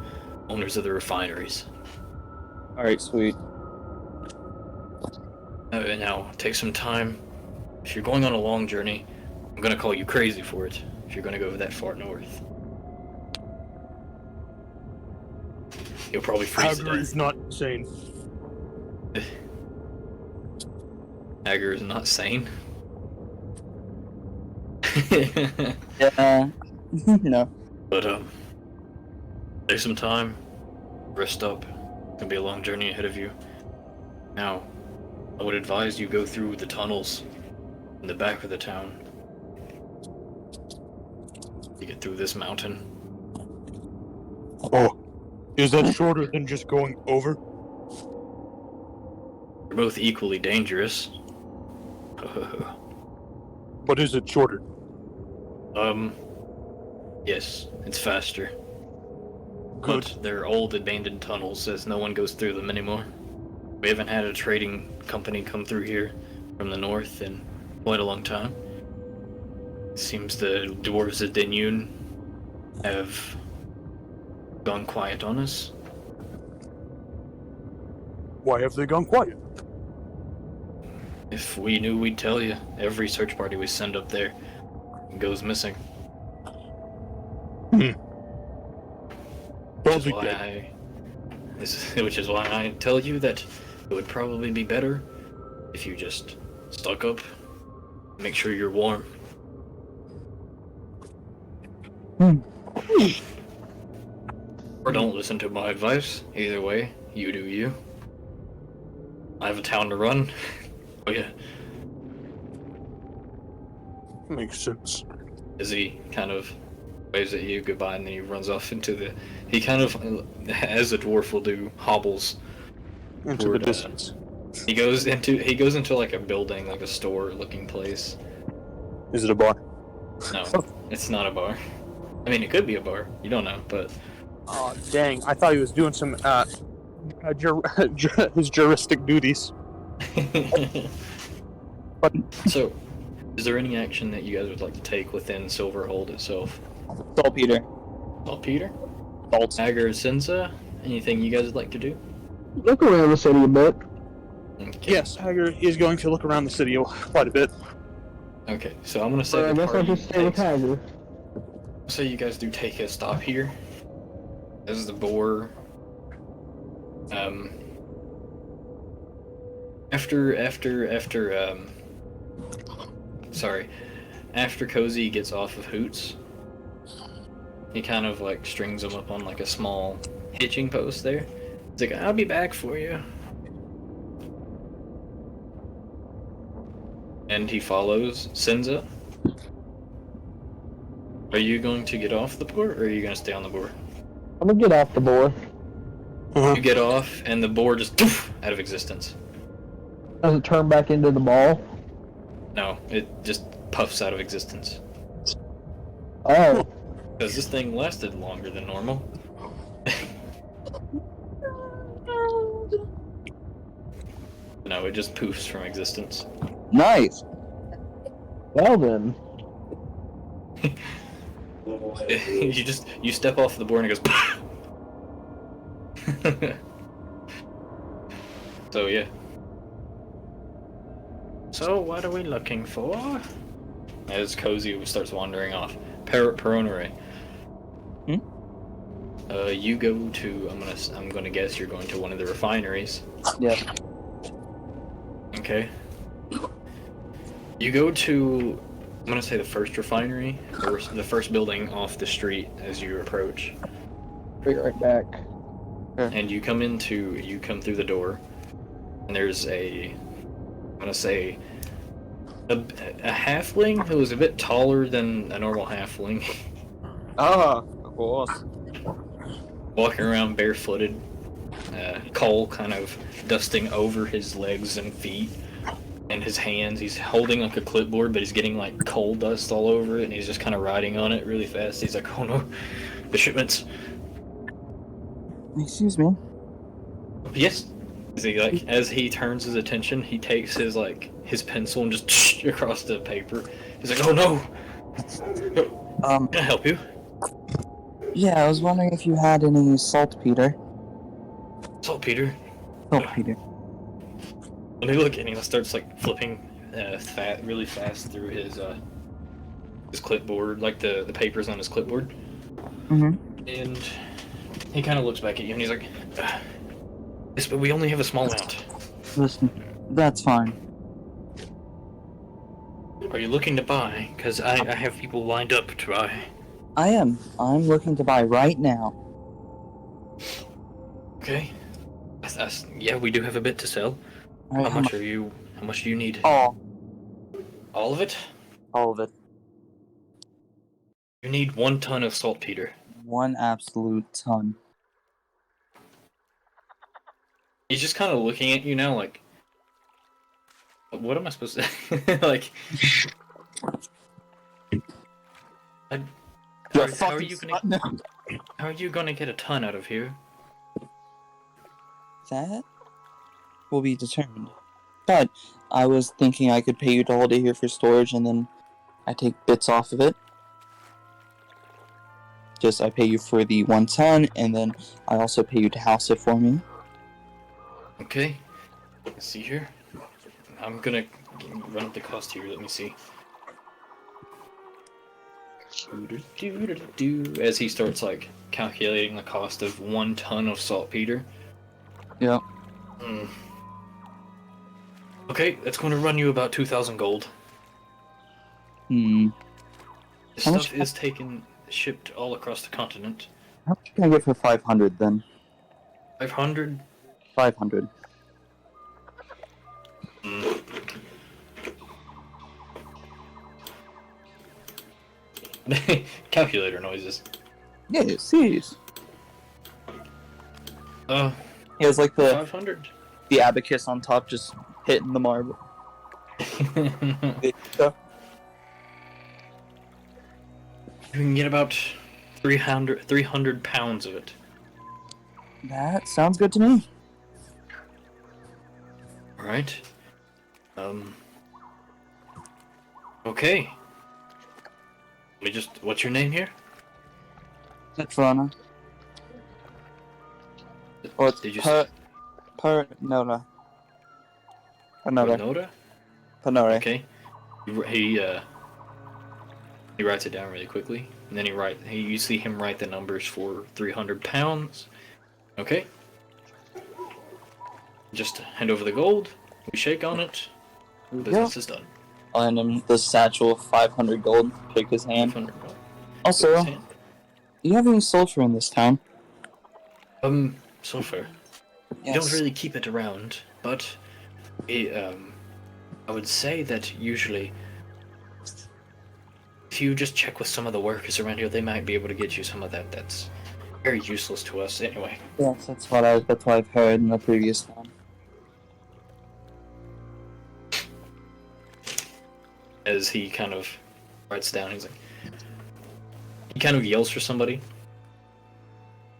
owners of the refineries. Alright, sweet. And now, take some time. If you're going on a long journey, I'm gonna call you crazy for it, if you're gonna go that far north. You'll probably freeze to Hager death. is not sane. Hager is not sane. Yeah. No. But, take some time, rest up. It's gonna be a long journey ahead of you. Now, I would advise you go through the tunnels in the back of the town to get through this mountain. Oh, is that shorter than just going over? They're both equally dangerous. But is it shorter? Yes, it's faster. Good. But they're old abandoned tunnels as no one goes through them anymore. We haven't had a trading company come through here from the north in quite a long time. It seems the dwarves at Denyun have gone quiet on us. Why have they gone quiet? If we knew, we'd tell you. Every search party we send up there goes missing. Don't be dead. Which is why I tell you that it would probably be better if you just stuck up, make sure you're warm. Or don't listen to my advice. Either way, you do you. I have a town to run. Oh yeah. Makes sense. As he kind of waves at you goodbye and then he runs off into the... He kind of, as a dwarf will do, hobbles Into toward, the distance. He goes into like a building, like a store looking place. Is it a bar? No, it's not a bar. I mean, it could be a bar. You don't know, but... Oh, dang. I thought he was doing some, his juristic duties. So, is there any action that you guys would like to take within Silverhold itself? Saltpeter. Well, Peter? Salt. Agar, Senza? Anything you guys would like to do? Look around the city a bit. Okay. Yes, Hager is going to look around the city quite a bit. Okay, so I'm gonna say I the guess I'll party just stay with takes... Hager. So you guys do take a stop here. As the boar... After Cozy gets off of Hoots, he kind of like strings him up on like a small hitching post there. He's like, I'll be back for you. And he follows Senza. Are you going to get off the boar, or are you going to stay on the boar? I'm gonna get off the boar. You get off, and the boar just poof, out of existence. Does it turn back into the ball? No, it just puffs out of existence. Oh. Because this thing lasted longer than normal. No, it just poofs from existence. Nice. Well then. You step off the board and it goes. So yeah. So what are we looking for? As Cozy starts wandering off, Peronore. You go to. I'm gonna guess you're going to one of the refineries. Yeah. Okay. You go to. I'm gonna say the first refinery, or the first building off the street as you approach. Be right back. And you come through the door, and there's I'm gonna say, a halfling who is a bit taller than a normal halfling, Ah, of course. walking around barefooted, coal kind of dusting over his legs and feet, and his hands. He's holding like a clipboard, but he's getting like coal dust all over it, and he's just kind of riding on it really fast. He's like, "Oh no, the shipments." Excuse me. Yes. As he turns his attention, he takes his pencil and just across the paper. He's like, "Oh no! Can I help you?" Yeah, I was wondering if you had any saltpeter. Saltpeter. Saltpeter. Let me look, and he starts like flipping really fast through his clipboard, like the papers on his clipboard. Mm-hmm. And he kind of looks back at you, and he's like, "Yes, but we only have a small amount." Listen, that's fine. Are you looking to buy? Because I have people lined up to buy. I am. I'm looking to buy right now. Okay. Yeah, we do have a bit to sell. All right, How much do you need? All All of it? of it. You need 1 ton of saltpeter. 1 absolute ton. He's just kind of looking at you now like, what am I supposed to like? How are you gonna get a ton out of here? That will be determined. But I was thinking I could pay you to hold it here for storage, and then I take bits off of it. Just I pay you for the 1 ton, and then I also pay you to house it for me. Okay. Let's see here. I'm gonna run up the cost here. Let me see. As he starts like calculating the cost of 1 ton of saltpeter. Yeah. Okay, that's going to run you about 2,000 gold. Hmm. This How much- stuff is shipped all across the continent. How much can I get for 500 then? 500. 500. Calculator noises. Yes, yes. Uh, He has like the 500. abacus on top, just hitting the marble. You can get about 300 pounds of it. That sounds good to me. Alright. Okay. What's your name here? Petrona. Or it's Did you Nora. Panore. Nora? Panore. Okay. He writes it down really quickly, and then you see him write the numbers for 300 pounds. Okay. Just hand over the gold. We shake on it. Business is done. I'll hand him the satchel of 500 gold. Shake his hand. 500 gold. Also, Shake his hand. do you have any sulfur in this town? Sulfur. Yes. You don't really keep it around, but I would say that usually, if you just check with some of the workers around here, they might be able to get you some of that. That's very useless to us anyway. Yes, that's what I've heard in the previous town. As he kind of writes down, he kind of yells for somebody.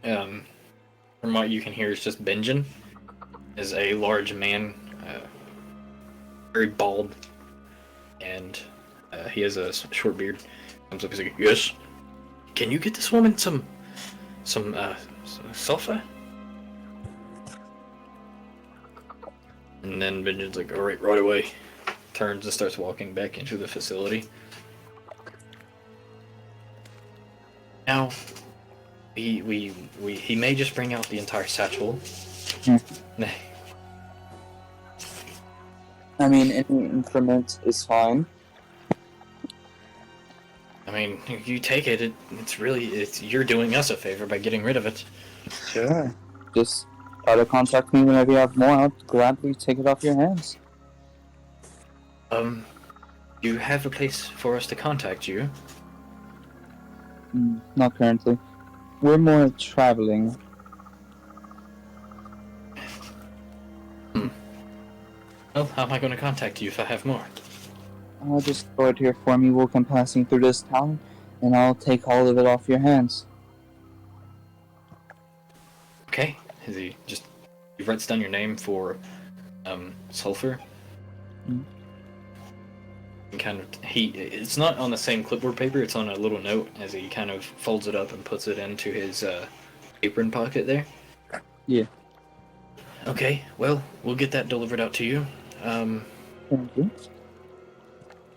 From what you can hear, it's just Benjamin, is a large man, very bald, and he has a short beard. Comes up, he's like, "Yes, can you get this woman some sulfur?" And then Benjamin's like, "All right, right away." Turns and starts walking back into the facility. Now, he may just bring out the entire satchel. I mean, any increment is fine. I mean, if you take it, it's you're doing us a favor by getting rid of it. Sure. Just try to contact me whenever you have more. I'll gladly take it off your hands. Do you have a place for us to contact you? Not currently. We're more traveling. Well, how am I going to contact you if I have more? I'll just store it here for me. We'll come passing through this town, and I'll take all of it off your hands. Okay. He writes down your name for sulfur. And kind of it's not on the same clipboard paper, it's on a little note as he kind of folds it up and puts it into his apron pocket there. Yeah. Okay, well, we'll get that delivered out to you. Thank you.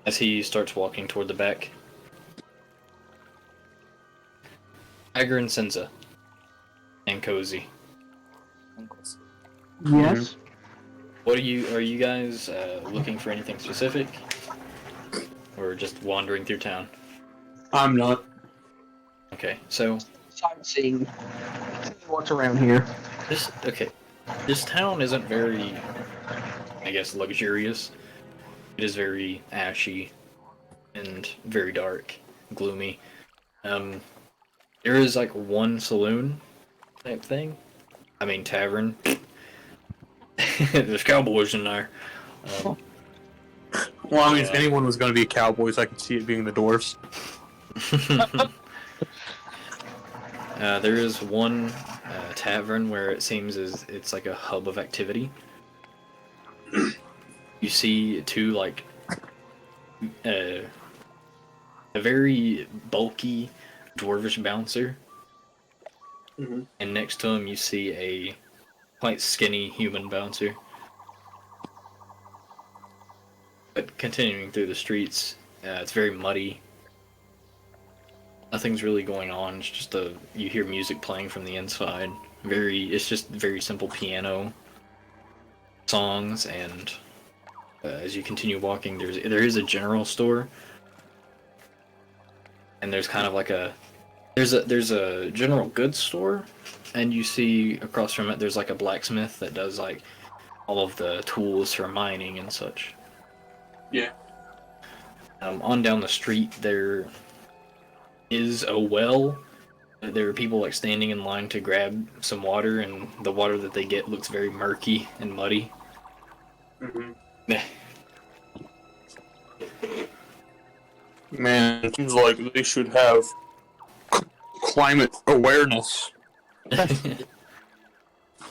As he starts walking toward the back. Tiger and Senza. And Cozy. Yes. Are you guys looking for anything specific? Or just wandering through town? I'm not. Okay, so Sightseeing. What's around here? this town isn't very, I guess, luxurious. It is very ashy and very dark, gloomy. There is like one saloon type thing. I mean tavern. There's cowboys in there. Well, I mean, if anyone was going to be cowboys, I could see it being the dwarfs. There is one tavern where it seems it's like a hub of activity. You see two like a very bulky dwarvish bouncer, and next to him you see a quite skinny human bouncer. But continuing through the streets, it's very muddy. Nothing's really going on. It's just you hear music playing from the inside. It's just very simple piano songs, and as you continue walking, there is a general store, and there's kind of like there's a general goods store, and you see across from it there's like a blacksmith that does like all of the tools for mining and such. Yeah. On down the street there is a well. There are people like standing in line to grab some water, and the water that they get looks very murky and muddy. Mm-hmm. Man, it seems like they should have climate awareness.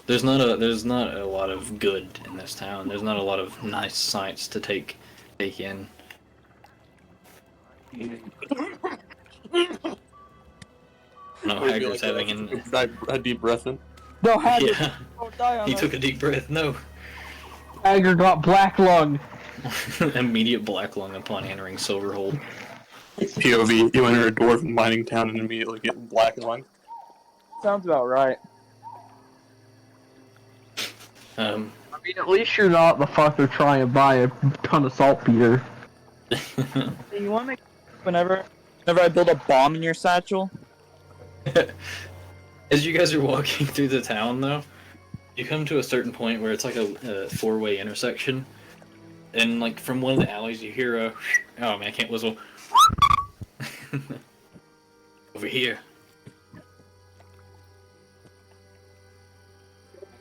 There's not a lot of good in this town. There's not a lot of nice sights to take in. No, Hagrid's having a deep breath in. No, Hagrid, yeah. don't die on He us. took a deep breath. No. Hagrid got black lung. Immediate black lung upon entering Silverhold. POV, you enter a dwarven mining town and immediately get black lung. Sounds about right. Um, I mean, at least you're not the fucker trying to buy a ton of saltpeter. Hey, you want to make whenever I build a bomb in your satchel? As you guys are walking through the town, though, you come to a certain point where it's like a four-way intersection, and like from one of the alleys you hear a oh man, I can't whistle. Over here.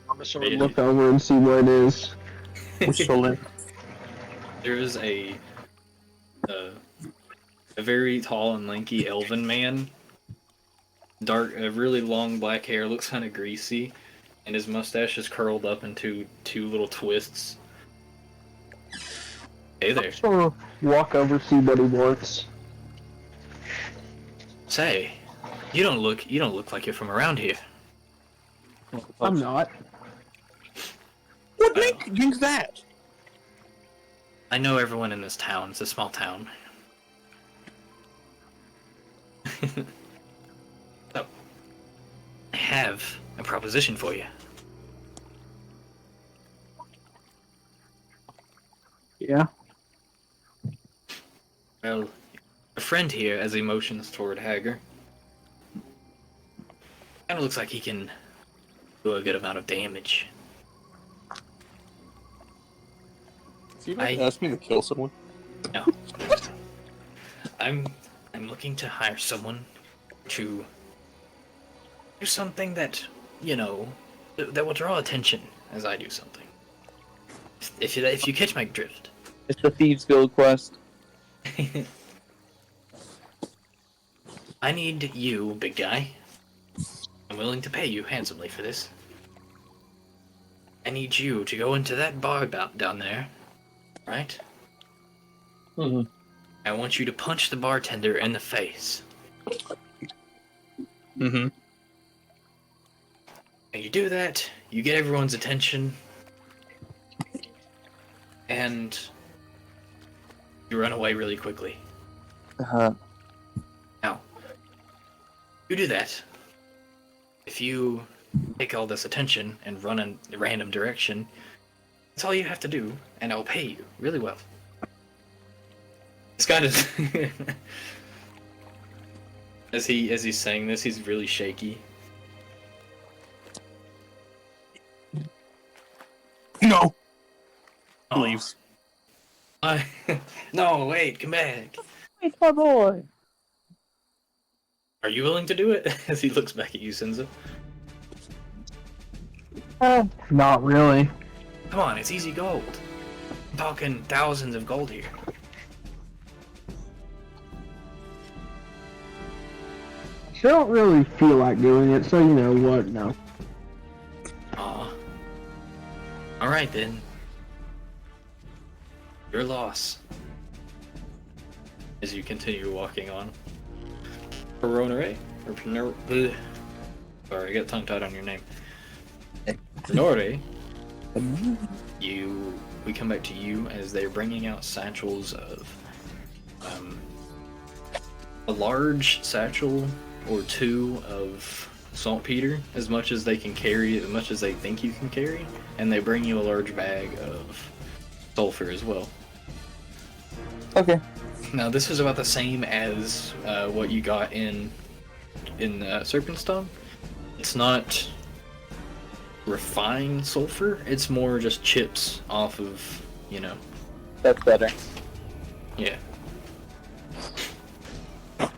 I'm just gonna look over and see what it is. There is a very tall and lanky elven man. Really long black hair, looks kind of greasy, and his mustache is curled up into two little twists. Hey there. Just gonna walk over, see what he wants. Say, you don't look like you're from around here. I'm not. What makes you think that? I know everyone in this town. It's a small town. So, I have a proposition for you. Yeah. Well, a friend here, as he motions toward Hager, kind of looks like he can do a good amount of damage. Is he ask me to kill someone? No. I'm looking to hire someone to do something that, that will draw attention as I do something. If you catch my drift. It's the Thieves Guild quest. I need you, big guy. I'm willing to pay you handsomely for this. I need you to go into that bar down there, right? Mm-hmm. I want you to punch the bartender in the face. Mm-hmm. And you do that, you get everyone's attention, and you run away really quickly. Uh-huh. Now, you do that. If you take all this attention and run in a random direction, that's all you have to do, and I'll pay you really well. This guy is as he's saying this, he's really shaky. No. Oh. Leaves. No, wait, come back. It's my boy. Are you willing to do it? As he looks back at you, Senza. Not really. Come on, it's easy gold. I'm talking thousands of gold here. I don't really feel like doing it, so you know what? No. Aw. Alright then. Your loss. As you continue walking on. Peronore? Or Penor... Sorry, I got tongue-tied on your name. Penore, you we come back to you as they're bringing out satchels of a large satchel or two of saltpeter, as much as they can carry, as much as they think you can carry, and they bring you a large bag of sulfur as well. Okay. Now this is about the same as what you got in Serpentstone. It's not refined sulfur, it's more just chips off of, you know. That's better. Yeah.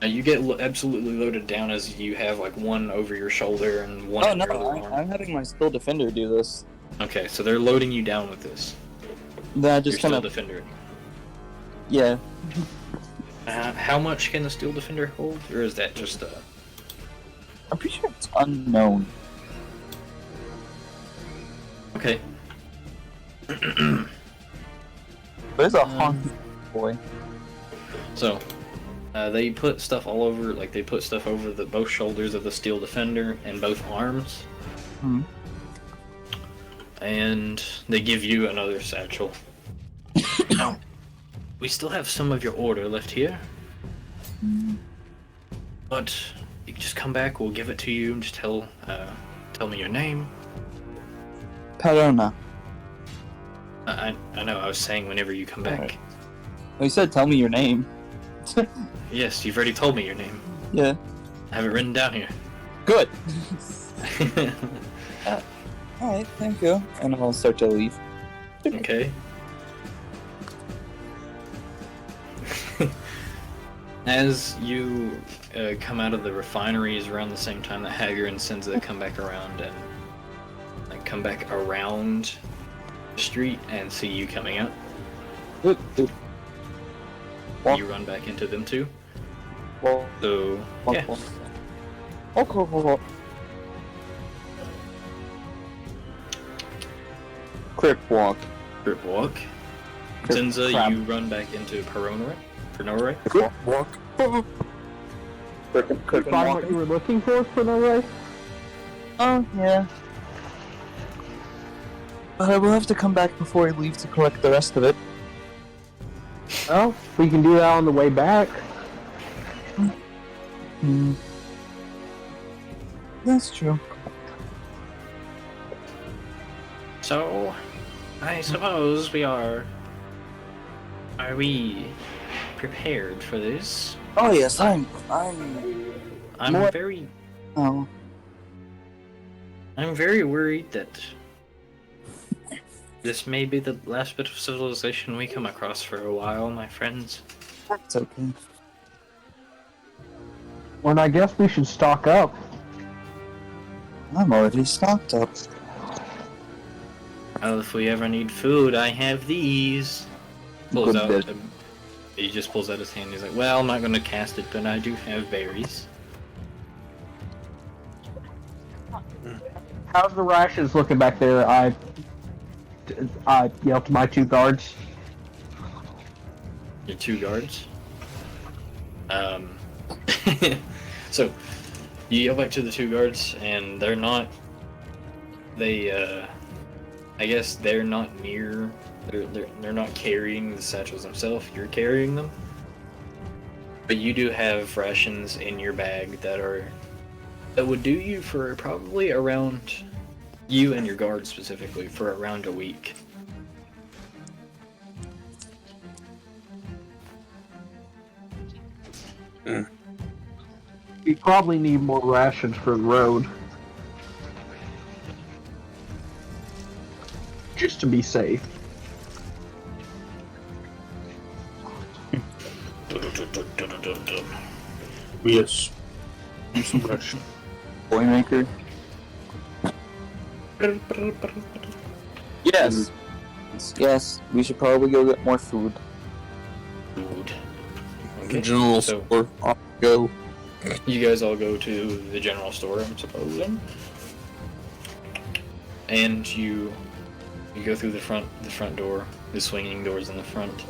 Now you get absolutely loaded down as you have like one over your shoulder and one Oh in no, your other arm. I'm having my Steel Defender do this. Okay, so they're loading you down with this. Then I You're just Steel kind of, Defender. yeah. How much can the Steel Defender hold, or is that just I'm pretty sure it's unknown. Okay. There's a honky boy. So, they put stuff all over, like they put stuff over both shoulders of the Steel Defender and both arms. Hmm. And they give you another satchel. Now, we still have some of your order left here. But you can just come back, we'll give it to you, and just tell me your name. Perona. I know, I was saying whenever you come back. Alright. Well, you said tell me your name. Yes, you've already told me your name. Yeah. I have it written down here. Good. Alright, thank you. And I'll start to leave. Okay. As you come out of the refineries around the same time that Hager and Senza come back around and come back around the street and see you coming out, Well, you run back into them too. well, So yeah, okay. Crip walk. group walk. Senza, crap. you run back into Peronore. Walk. Crip Find what you were looking for the way? Oh, yeah. But I will have to come back before I leave to collect the rest of it. Well, we can do that on the way back. Hmm. That's true. So, I suppose we are. Are we prepared for this? Oh yes, I'm I'm More- very. oh. I'm very worried that this may be the last bit of civilization we come across for a while, my friends. It's okay. Well, I guess we should stock up. I'm already stocked up. Well, if we ever need food, I have these. Pulls Good out. bit. He just pulls out his hand. He's like, "Well, I'm not going to cast it, but I do have berries." How's the rations looking back there? I yelled to my two guards. Your two guards. So you yell back to the two guards, and they're not. They I guess they're not near. They're not carrying the satchels themselves. You're carrying them, but you do have rations in your bag that would do you for probably around, you and your guard specifically, for around a week. We probably need more rations for the road. Just to be safe. Yes. Do some ration. Boy maker. Yes. Yes, we should probably go get more food. Food. Okay. General So store. Off we go. you guys all go to the general store, I'm supposing, and you go through the front door, the swinging doors in the front.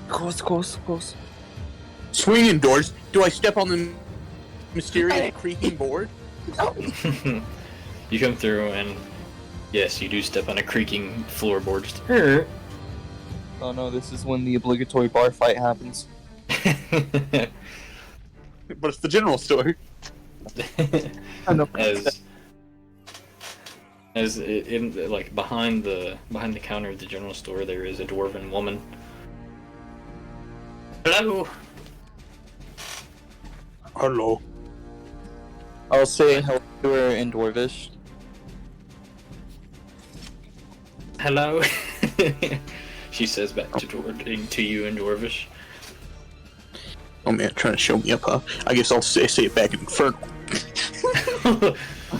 Close. Swinging doors. Do I step on the mysterious creaking board? You come through, and yes, you do step on a creaking floorboard. Just, Oh no, this is when the obligatory bar fight happens. But it's the general store. as in like behind the counter of the general store, there is a dwarven woman. Hello. Hello. I'll say hello to her in Dwarvish. Hello. She says back to you in Dwarvish. Oh man, trying to show me up, huh? I guess I'll say it back in Infernal.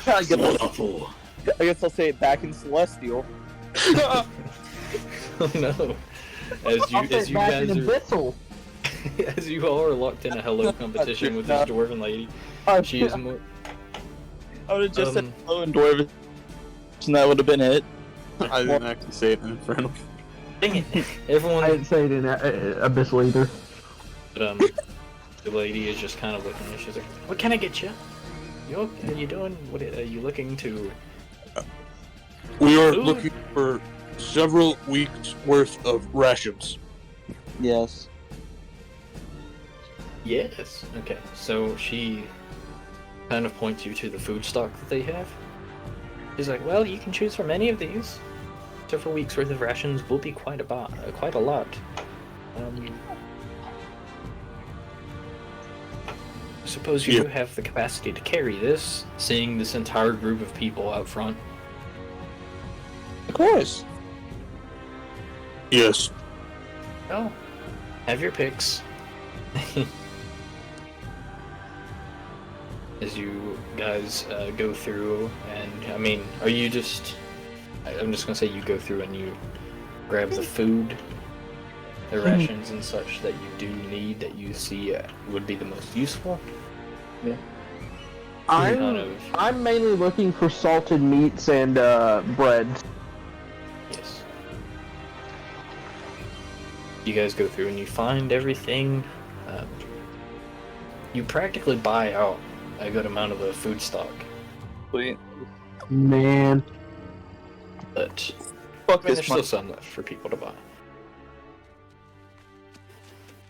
I guess I'll say it back in Celestial. Oh no. As you guys are, as you all are locked in a hello competition with this dwarven lady, she is more. I would have just said hello in Dwarvish, and that would have been it. I didn't actually say it in Infernal. Dang it! Everyone. I didn't say it in Abyssal either. But the lady is just kind of looking, and she's like, "What can I get you? Are you doing? What are you looking to?" We are Food? looking for several weeks worth of rations. Yes. Yes. Okay. So she kind of points you to the food stock that they have. She's like, "Well, you can choose from any of these. Several weeks worth of rations will be quite a lot. I suppose you do have the capacity to carry this, seeing this entire group of people out front." Of course. Yes. Oh, have your picks. As you guys go through, and I mean, are you just... I'm just gonna say you go through and you grab the food, the rations and such that you do need, that you see would be the most useful. Yeah. I'm mainly looking for salted meats and breads. Yes. You guys go through and you find everything. You practically buy out a good amount of the food stock, Sweet. Man. but Fuck there's this still month. some left for people to buy.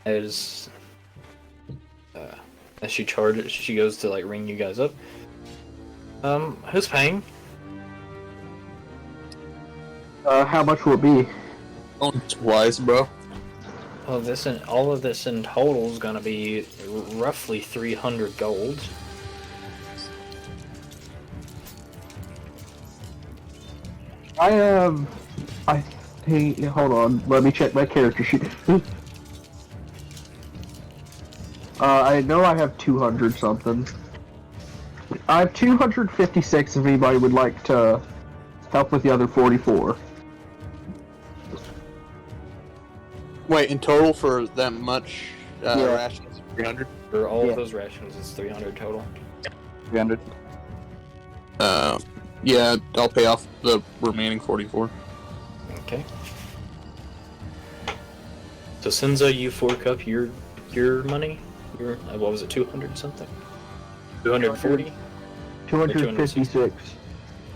As she goes to like ring you guys up. Who's paying? How much will it be? Oh, it's wise, bro. Well, all of this in total is gonna be roughly 300 gold. I think, hold on, let me check my character sheet. I know I have 200 something. I have 256 if anybody would like to help with the other 44. Wait, in total for that much Yeah. rations? 300? For all Yeah. of those rations, it's 300 total. 300. Yeah, I'll pay off the remaining 44. Okay. So Senza, you fork up your money. Your what was it, 200 something? 240. 256.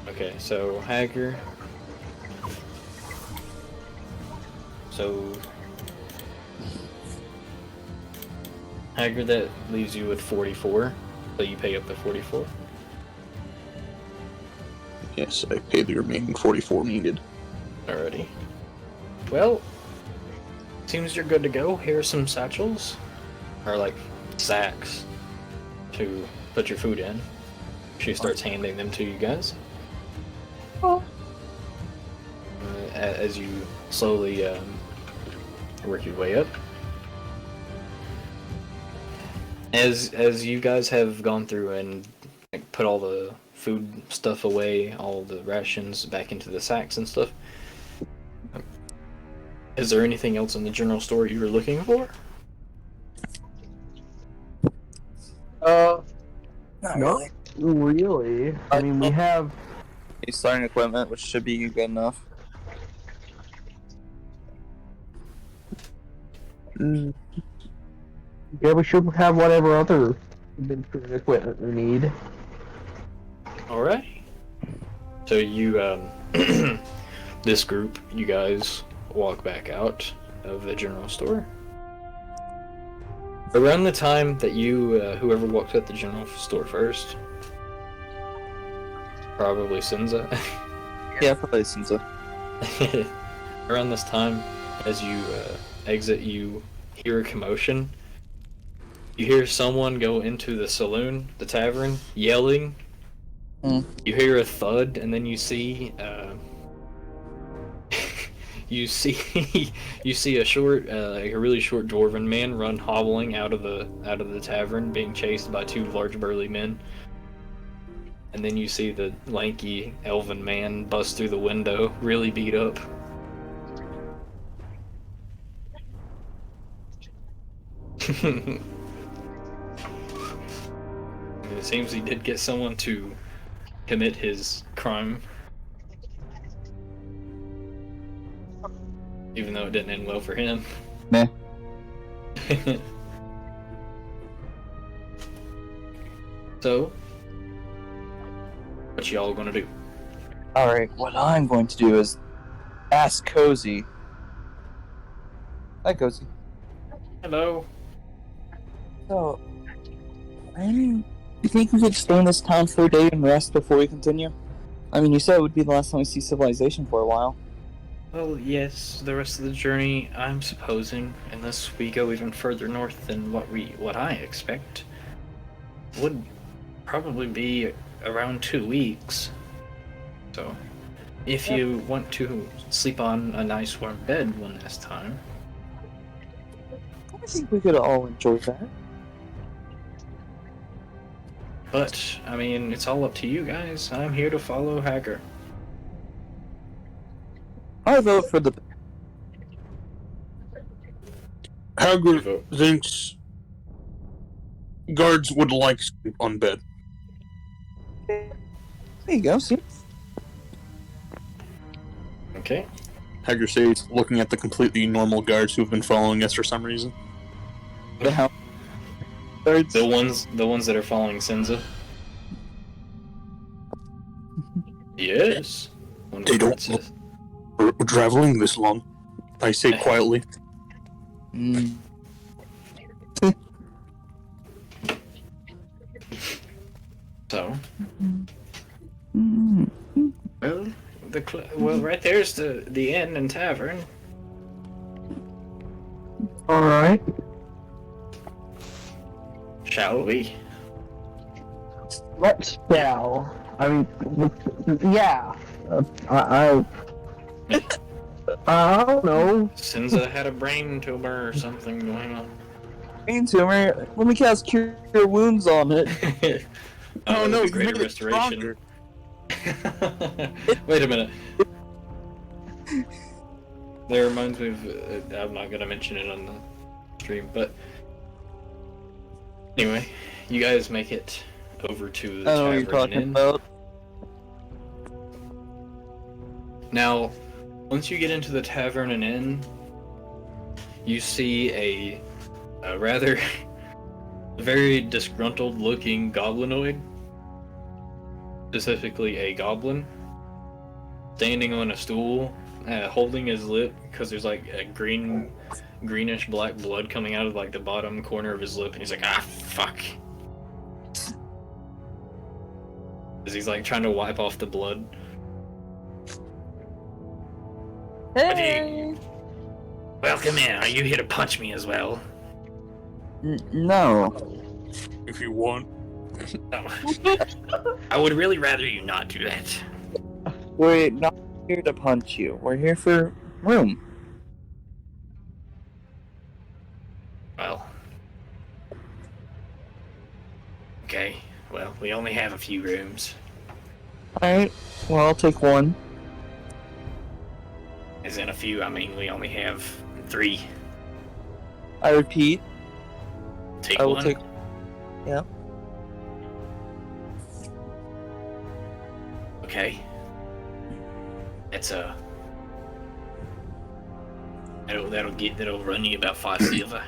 Okay, so Hager. So Hager, that leaves you with 44. So you pay up the 44. Yes, I paid the remaining 44 needed. Alrighty. Well, seems you're good to go. Here are some satchels, or like sacks, to put your food in. She starts handing them to you guys. As you slowly work your way up. As you guys have gone through and like, put all the food stuff away, all the rations back into the sacks and stuff, is there anything else in the general store you were looking for? Not really. I mean, we have... Starting equipment, which should be good enough. Yeah, we should have whatever other adventuring equipment we need. Alright. So you, this group, you guys walk back out of the general store. Around the time that you, whoever walks at the general store first, probably Sinza. Yeah, probably Sinza. Around this time, as you exit, you hear a commotion. You hear someone go into the saloon, the tavern, yelling. Mm. You hear a thud, and then you see you see a short, like a really short dwarven man run hobbling out of the tavern, being chased by two large burly men. And then you see the lanky elven man bust through the window, really beat up. It seems he did get someone to commit his crime. Even though it didn't end well for him. Meh. So, what y'all gonna do? Alright, what I'm going to do is ask Cozy. Hi, Cozy. Hello. So, do you think we could stay in this town for a day and rest before we continue? I mean, you said it would be the last time we see civilization for a while. Well, yes, the rest of the journey, I'm supposing, unless we go even further north than what I expect, would probably be around 2 weeks. So, if you want to sleep on a nice warm bed one last time. I think we could all enjoy that. But, I mean, it's all up to you guys. I'm here to follow Hager. I vote for the... Hagrid thinks guards would like sleep on bed. There you go, see? Okay. Hagrid says, looking at the completely normal guards who have been following us for some reason. The hell? Birds. The ones that are following Sinza. Yes. One They don't princess. We're traveling this long, I say quietly. Mm. So, Mm. well, right there's the inn and tavern. Alright. Shall we? Let's go. I mean, yeah. I don't know. Sinza had a brain tumor or something going on. Brain tumor. Let me cast Cure Wounds on it. Oh, no, Greater you made it restoration. Wait a minute. That reminds me of. I'm not gonna mention it on the stream, but anyway, you guys make it over to the I know what tavern you're talking inn. about. Now, once you get into the tavern and inn, you see a rather very disgruntled-looking goblinoid, specifically a goblin, standing on a stool, holding his lip because there's like a greenish black blood coming out of like the bottom corner of his lip, and he's like, ah, fuck. As he's like trying to wipe off the blood. Hey! Welcome in. Are you here to punch me as well? No. If you want. No. I would really rather you not do that. We're not here to punch you. We're here for room. Well. Okay. Well, we only have a few rooms. Alright, well, I'll take one. As in a few, I mean we only have 3. I repeat, Take I will one. take. Yeah. Okay. It's that'll run you about 5 silver.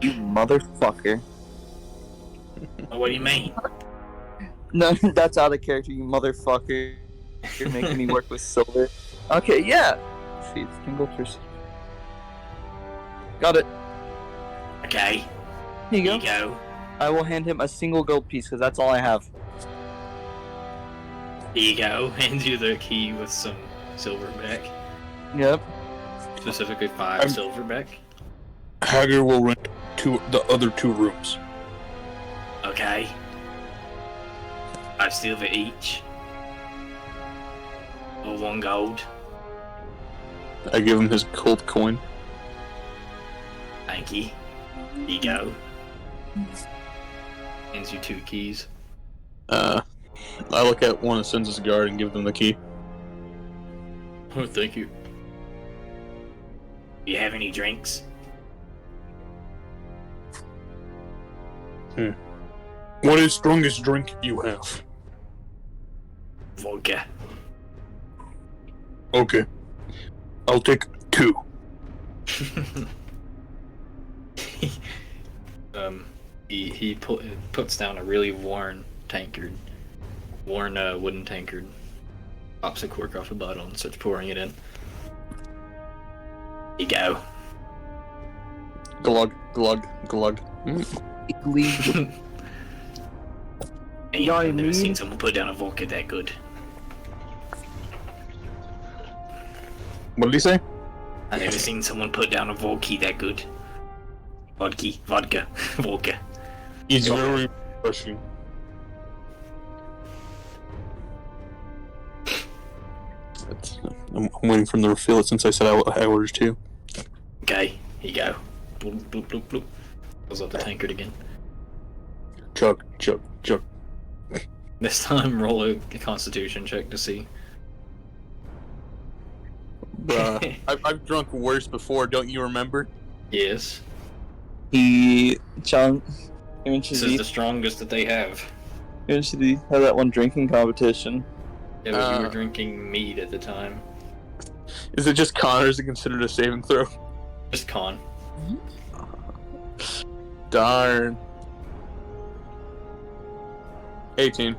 You motherfucker. What do you mean? No, that's out of character, you motherfucker. You're making me work with silver. Okay, yeah. See, single person. Got it. Okay, Here you here go. you go. I will hand him a single gold piece because that's all I have. Here you go. Hands you the key with some silver back, Yep. specifically 5 I'm- silver back. Hager will rent the other 2 rooms. Okay. 5 silver each. Or 1 gold. I give him his gold coin. Thank you. Here you go. Hands you 2 keys. I look at one of Sen's guard and give them the key. Oh, thank you. Do you have any drinks? What is strongest drink you have? Vodka. Okay. I'll take 2. He puts down a really worn wooden tankard, pops a cork off a bottle and starts pouring it in. Here you go. Glug, glug, glug. Hey, Got I've never any seen mead? someone put down a vodka that good. What did he say? I've never seen someone put down a vodka that good. Vodka. Vodka. He's very refreshing. I'm waiting for him to refill it since I said I ordered 2. Okay, here you go. Bloop, bloop, bloop, bloop. Fills up the tankard again. Chug, chug, chug. This time, roll a constitution check to see. Bruh. I've drunk worse before, don't you remember? Yes. He This eventually is the strongest that they have. had that one drinking competition. Yeah, but you were drinking mead at the time. Is it just Connor's that considered a saving throw? Just con. Darn. 18.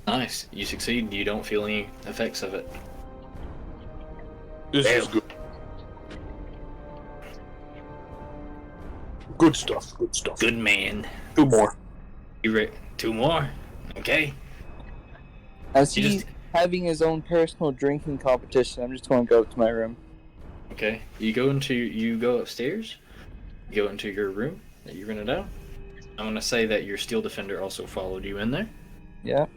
Nice. You succeed. You don't feel any effects of it. This is good. Good stuff, good stuff. Good man. 2 more. You 2 more. Okay. As You he's just- having his own personal drinking competition, I'm just going to go up to my room. Okay. You go upstairs. You go into your room that you rented out. I'm gonna say that your steel defender also followed you in there. Yeah.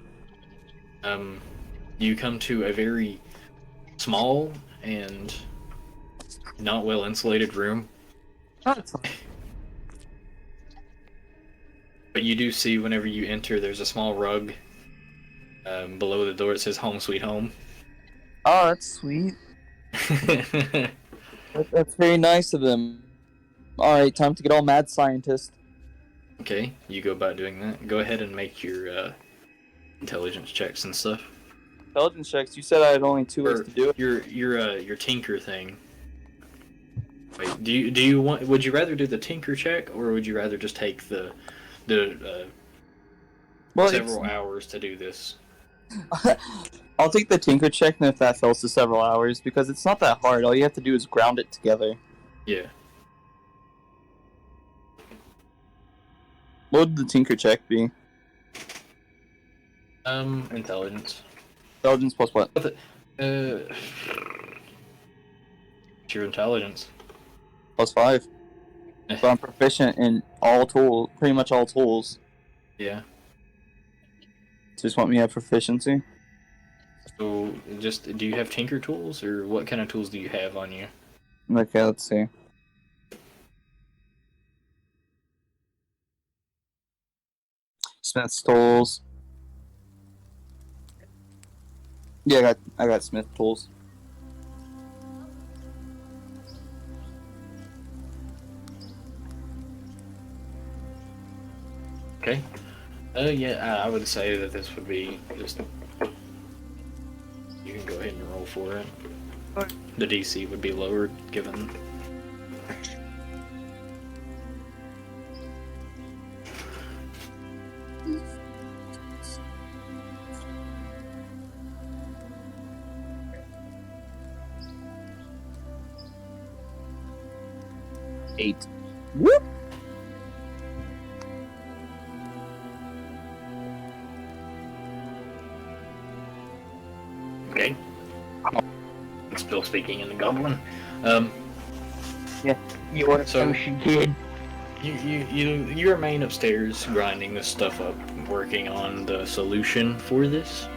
You come to a very small and not well insulated room. But you do see whenever you enter, there's a small rug below the door. It says "Home Sweet Home." Oh, that's sweet. That's very nice of them. Alright, time to get all mad scientist. Okay, you go about doing that. Go ahead and make your intelligence checks and stuff. Intelligence checks, you said I had only 2 ways Or to do it. your tinker thing. Wait, do you want? Would you rather do the tinker check, or would you rather just take the Well, several hours to do this? I'll take the tinker check, and if that fails to several hours, because it's not that hard. All you have to do is ground it together. Yeah. What would the tinker check be? Intelligence. Intelligence plus what? It's your intelligence. Plus 5. But I'm proficient in pretty much all tools. Yeah. Just want me to have proficiency. So, do you have tinker tools, or what kind of tools do you have on you? Okay, let's see. Smith's tools. Yeah, I got Smith tools. Okay. Yeah, I would say that this would be just. You can go ahead and roll for it. The DC would be lowered given. 8. Okay. Still speaking in the goblin. You are So- so kid. You remain upstairs grinding this stuff up, working on the solution for this.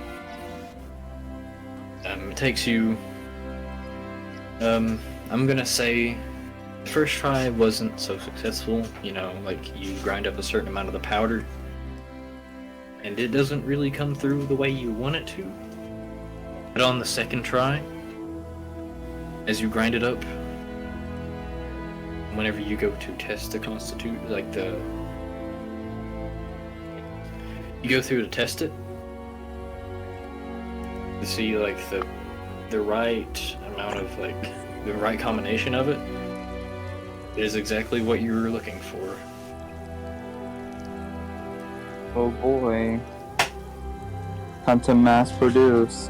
It takes you. I'm gonna say, the first try wasn't so successful. You know, like you grind up a certain amount of the powder, and it doesn't really come through the way you want it to. But on the second try, as you grind it up, whenever you go to test the constitute, you go through to test it to see like the right amount of the right combination of it is exactly what you were looking for. Oh boy. Time to mass produce.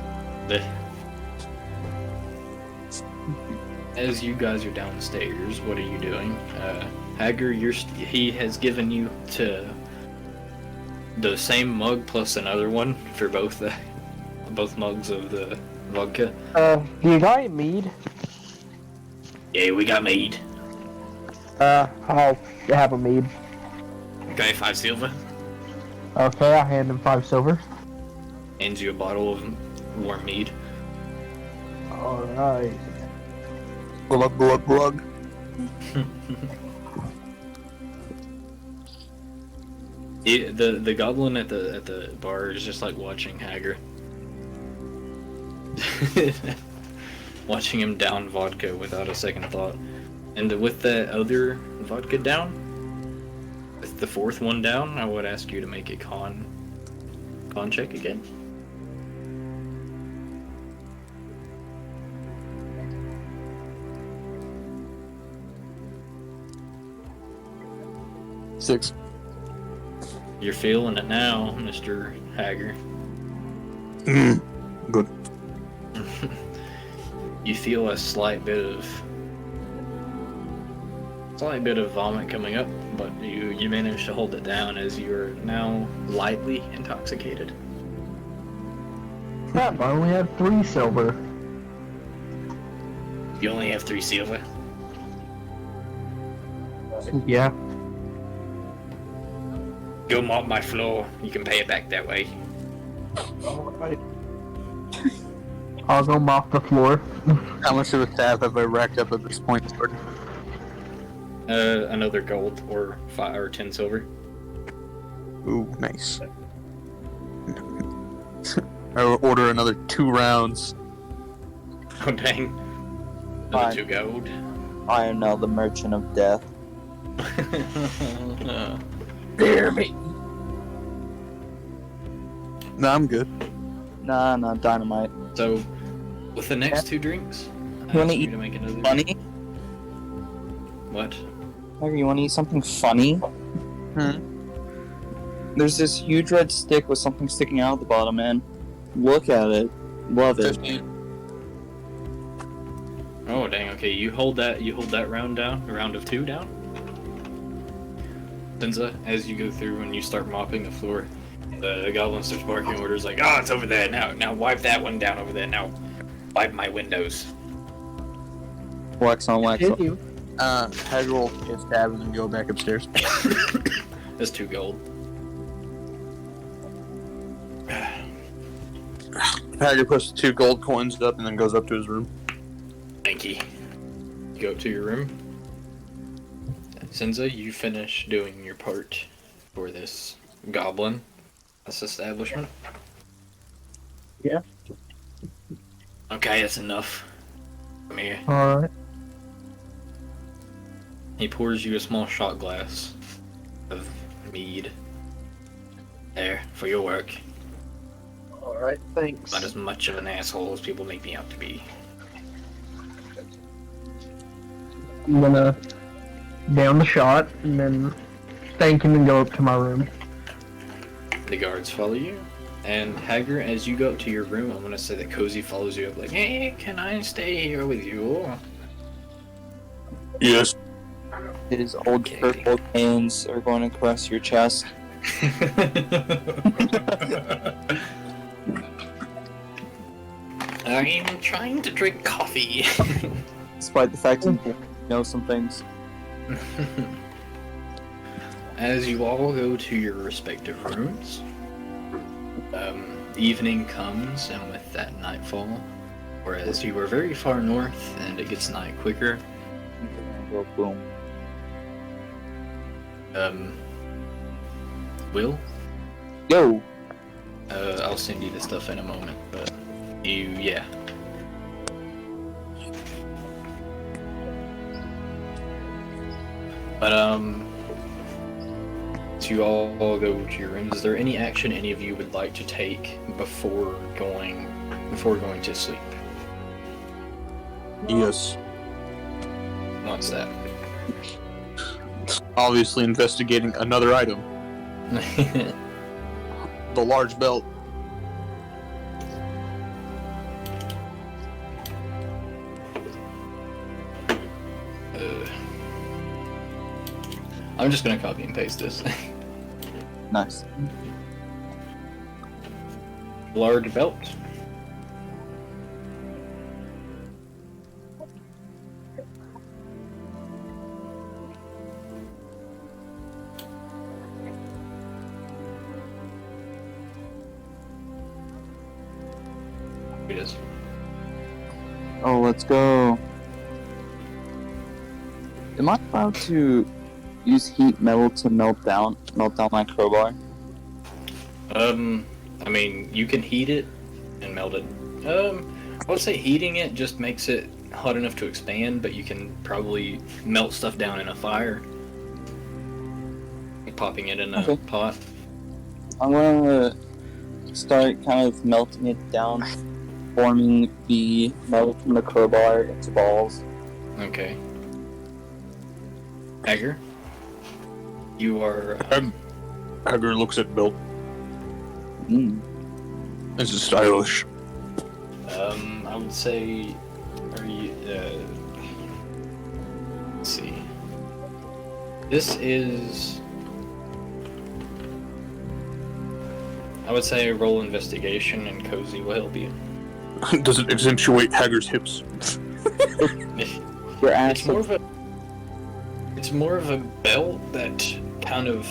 As you guys are downstairs, what are you doing? Hager, he has given you to the same mug plus another one for both mugs of the vodka. Do you got any mead? Yeah, we got mead. I'll have a mead. Okay, 5 silver. Okay, I'll hand him 5 silver. Hands you a bottle of warm mead. Alright. Glug, glug, glug. The goblin at the bar is just like watching Hager. Watching him down vodka without a second thought. And with the other vodka down, with the fourth one down, I would ask you to make a con check again. Six. You're feeling it now, Mr. Hager. Good. You feel a slight bit of vomit coming up, but you manage to hold it down as you're now lightly intoxicated. Crap, I only have 3 silver. You only have 3 silver. Yeah. Go mop my floor. You can pay it back that way. Alright. I'll go mop the floor. How much of a tab have I racked up at this point, Jordan? Another gold or 5 or 10 silver. Ooh, nice. I will order another 2 rounds. Oh dang. Another 2 gold. I am now the merchant of death. Dear me. No, I'm good. Nah, dynamite. So, with the next 2 drinks, I You wanna ask you eat to make another. Funny? What? Maybe you want to eat something funny? There's this huge red stick with something sticking out of the bottom, man. Look at it. Love it. 15. Oh dang. Okay, you hold that round down. A round of 2 down. Senza, as you go through and you start mopping the floor, the goblin starts barking orders like, "Oh, it's over there now. Now wipe that one down over there. Now wipe my windows." Wax on, wax on. Continue. Hager will just stab and then go back upstairs. That's 2 gold. Hager puts 2 gold coins up and then goes up to his room. Thank you. You go up to your room. Senza, you finish doing your part for this goblin, this establishment. Yeah. Okay, that's enough. Come here. Alright. He pours you a small shot glass of mead. There, for your work. Alright, thanks. Not as much of an asshole as people make me out to be. I'm gonna down the shot and then thank him and go up to my room. The guards follow you. And Hager, as you go up to your room, I'm gonna say that Cozy follows you up like, "Hey, can I stay here with you?" Yes. His old Okay. purple hands are going to caress your chest. I'm trying to drink coffee. Despite the fact that you know some things. As you all go to your respective rooms, evening comes, and with that nightfall, whereas you were very far north and it gets night quicker, Go boom. Will, Yo! I'll send you the stuff in a moment, but yeah. But, as you all go to your rooms, is there any action any of you would like to take before going to sleep? Yes. What's that? Obviously investigating another item. The large belt. I'm just gonna copy and paste this. Nice. Large belt. It is. Oh, let's go. Am I allowed to use heat metal to melt down my crowbar? I mean, you can heat it and melt it. I would say heating it just makes it hot enough to expand, but you can probably melt stuff down in a fire. Like popping it in a Okay. pot. I'm gonna start kind of melting it down, forming the metal from the crowbar into balls. Okay. Hager, you are. Hager looks at belt. This is stylish. I would say. Are you? Let's see. This is. I would say roll investigation, and Cozy will help you. Does it accentuate Hager's hips? Your ass. It's more of a belt that kind of.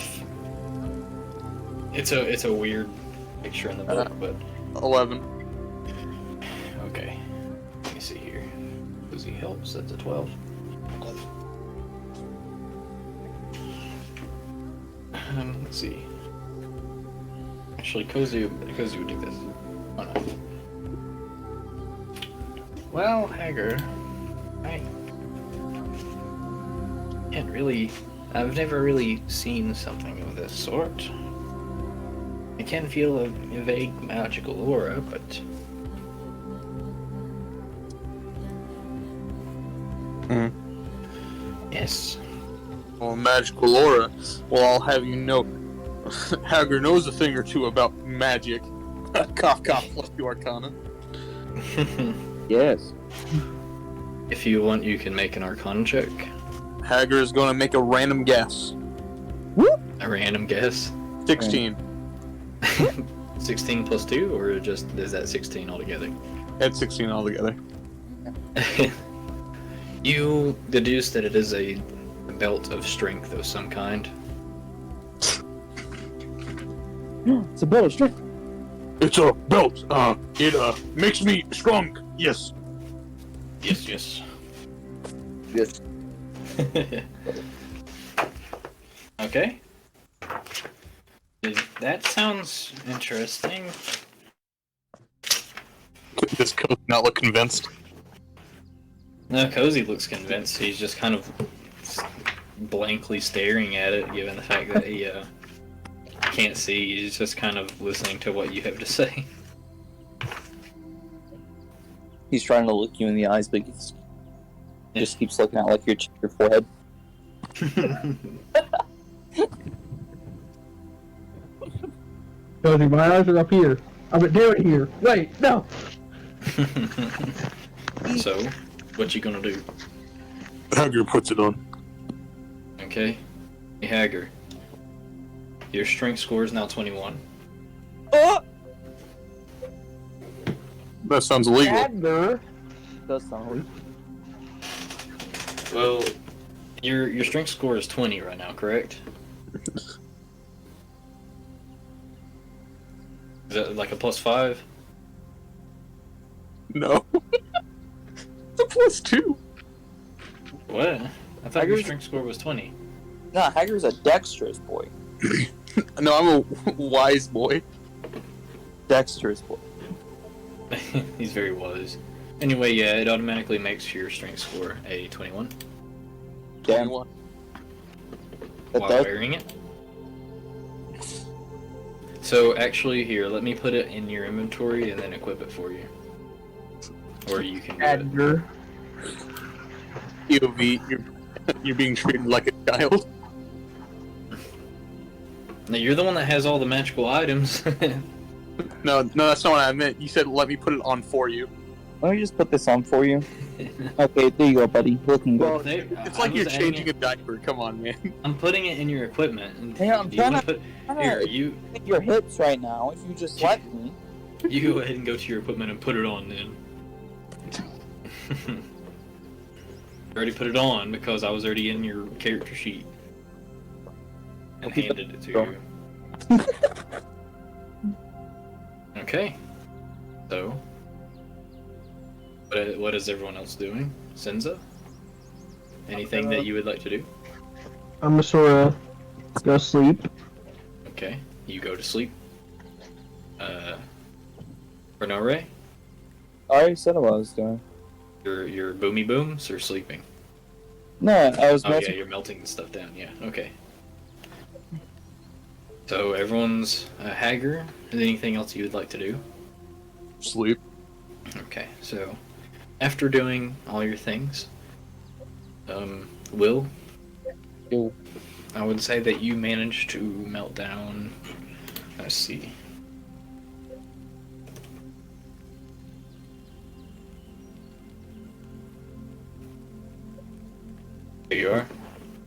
It's a weird picture in the book, but 11. okay. Let me see here. Cozy helps. That's a 12. Let's see. Actually, Cozy would do this. Oh no. Well, Hager, I can't really. I've never really seen something of this sort. I can feel a vague magical aura, but. Yes. Well, magical aura. Well, I'll have you know, Hager knows a thing or two about magic. Cough, cough, plus 2 arcana. Yes. If you want, you can make an Arcana check. Hager is going to make a random guess. A random guess. 16. 16 plus 2, or just is that 16 altogether? Add 16 altogether. You deduce that it is a belt of strength of some kind. It's a belt of strength. It's a belt. It makes me strong. Yes. Yes, yes. Yes. Okay. That sounds interesting. Does Cozy not look convinced? No, Cozy looks convinced. He's just kind of blankly staring at it, given the fact that he can't see. He's just kind of listening to what you have to say. He's trying to look you in the eyes, but he just keeps looking at like your forehead. Cozy, my eyes are up here. I'm down here. Wait, no. So, what you gonna do? Hager puts it on. Okay. Hey, Hager. Your strength score is now 21. Oh! That sounds illegal. Hager. Does sound weak. Well, your strength score is 20 right now, correct? Is that like a +5? No. It's a +2. What? I thought your Hager's- strength score was 20. Nah, Hager's a dexterous boy. No, I'm a wise boy. Dexterous boy. He's very wise. Anyway, yeah, it automatically makes your strength score a 21 Damn. 21. That while does. wearing it. So actually, here, let me put it in your inventory and then equip it for you. Or you can do it. Hager. POV, you're being treated like a child. Now, you're the one that has all the magical items. No, that's not what I meant. You said let me put it on for you. Let me just put this on for you. Okay, there you go, buddy. Looking good. Well, There- It's I like you're was adding changing it- a diaper. Come on, man. I'm putting it in your equipment. And Hey, I'm do you wanna trying put, to- here, you Your hips right now, if you just let me. go ahead and go to your equipment and put it on then. I already put it on because I was already in your character sheet and Okay, handed it to go. you. Okay. So, what is everyone else doing? Senza? Anything that you would like to do? I'm gonna sorta go sleep. Okay, you go to sleep. Renore, I already said what I was doing. your boomy booms or sleeping? No, I was Oh yeah, melting. you're melting the stuff down. Yeah, okay. So everyone's Hager. Is there anything else you would like to do? Sleep. Okay, so after doing all your things, Will, Ew. I would say that you managed to melt down. Let's see. There you are.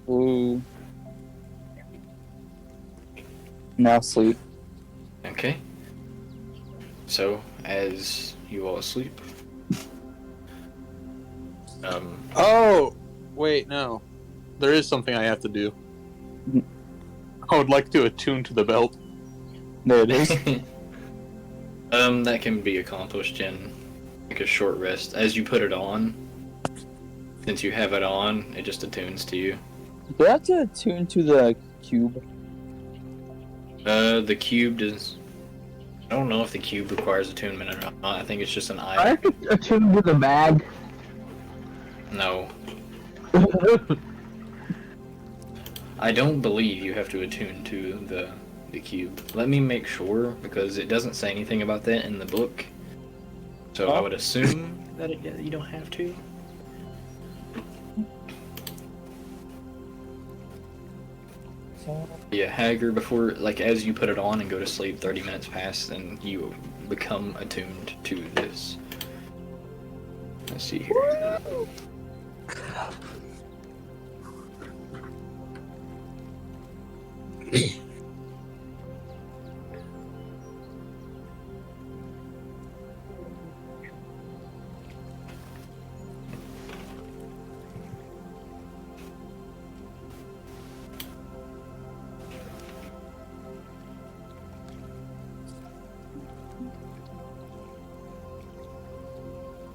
Ooh. Now sleep. Okay. So, as you all sleep, Oh, wait, no. There is something I have to do. I would like to attune to the belt. There it is. that can be accomplished in like a short rest. As you put it on, since you have it on, it just attunes to you. Do I have to attune to the cube? The cube does. I don't know if the cube requires attunement or not. I think it's just an I item. have to attune to the bag. No, I don't believe you have to attune to the cube. Let me make sure because it doesn't say anything about that in the book. So I would assume that you don't have to. Yeah, Hager, before, like, as you put it on and go to sleep, 30 minutes pass, and you become attuned to this. Let's see here.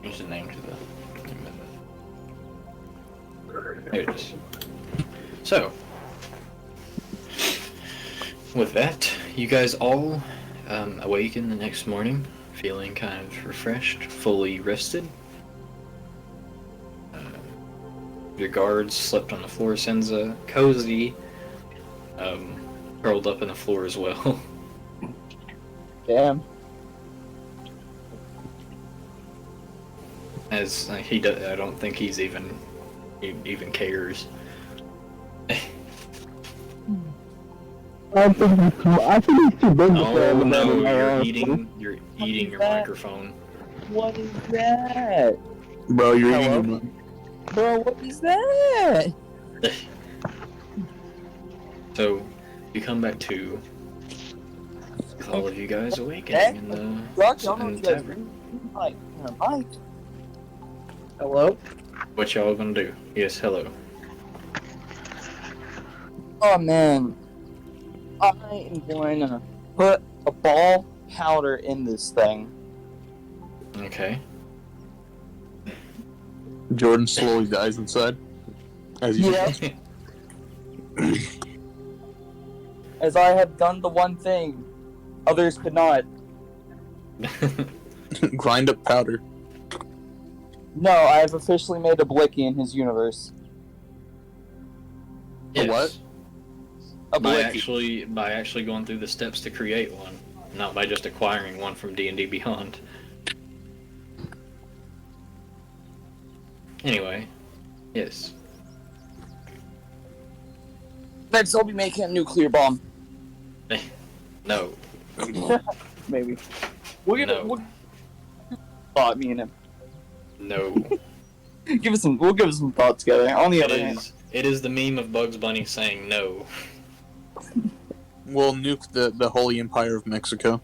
Change the name to the. There it is. So, with that, you guys all awaken the next morning, feeling kind of refreshed, fully rested. Your guards slept on the floor, Senza, cozy, curled up in the floor as well. Damn. As he does, I don't think he even cares. I think he's too big to care Oh about no, it. you're eating your microphone. What is that? Bro, you're Hello? eating your money. Bro, what is that? So, you come back to with all of you guys awakening in the tavern. Hello? What y'all gonna do? Yes, hello. Oh man, I am going to put a ball powder in this thing. Okay. Jordan slowly dies inside. As you Yes, as I have done the one thing others could not. grind up powder. No, I have officially made a Blicky in his universe. A what? A By Blicky. actually going through the steps to create one, not by just acquiring one from D&D Beyond. Anyway, yes. Next, I'll be making a nuclear bomb. No. Maybe. We'll No. thought, me and him. No. We'll give us some thought together. On the other hand, It is the meme of Bugs Bunny saying no. We'll nuke the Holy Empire of Mexico.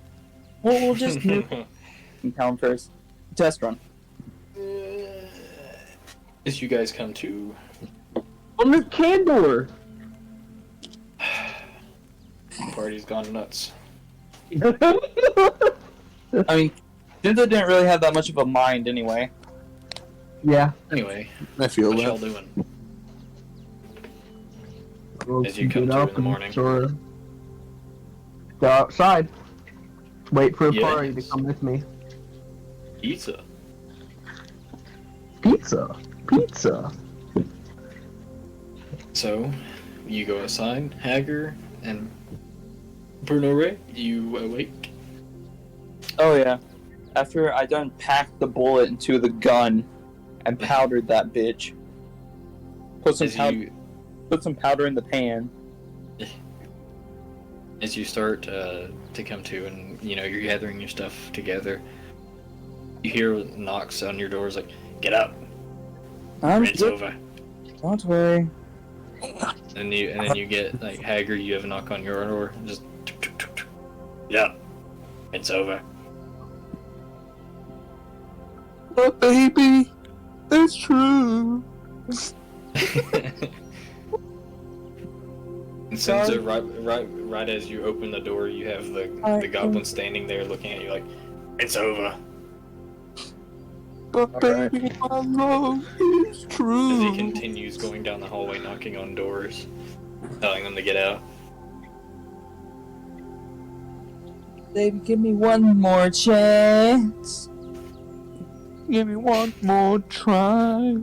we'll just nuke in town first. Test run. As you guys come to, On the candor! party's gone nuts. I mean, Jinza didn't really have that much of a mind anyway. Yeah. Anyway, I feel what that. y'all doing? We'll As you come get to up in the morning. and sort of go outside. Wait for the Yes. party to come with me. Pizza. Pizza. Pizza. So, you go outside, Hager and Bruno Ray, you awake. Oh yeah. After I done packed the bullet into the gun and powdered that bitch. Put some powder in the pan. As you start to come to, and you're gathering your stuff together, you hear knocks on your doors like, "Get up, it's over." Don't worry. And then you get like Hager. You have a knock on your door, just tuk, tuk, tuk, tuk. Yeah, it's over. But baby, it's true. And so right as you open the door, you have the goblin standing there looking at you like, "It's over." But baby, my love is As true. he continues going down the hallway, knocking on doors, telling them to get out. Baby, give me one more chance. Give me one more try.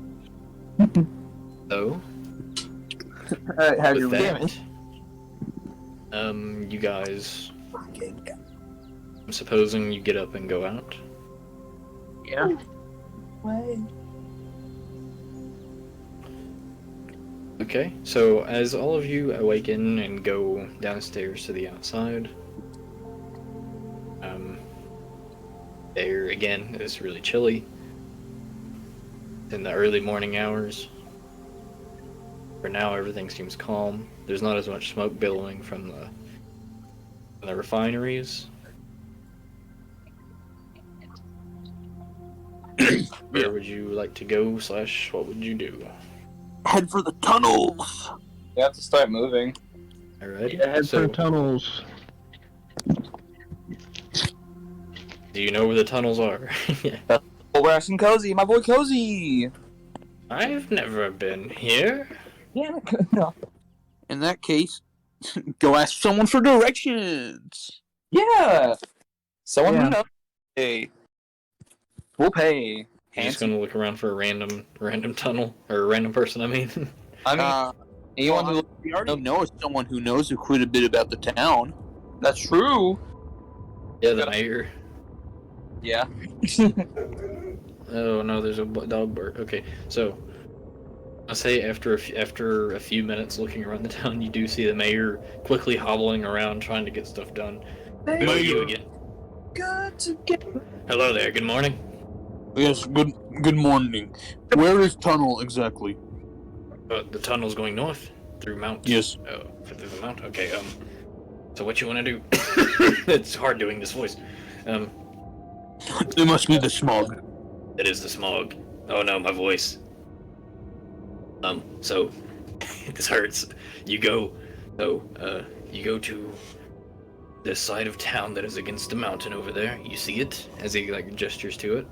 So, Alright, have with your that, you guys, I'm supposing you get up and go out. Yeah. Okay, so as all of you awaken and go downstairs to the outside, there again it's really chilly in the early morning hours. For now, everything seems calm. There's not as much smoke billowing from the refineries. Where would you like to go? / what would you do? Head for the tunnels. You have to start moving. Alright. Yeah, head So, for tunnels. do you know where the tunnels are? Oh, we're asking Cozy, my boy Cozy. I've never been here. Yeah, no. In that case, go ask someone for directions. Yeah. Someone Yeah. who knows. Hey. We'll pay. You're just gonna look around for a random tunnel, or a random person, I mean. I mean, anyone who we already know someone who knows quite a bit about the town. that's true. Yeah, the mayor. Yeah. Oh no, there's a dog bark. Okay, so I'll say after a few minutes looking around the town, you do see the mayor quickly hobbling around trying to get stuff done. Who are you again? Good to get. Hello there. Good morning. Yes, good morning. Where is tunnel exactly? The tunnel's going north. through Mount. Yes. Through the Mount. Okay. So what you want to do? It's hard doing this voice. It must be the smog. It is the smog. Oh no, my voice. So this hurts. You go to the side of town that is against the mountain over there. You see it as he like gestures to it.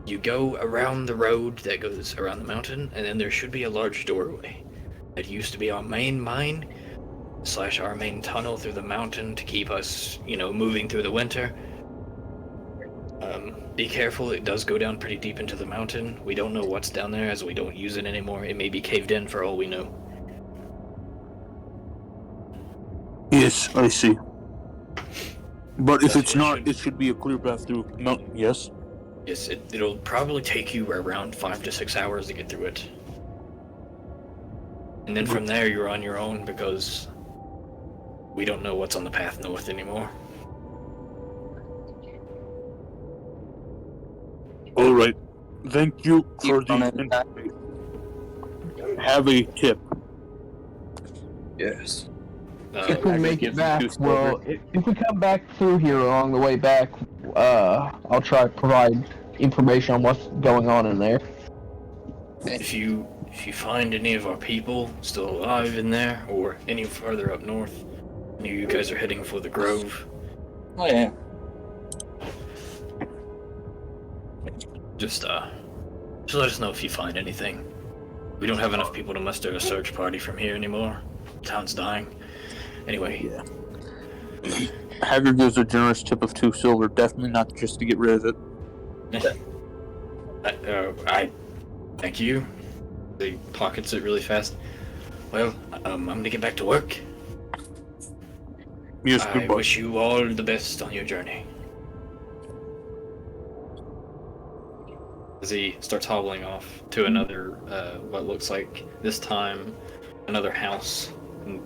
You go around the road that goes around the mountain, and then there should be a large doorway. That used to be our main mine / our main tunnel through the mountain to keep us, moving through the winter. Be careful, it does go down pretty deep into the mountain. We don't know what's down there as we don't use it anymore. It may be caved in for all we know. Yes, I see. But if That's it's what not, it should be a clear path through mountain. Yes. Yes, it'll probably take you around 5 to 6 hours to get through it. And then from there, you're on your own because we don't know what's on the path north anymore. All right. Thank you for the. Have a tip. Yes. If we make it back, well, if we come back through here along the way back, I'll try to provide information on what's going on in there. If you find any of our people still alive in there, or any further up north, you guys are heading for the Grove. Oh yeah. Just let us know if you find anything. We don't have enough people to muster a search party from here anymore. Town's dying. Anyway. Yeah. Haggard gives a generous tip of 2 silver, definitely not just to get rid of it. I thank you. He pockets it really fast. Well, I'm gonna get back to work. Yes, I goodbye. wish you all the best on your journey. As he starts hobbling off to another, what looks like, this time, another house, and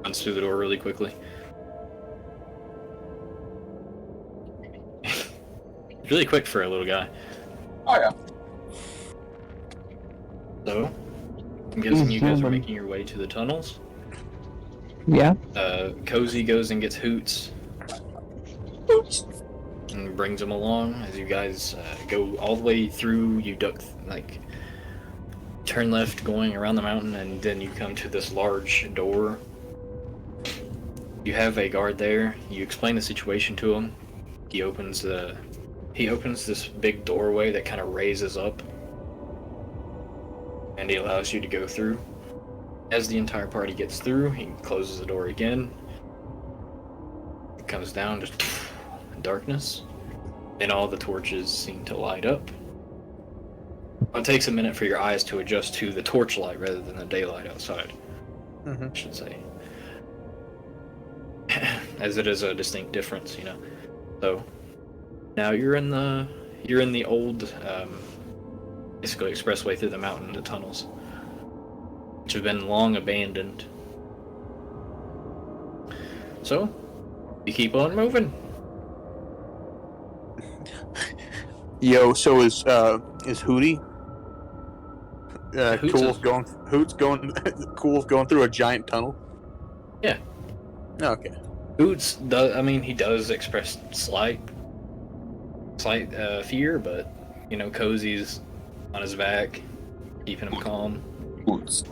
runs through the door really quickly. Really quick for a little guy. Oh yeah. So, I'm guessing you guys are making your way to the tunnels. Yeah. Cozy goes and gets Hoots. And brings him along as you guys go all the way through. You duck, turn left going around the mountain, and then you come to this large door. You have a guard there. You explain the situation to him. He opens this big doorway that kind of raises up, and he allows you to go through. As the entire party gets through, he closes the door again. It comes down, just darkness, and all the torches seem to light up. It takes a minute for your eyes to adjust to the torchlight rather than the daylight outside. I should say, as it is a distinct difference, So now you're in the old, basically expressway through the mountain to tunnels, which have been long abandoned. So you keep on moving. Yo, so is Hootie? Hoots Cool is- going. Hoots going. Cool going through a giant tunnel. Yeah. Okay. Boots does. I mean, he does express slight fear, but Cozy's on his back, keeping him calm. Hoots.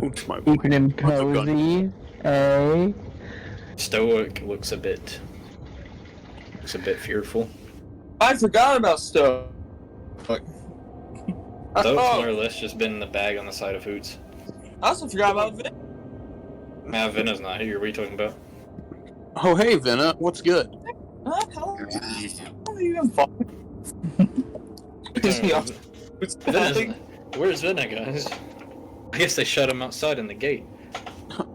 Hoots, my boy. Keeping him cozy. Eh? Stoic looks a bit fearful. I forgot about stuff. Stoic's more or less just been in the bag on the side of Hoots. I also forgot about Vin. Now Vena's not here. What are you talking about? Oh, hey, Vena. What's good? How are you even Where's Vena, guys? I guess they shut him outside in the gate.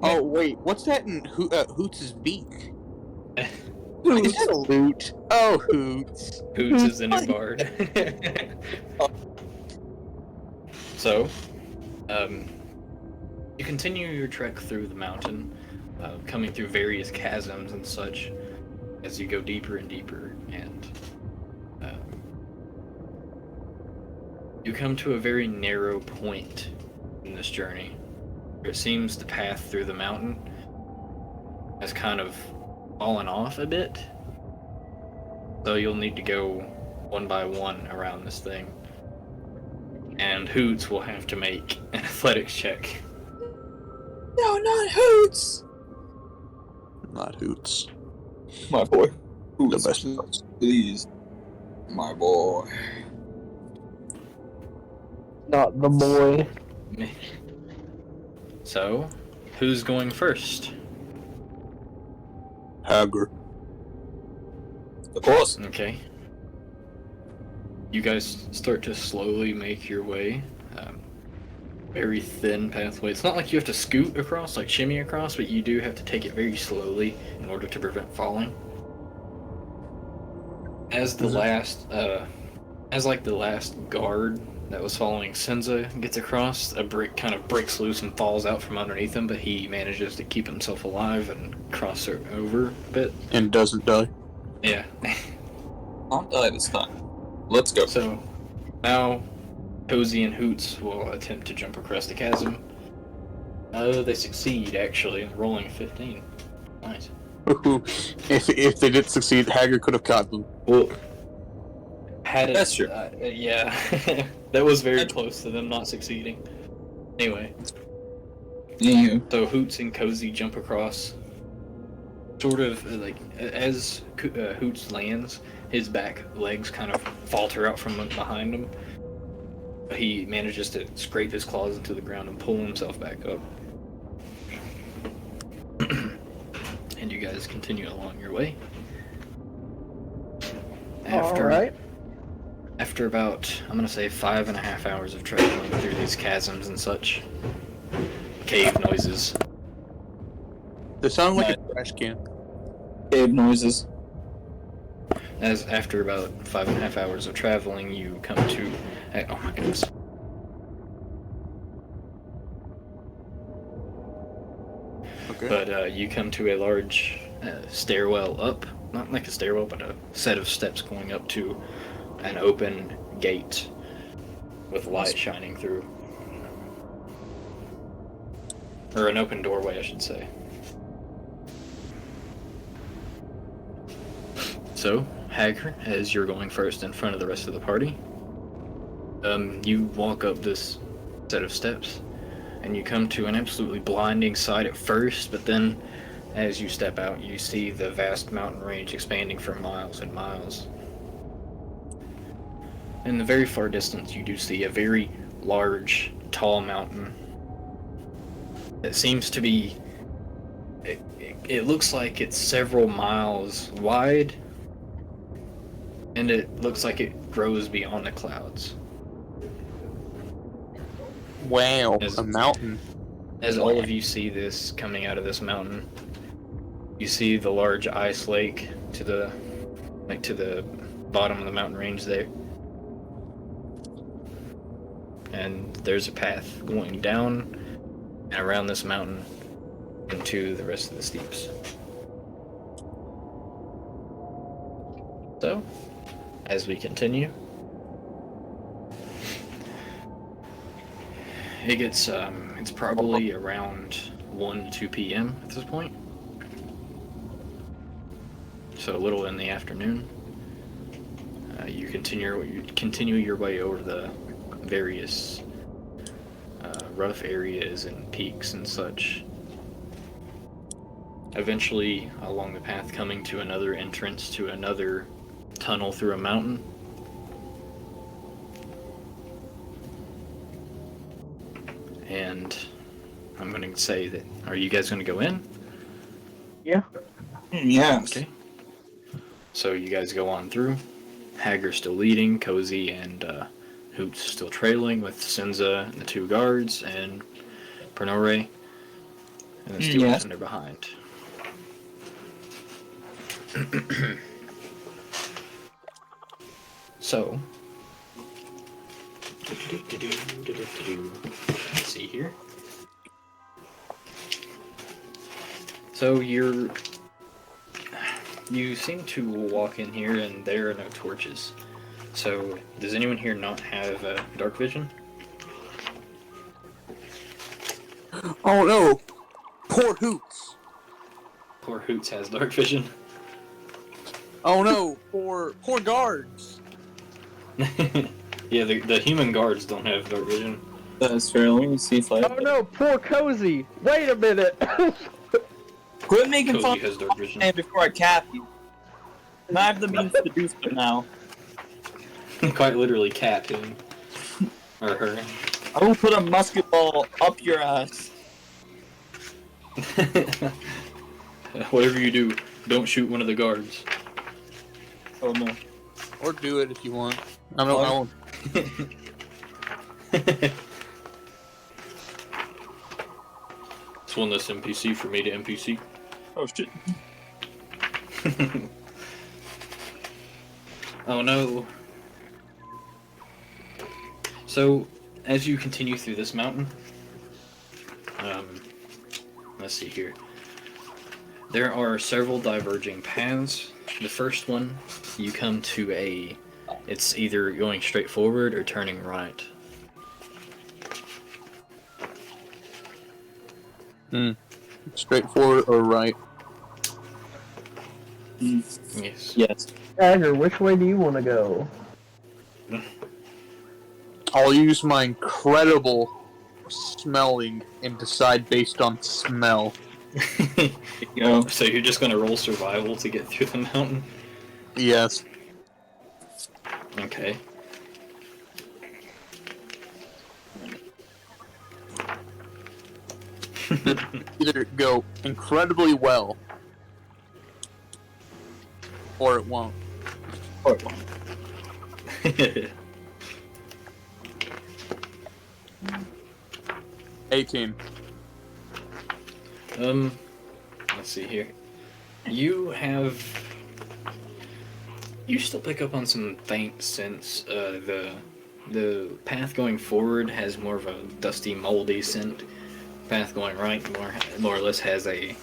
Oh, wait. What's that in Hoots' beak? Hoots. Is that a loot? Oh, Hoots. Hoots is the new bard. So, you continue your trek through the mountain, coming through various chasms and such, as you go deeper and deeper, and You come to a very narrow point in this journey. It seems the path through the mountain has kind of fallen off a bit. So you'll need to go one by one around this thing. And Hoots will have to make an athletics check. No, not Hoots! Not Hoots. My boy. The best. Please. My boy. Not the boy. So, who's going first? Hager. Of course. Okay. You guys start to slowly make your way. Very thin pathway. It's not like you have to scoot across, like shimmy across, but you do have to take it very slowly in order to prevent falling. As the last, the last guard that was following Senza gets across, a brick kind of breaks loose and falls out from underneath him, but he manages to keep himself alive and cross over a bit. And doesn't die. Yeah. I'll die this time. Let's go. So, now, Cozy and Hoots will attempt to jump across the chasm. They succeed, actually, rolling a 15. Nice. If they did succeed, Hager could have caught them. Well, had it, That's true. Yeah, that was very close to them not succeeding. Anyway, Yeah. so Hoots and Cozy jump across. Sort of like as Hoots lands, his back legs kind of falter out from behind him. But he manages to scrape his claws into the ground and pull himself back up. And you guys continue along your way. Alright. After about, I'm gonna say 5.5 hours of traveling through these chasms and such, cave noises. They sound like a trash can. Cave noises. As after about 5.5 hours of traveling, you come to, oh my goodness. Okay. But you come to a large stairwell up, not like a stairwell, but a set of steps going up to an open gate with light shining through. Or an open doorway, I should say. So, Hager, as you're going first in front of the rest of the party, you walk up this set of steps, and you come to an absolutely blinding sight at first, but then as you step out, you see the vast mountain range expanding for miles and miles. In the very far distance, you do see a very large, tall mountain that seems to be... It looks like it's several miles wide, and it looks like it grows beyond the clouds. Wow, a mountain. As all of you see this coming out of this mountain, you see the large ice lake to the bottom of the mountain range there. And there's a path going down and around this mountain into the rest of the steeps. So, as we continue, it gets, it's probably around 1 to 2 p.m. at this point. So a little in the afternoon. You continue your way over the various rough areas and peaks and such. Eventually, along the path, coming to another entrance to another tunnel through a mountain. And I'm going to say that, are you guys going to go in? Yeah. Yeah. Okay. So you guys go on through. Hager still leading, Cozy and Hoots still trailing, with Senza and the 2 guards, and Pernore and the stewards in there behind. So, let's see here. So you seem to walk in here and there are no torches. So, does anyone here not have dark vision? Oh no! Poor Hoots! Poor Hoots has dark vision. Oh no! Poor guards! Yeah, the human guards don't have dark vision. That's fair. Let me see if I. Oh no, poor Cozy! Wait a minute! Quit making Cozy fun has dark vision. of me before I cap you. And I have the means to do so now. Quite literally cat him. Or her. I will put a musket ball up your ass. Whatever you do, don't shoot one of the guards. Oh no. Or do it if you want. I won't. It's one less NPC for me to NPC. Oh shit. Oh no. So, as you continue through this mountain, let's see here. There are several diverging paths. The first one, you come to it's either going straight forward or turning right. Straightforward or right? Yes. Yes. Azure, which way do you want to go? I'll use my incredible smelling and decide based on smell. You know. So you're just gonna roll survival to get through the mountain? Yes. Okay. Either go incredibly well, or it won't. Or it won't. 18. Let's see here. You still pick up on some faint scents. The path going forward has more of a dusty, moldy scent. Path going right more or less has a.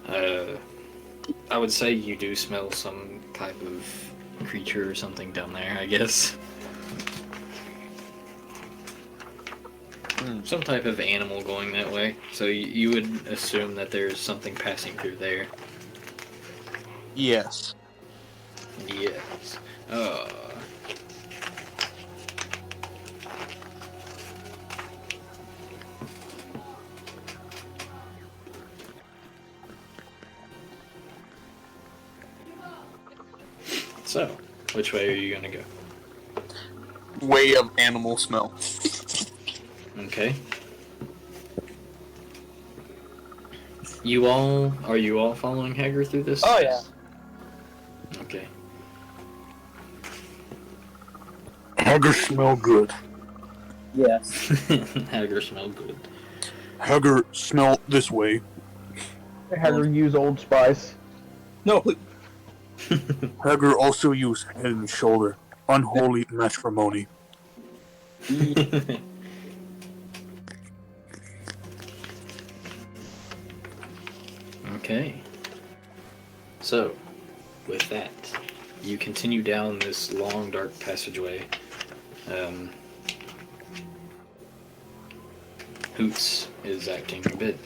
I would say you do smell some type of creature or something down there, I guess. Some type of animal going that way. So you would assume that there's something passing through there. Yes. Yes. So, which way are you gonna go? Way of animal smell. Okay. Are you all following Hager through this? Oh yeah. Okay. Hager smell good. Yes. Hager smell good. Hager smell this way. Hager use Old Spice. No. Hager also use head and shoulder. Unholy matrimony. Okay. So, with that, you continue down this long, dark passageway. Hoots is acting a bit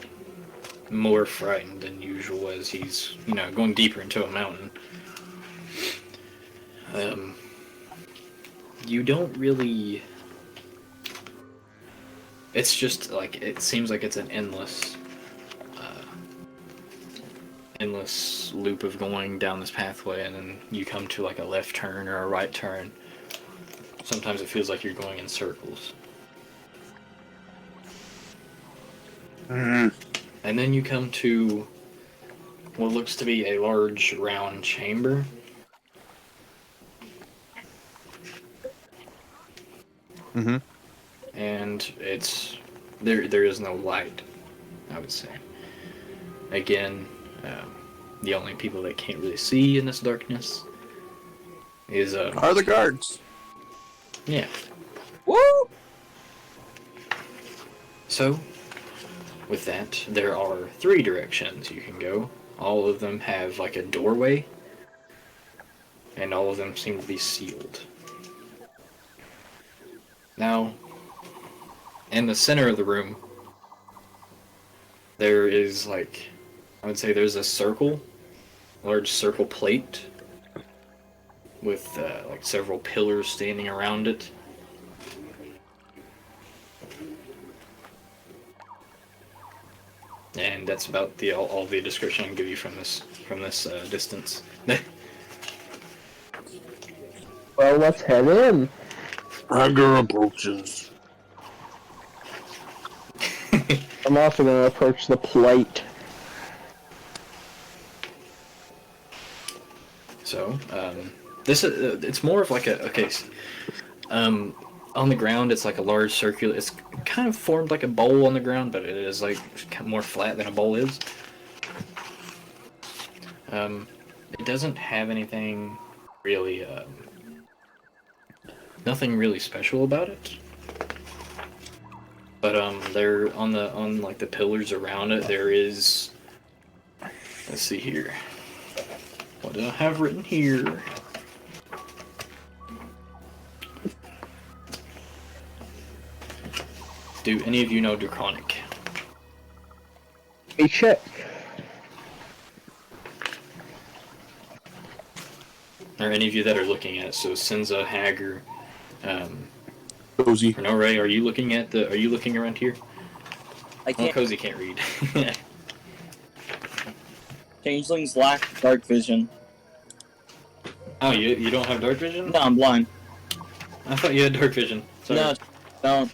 more frightened than usual as he's, going deeper into a mountain. You don't really... It's just, it seems like it's an endless loop of going down this pathway, and then you come to, a left turn or a right turn. Sometimes it feels like you're going in circles. And then you come to what looks to be a large round chamber. Mm-hmm. And there is no light, I would say. Again, the only people that can't really see in this darkness is Are the guards? Yeah. Woo! So, with that, there are 3 directions you can go. All of them have a doorway. and all of them seem to be sealed. Now, in the center of the room, there is like, I would say there's a circle, large circle plate with like several pillars standing around it. And that's about all the description I can give you from this distance. Well, let's head in. Hager approaches. I'm also gonna approach the plate. So, this is it's more of like on the ground it's like a large circular. It's kind of formed like a bowl on the ground, but it is like more flat than a bowl is. It doesn't have anything really, nothing really special about it. But there on like the pillars around it, there is. Let's see here. What do I have written here? Do any of you know Draconic? Hey, check. Or any of you that are looking at it? So Senza, Hager, Cozy. no, Ray, are you looking around here? I Oh, can't. Cozy can't read. Changelings lack dark vision. Oh, you don't have dark vision? No, I'm blind. I thought you had dark vision. Sorry. No, don't.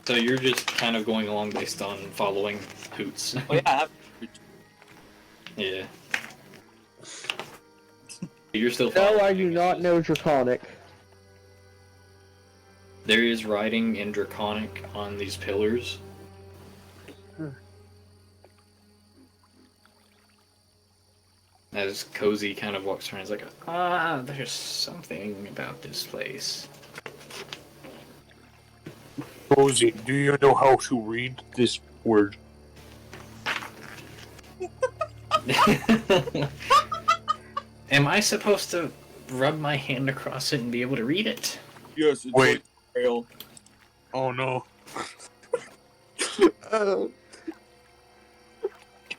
So you're just kind of going along based on following Hoots. Oh yeah, I have. Yeah. You're still No, following. I do not know Draconic. There is writing in Draconic on these pillars. As Cozy kind of walks around, he's like, there's something about this place. Cozy, do you know how to read this word? Am I supposed to rub my hand across it and be able to read it? Yes, it's Wait. real. Oh no.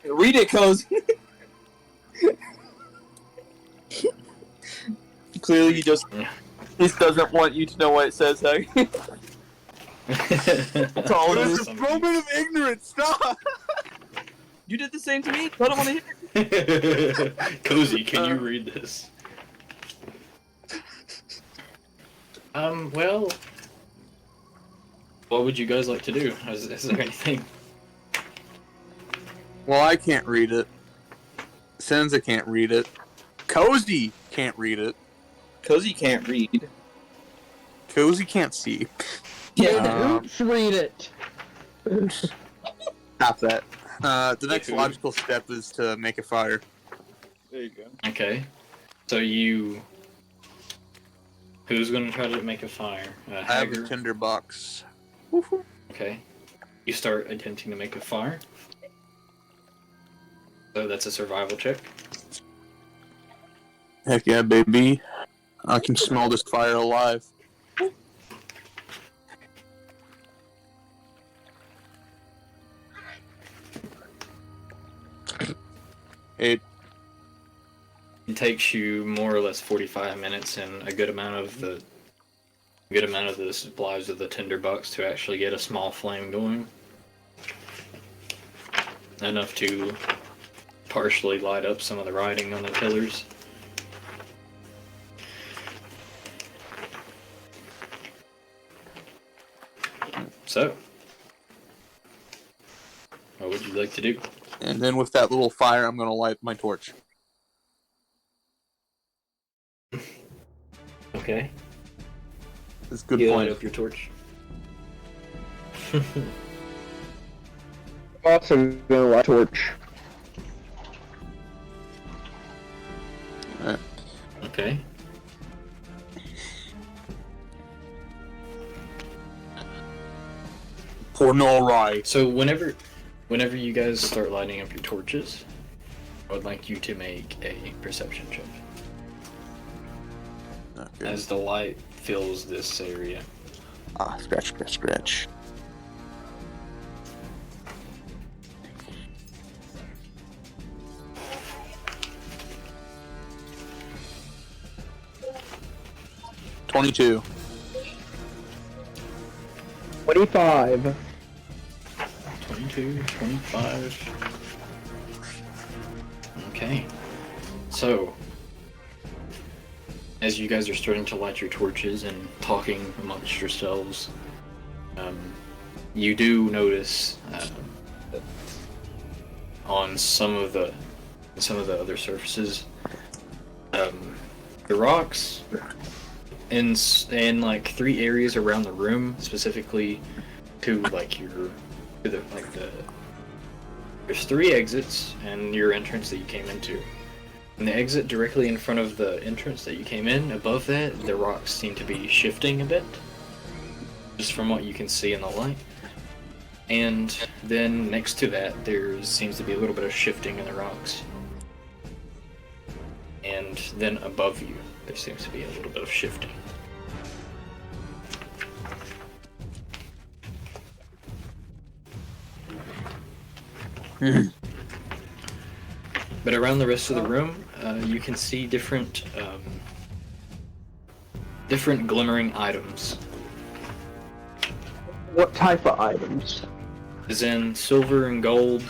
Read it, Cozy. Clearly, he just doesn't want you to know what it says. Hey? That's all it It's a moment of ignorance, stop! You did the same to me. I don't want to hear. Cozy, can you read this? Well, what would you guys like to do? Is there anything? Well, I can't read it. Senza can't read it. Cozy can't read it. Cozy can't read. Cozy can't see. Yeah. Oops, read it. Stop that. The next logical step is to make a fire. There you go. Okay. So who's going to try to make a fire? I have Hager? a tinder box. Okay. You start attempting to make a fire. So that's a survival check. Heck yeah, baby. I can smell this fire alive. It takes you more or less 45 minutes and a good amount of the supplies of the tinderbox to actually get a small flame going. Enough to partially light up some of the writing on the pillars. So, what would you like to do? and then with that little fire, I'm gonna light my torch. Okay. That's a good You point. light up your torch. I'm also gonna light a torch. Okay. For no rye. So whenever you guys start lighting up your torches, I would like you to make a perception check. Okay. as the light fills this area. Scratch, scratch, scratch. $22. 25. 22, 25. Okay. So, as you guys are starting to light your torches and talking amongst yourselves, you do notice that on some of the other surfaces, the rocks in like 3 areas around the room, specifically to like there's 3 exits and your entrance that you came into. And the exit directly in front of the entrance that you came in, above that, the rocks seem to be shifting a bit, just from what you can see in the light. And then next to that, there seems to be a little bit of shifting in the rocks. And then above you, there seems to be a little bit of shifting. But around the rest of the room, you can see different glimmering items. What type of items? As in silver and gold.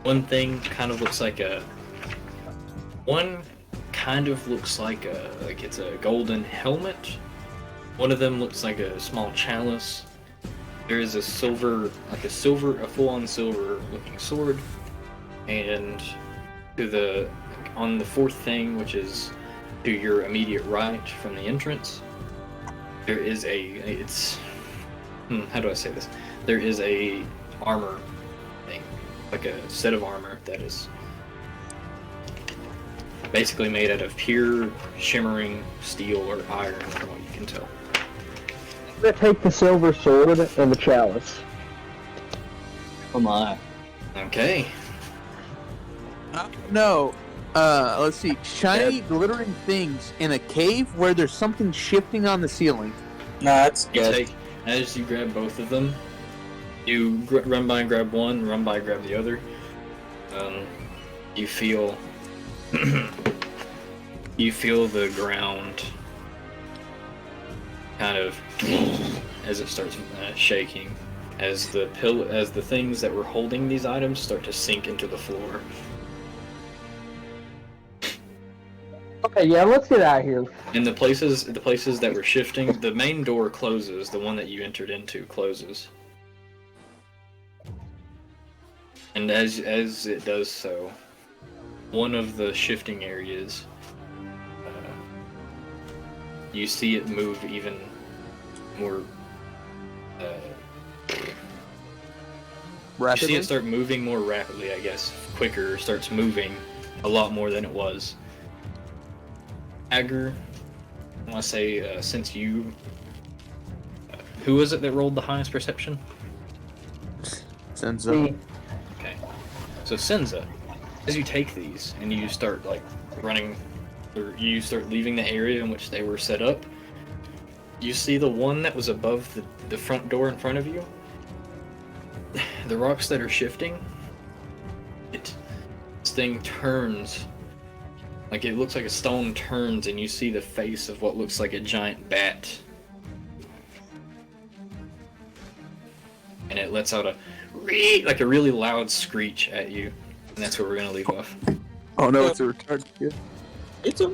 One thing kind of looks like it's a golden helmet. One of them looks like a small chalice. There is a full-on silver looking sword. And on the 4th thing, which is to your immediate right from the entrance, there is how do I say this? There is a armor thing, like a set of armor that is basically made out of pure shimmering steel or iron, from what you can tell. I'm gonna take the silver sword and the chalice. Oh my. Okay. No. Let's see. Shiny, glittering things in a cave where there's something shifting on the ceiling. Nah, that's You good. take, as you grab both of them, you run by and grab one, run by and grab the other. You feel the ground kind of as it starts shaking, as the things that were holding these items start to sink into the floor. Okay, yeah, let's get out of here. And the places that were shifting, the main door closes. The one that you entered into closes. And as it does so, one of the shifting areas, you see it move even more. You see it start moving more rapidly, I guess. Quicker, starts moving a lot more than it was. Agger, I want to say, since you... who was it that rolled the highest perception? Senza. Me. Okay. So Senza, as you take these and you start like running, or you start leaving the area in which they were set up, you see the one that was above the front door in front of you. The rocks that are shifting, this thing turns. Like it looks like a stone turns and you see the face of what looks like a giant bat. And it lets out a really loud screech at you. And that's where we're gonna leave off. Oh no, it's a retarded kid. It's a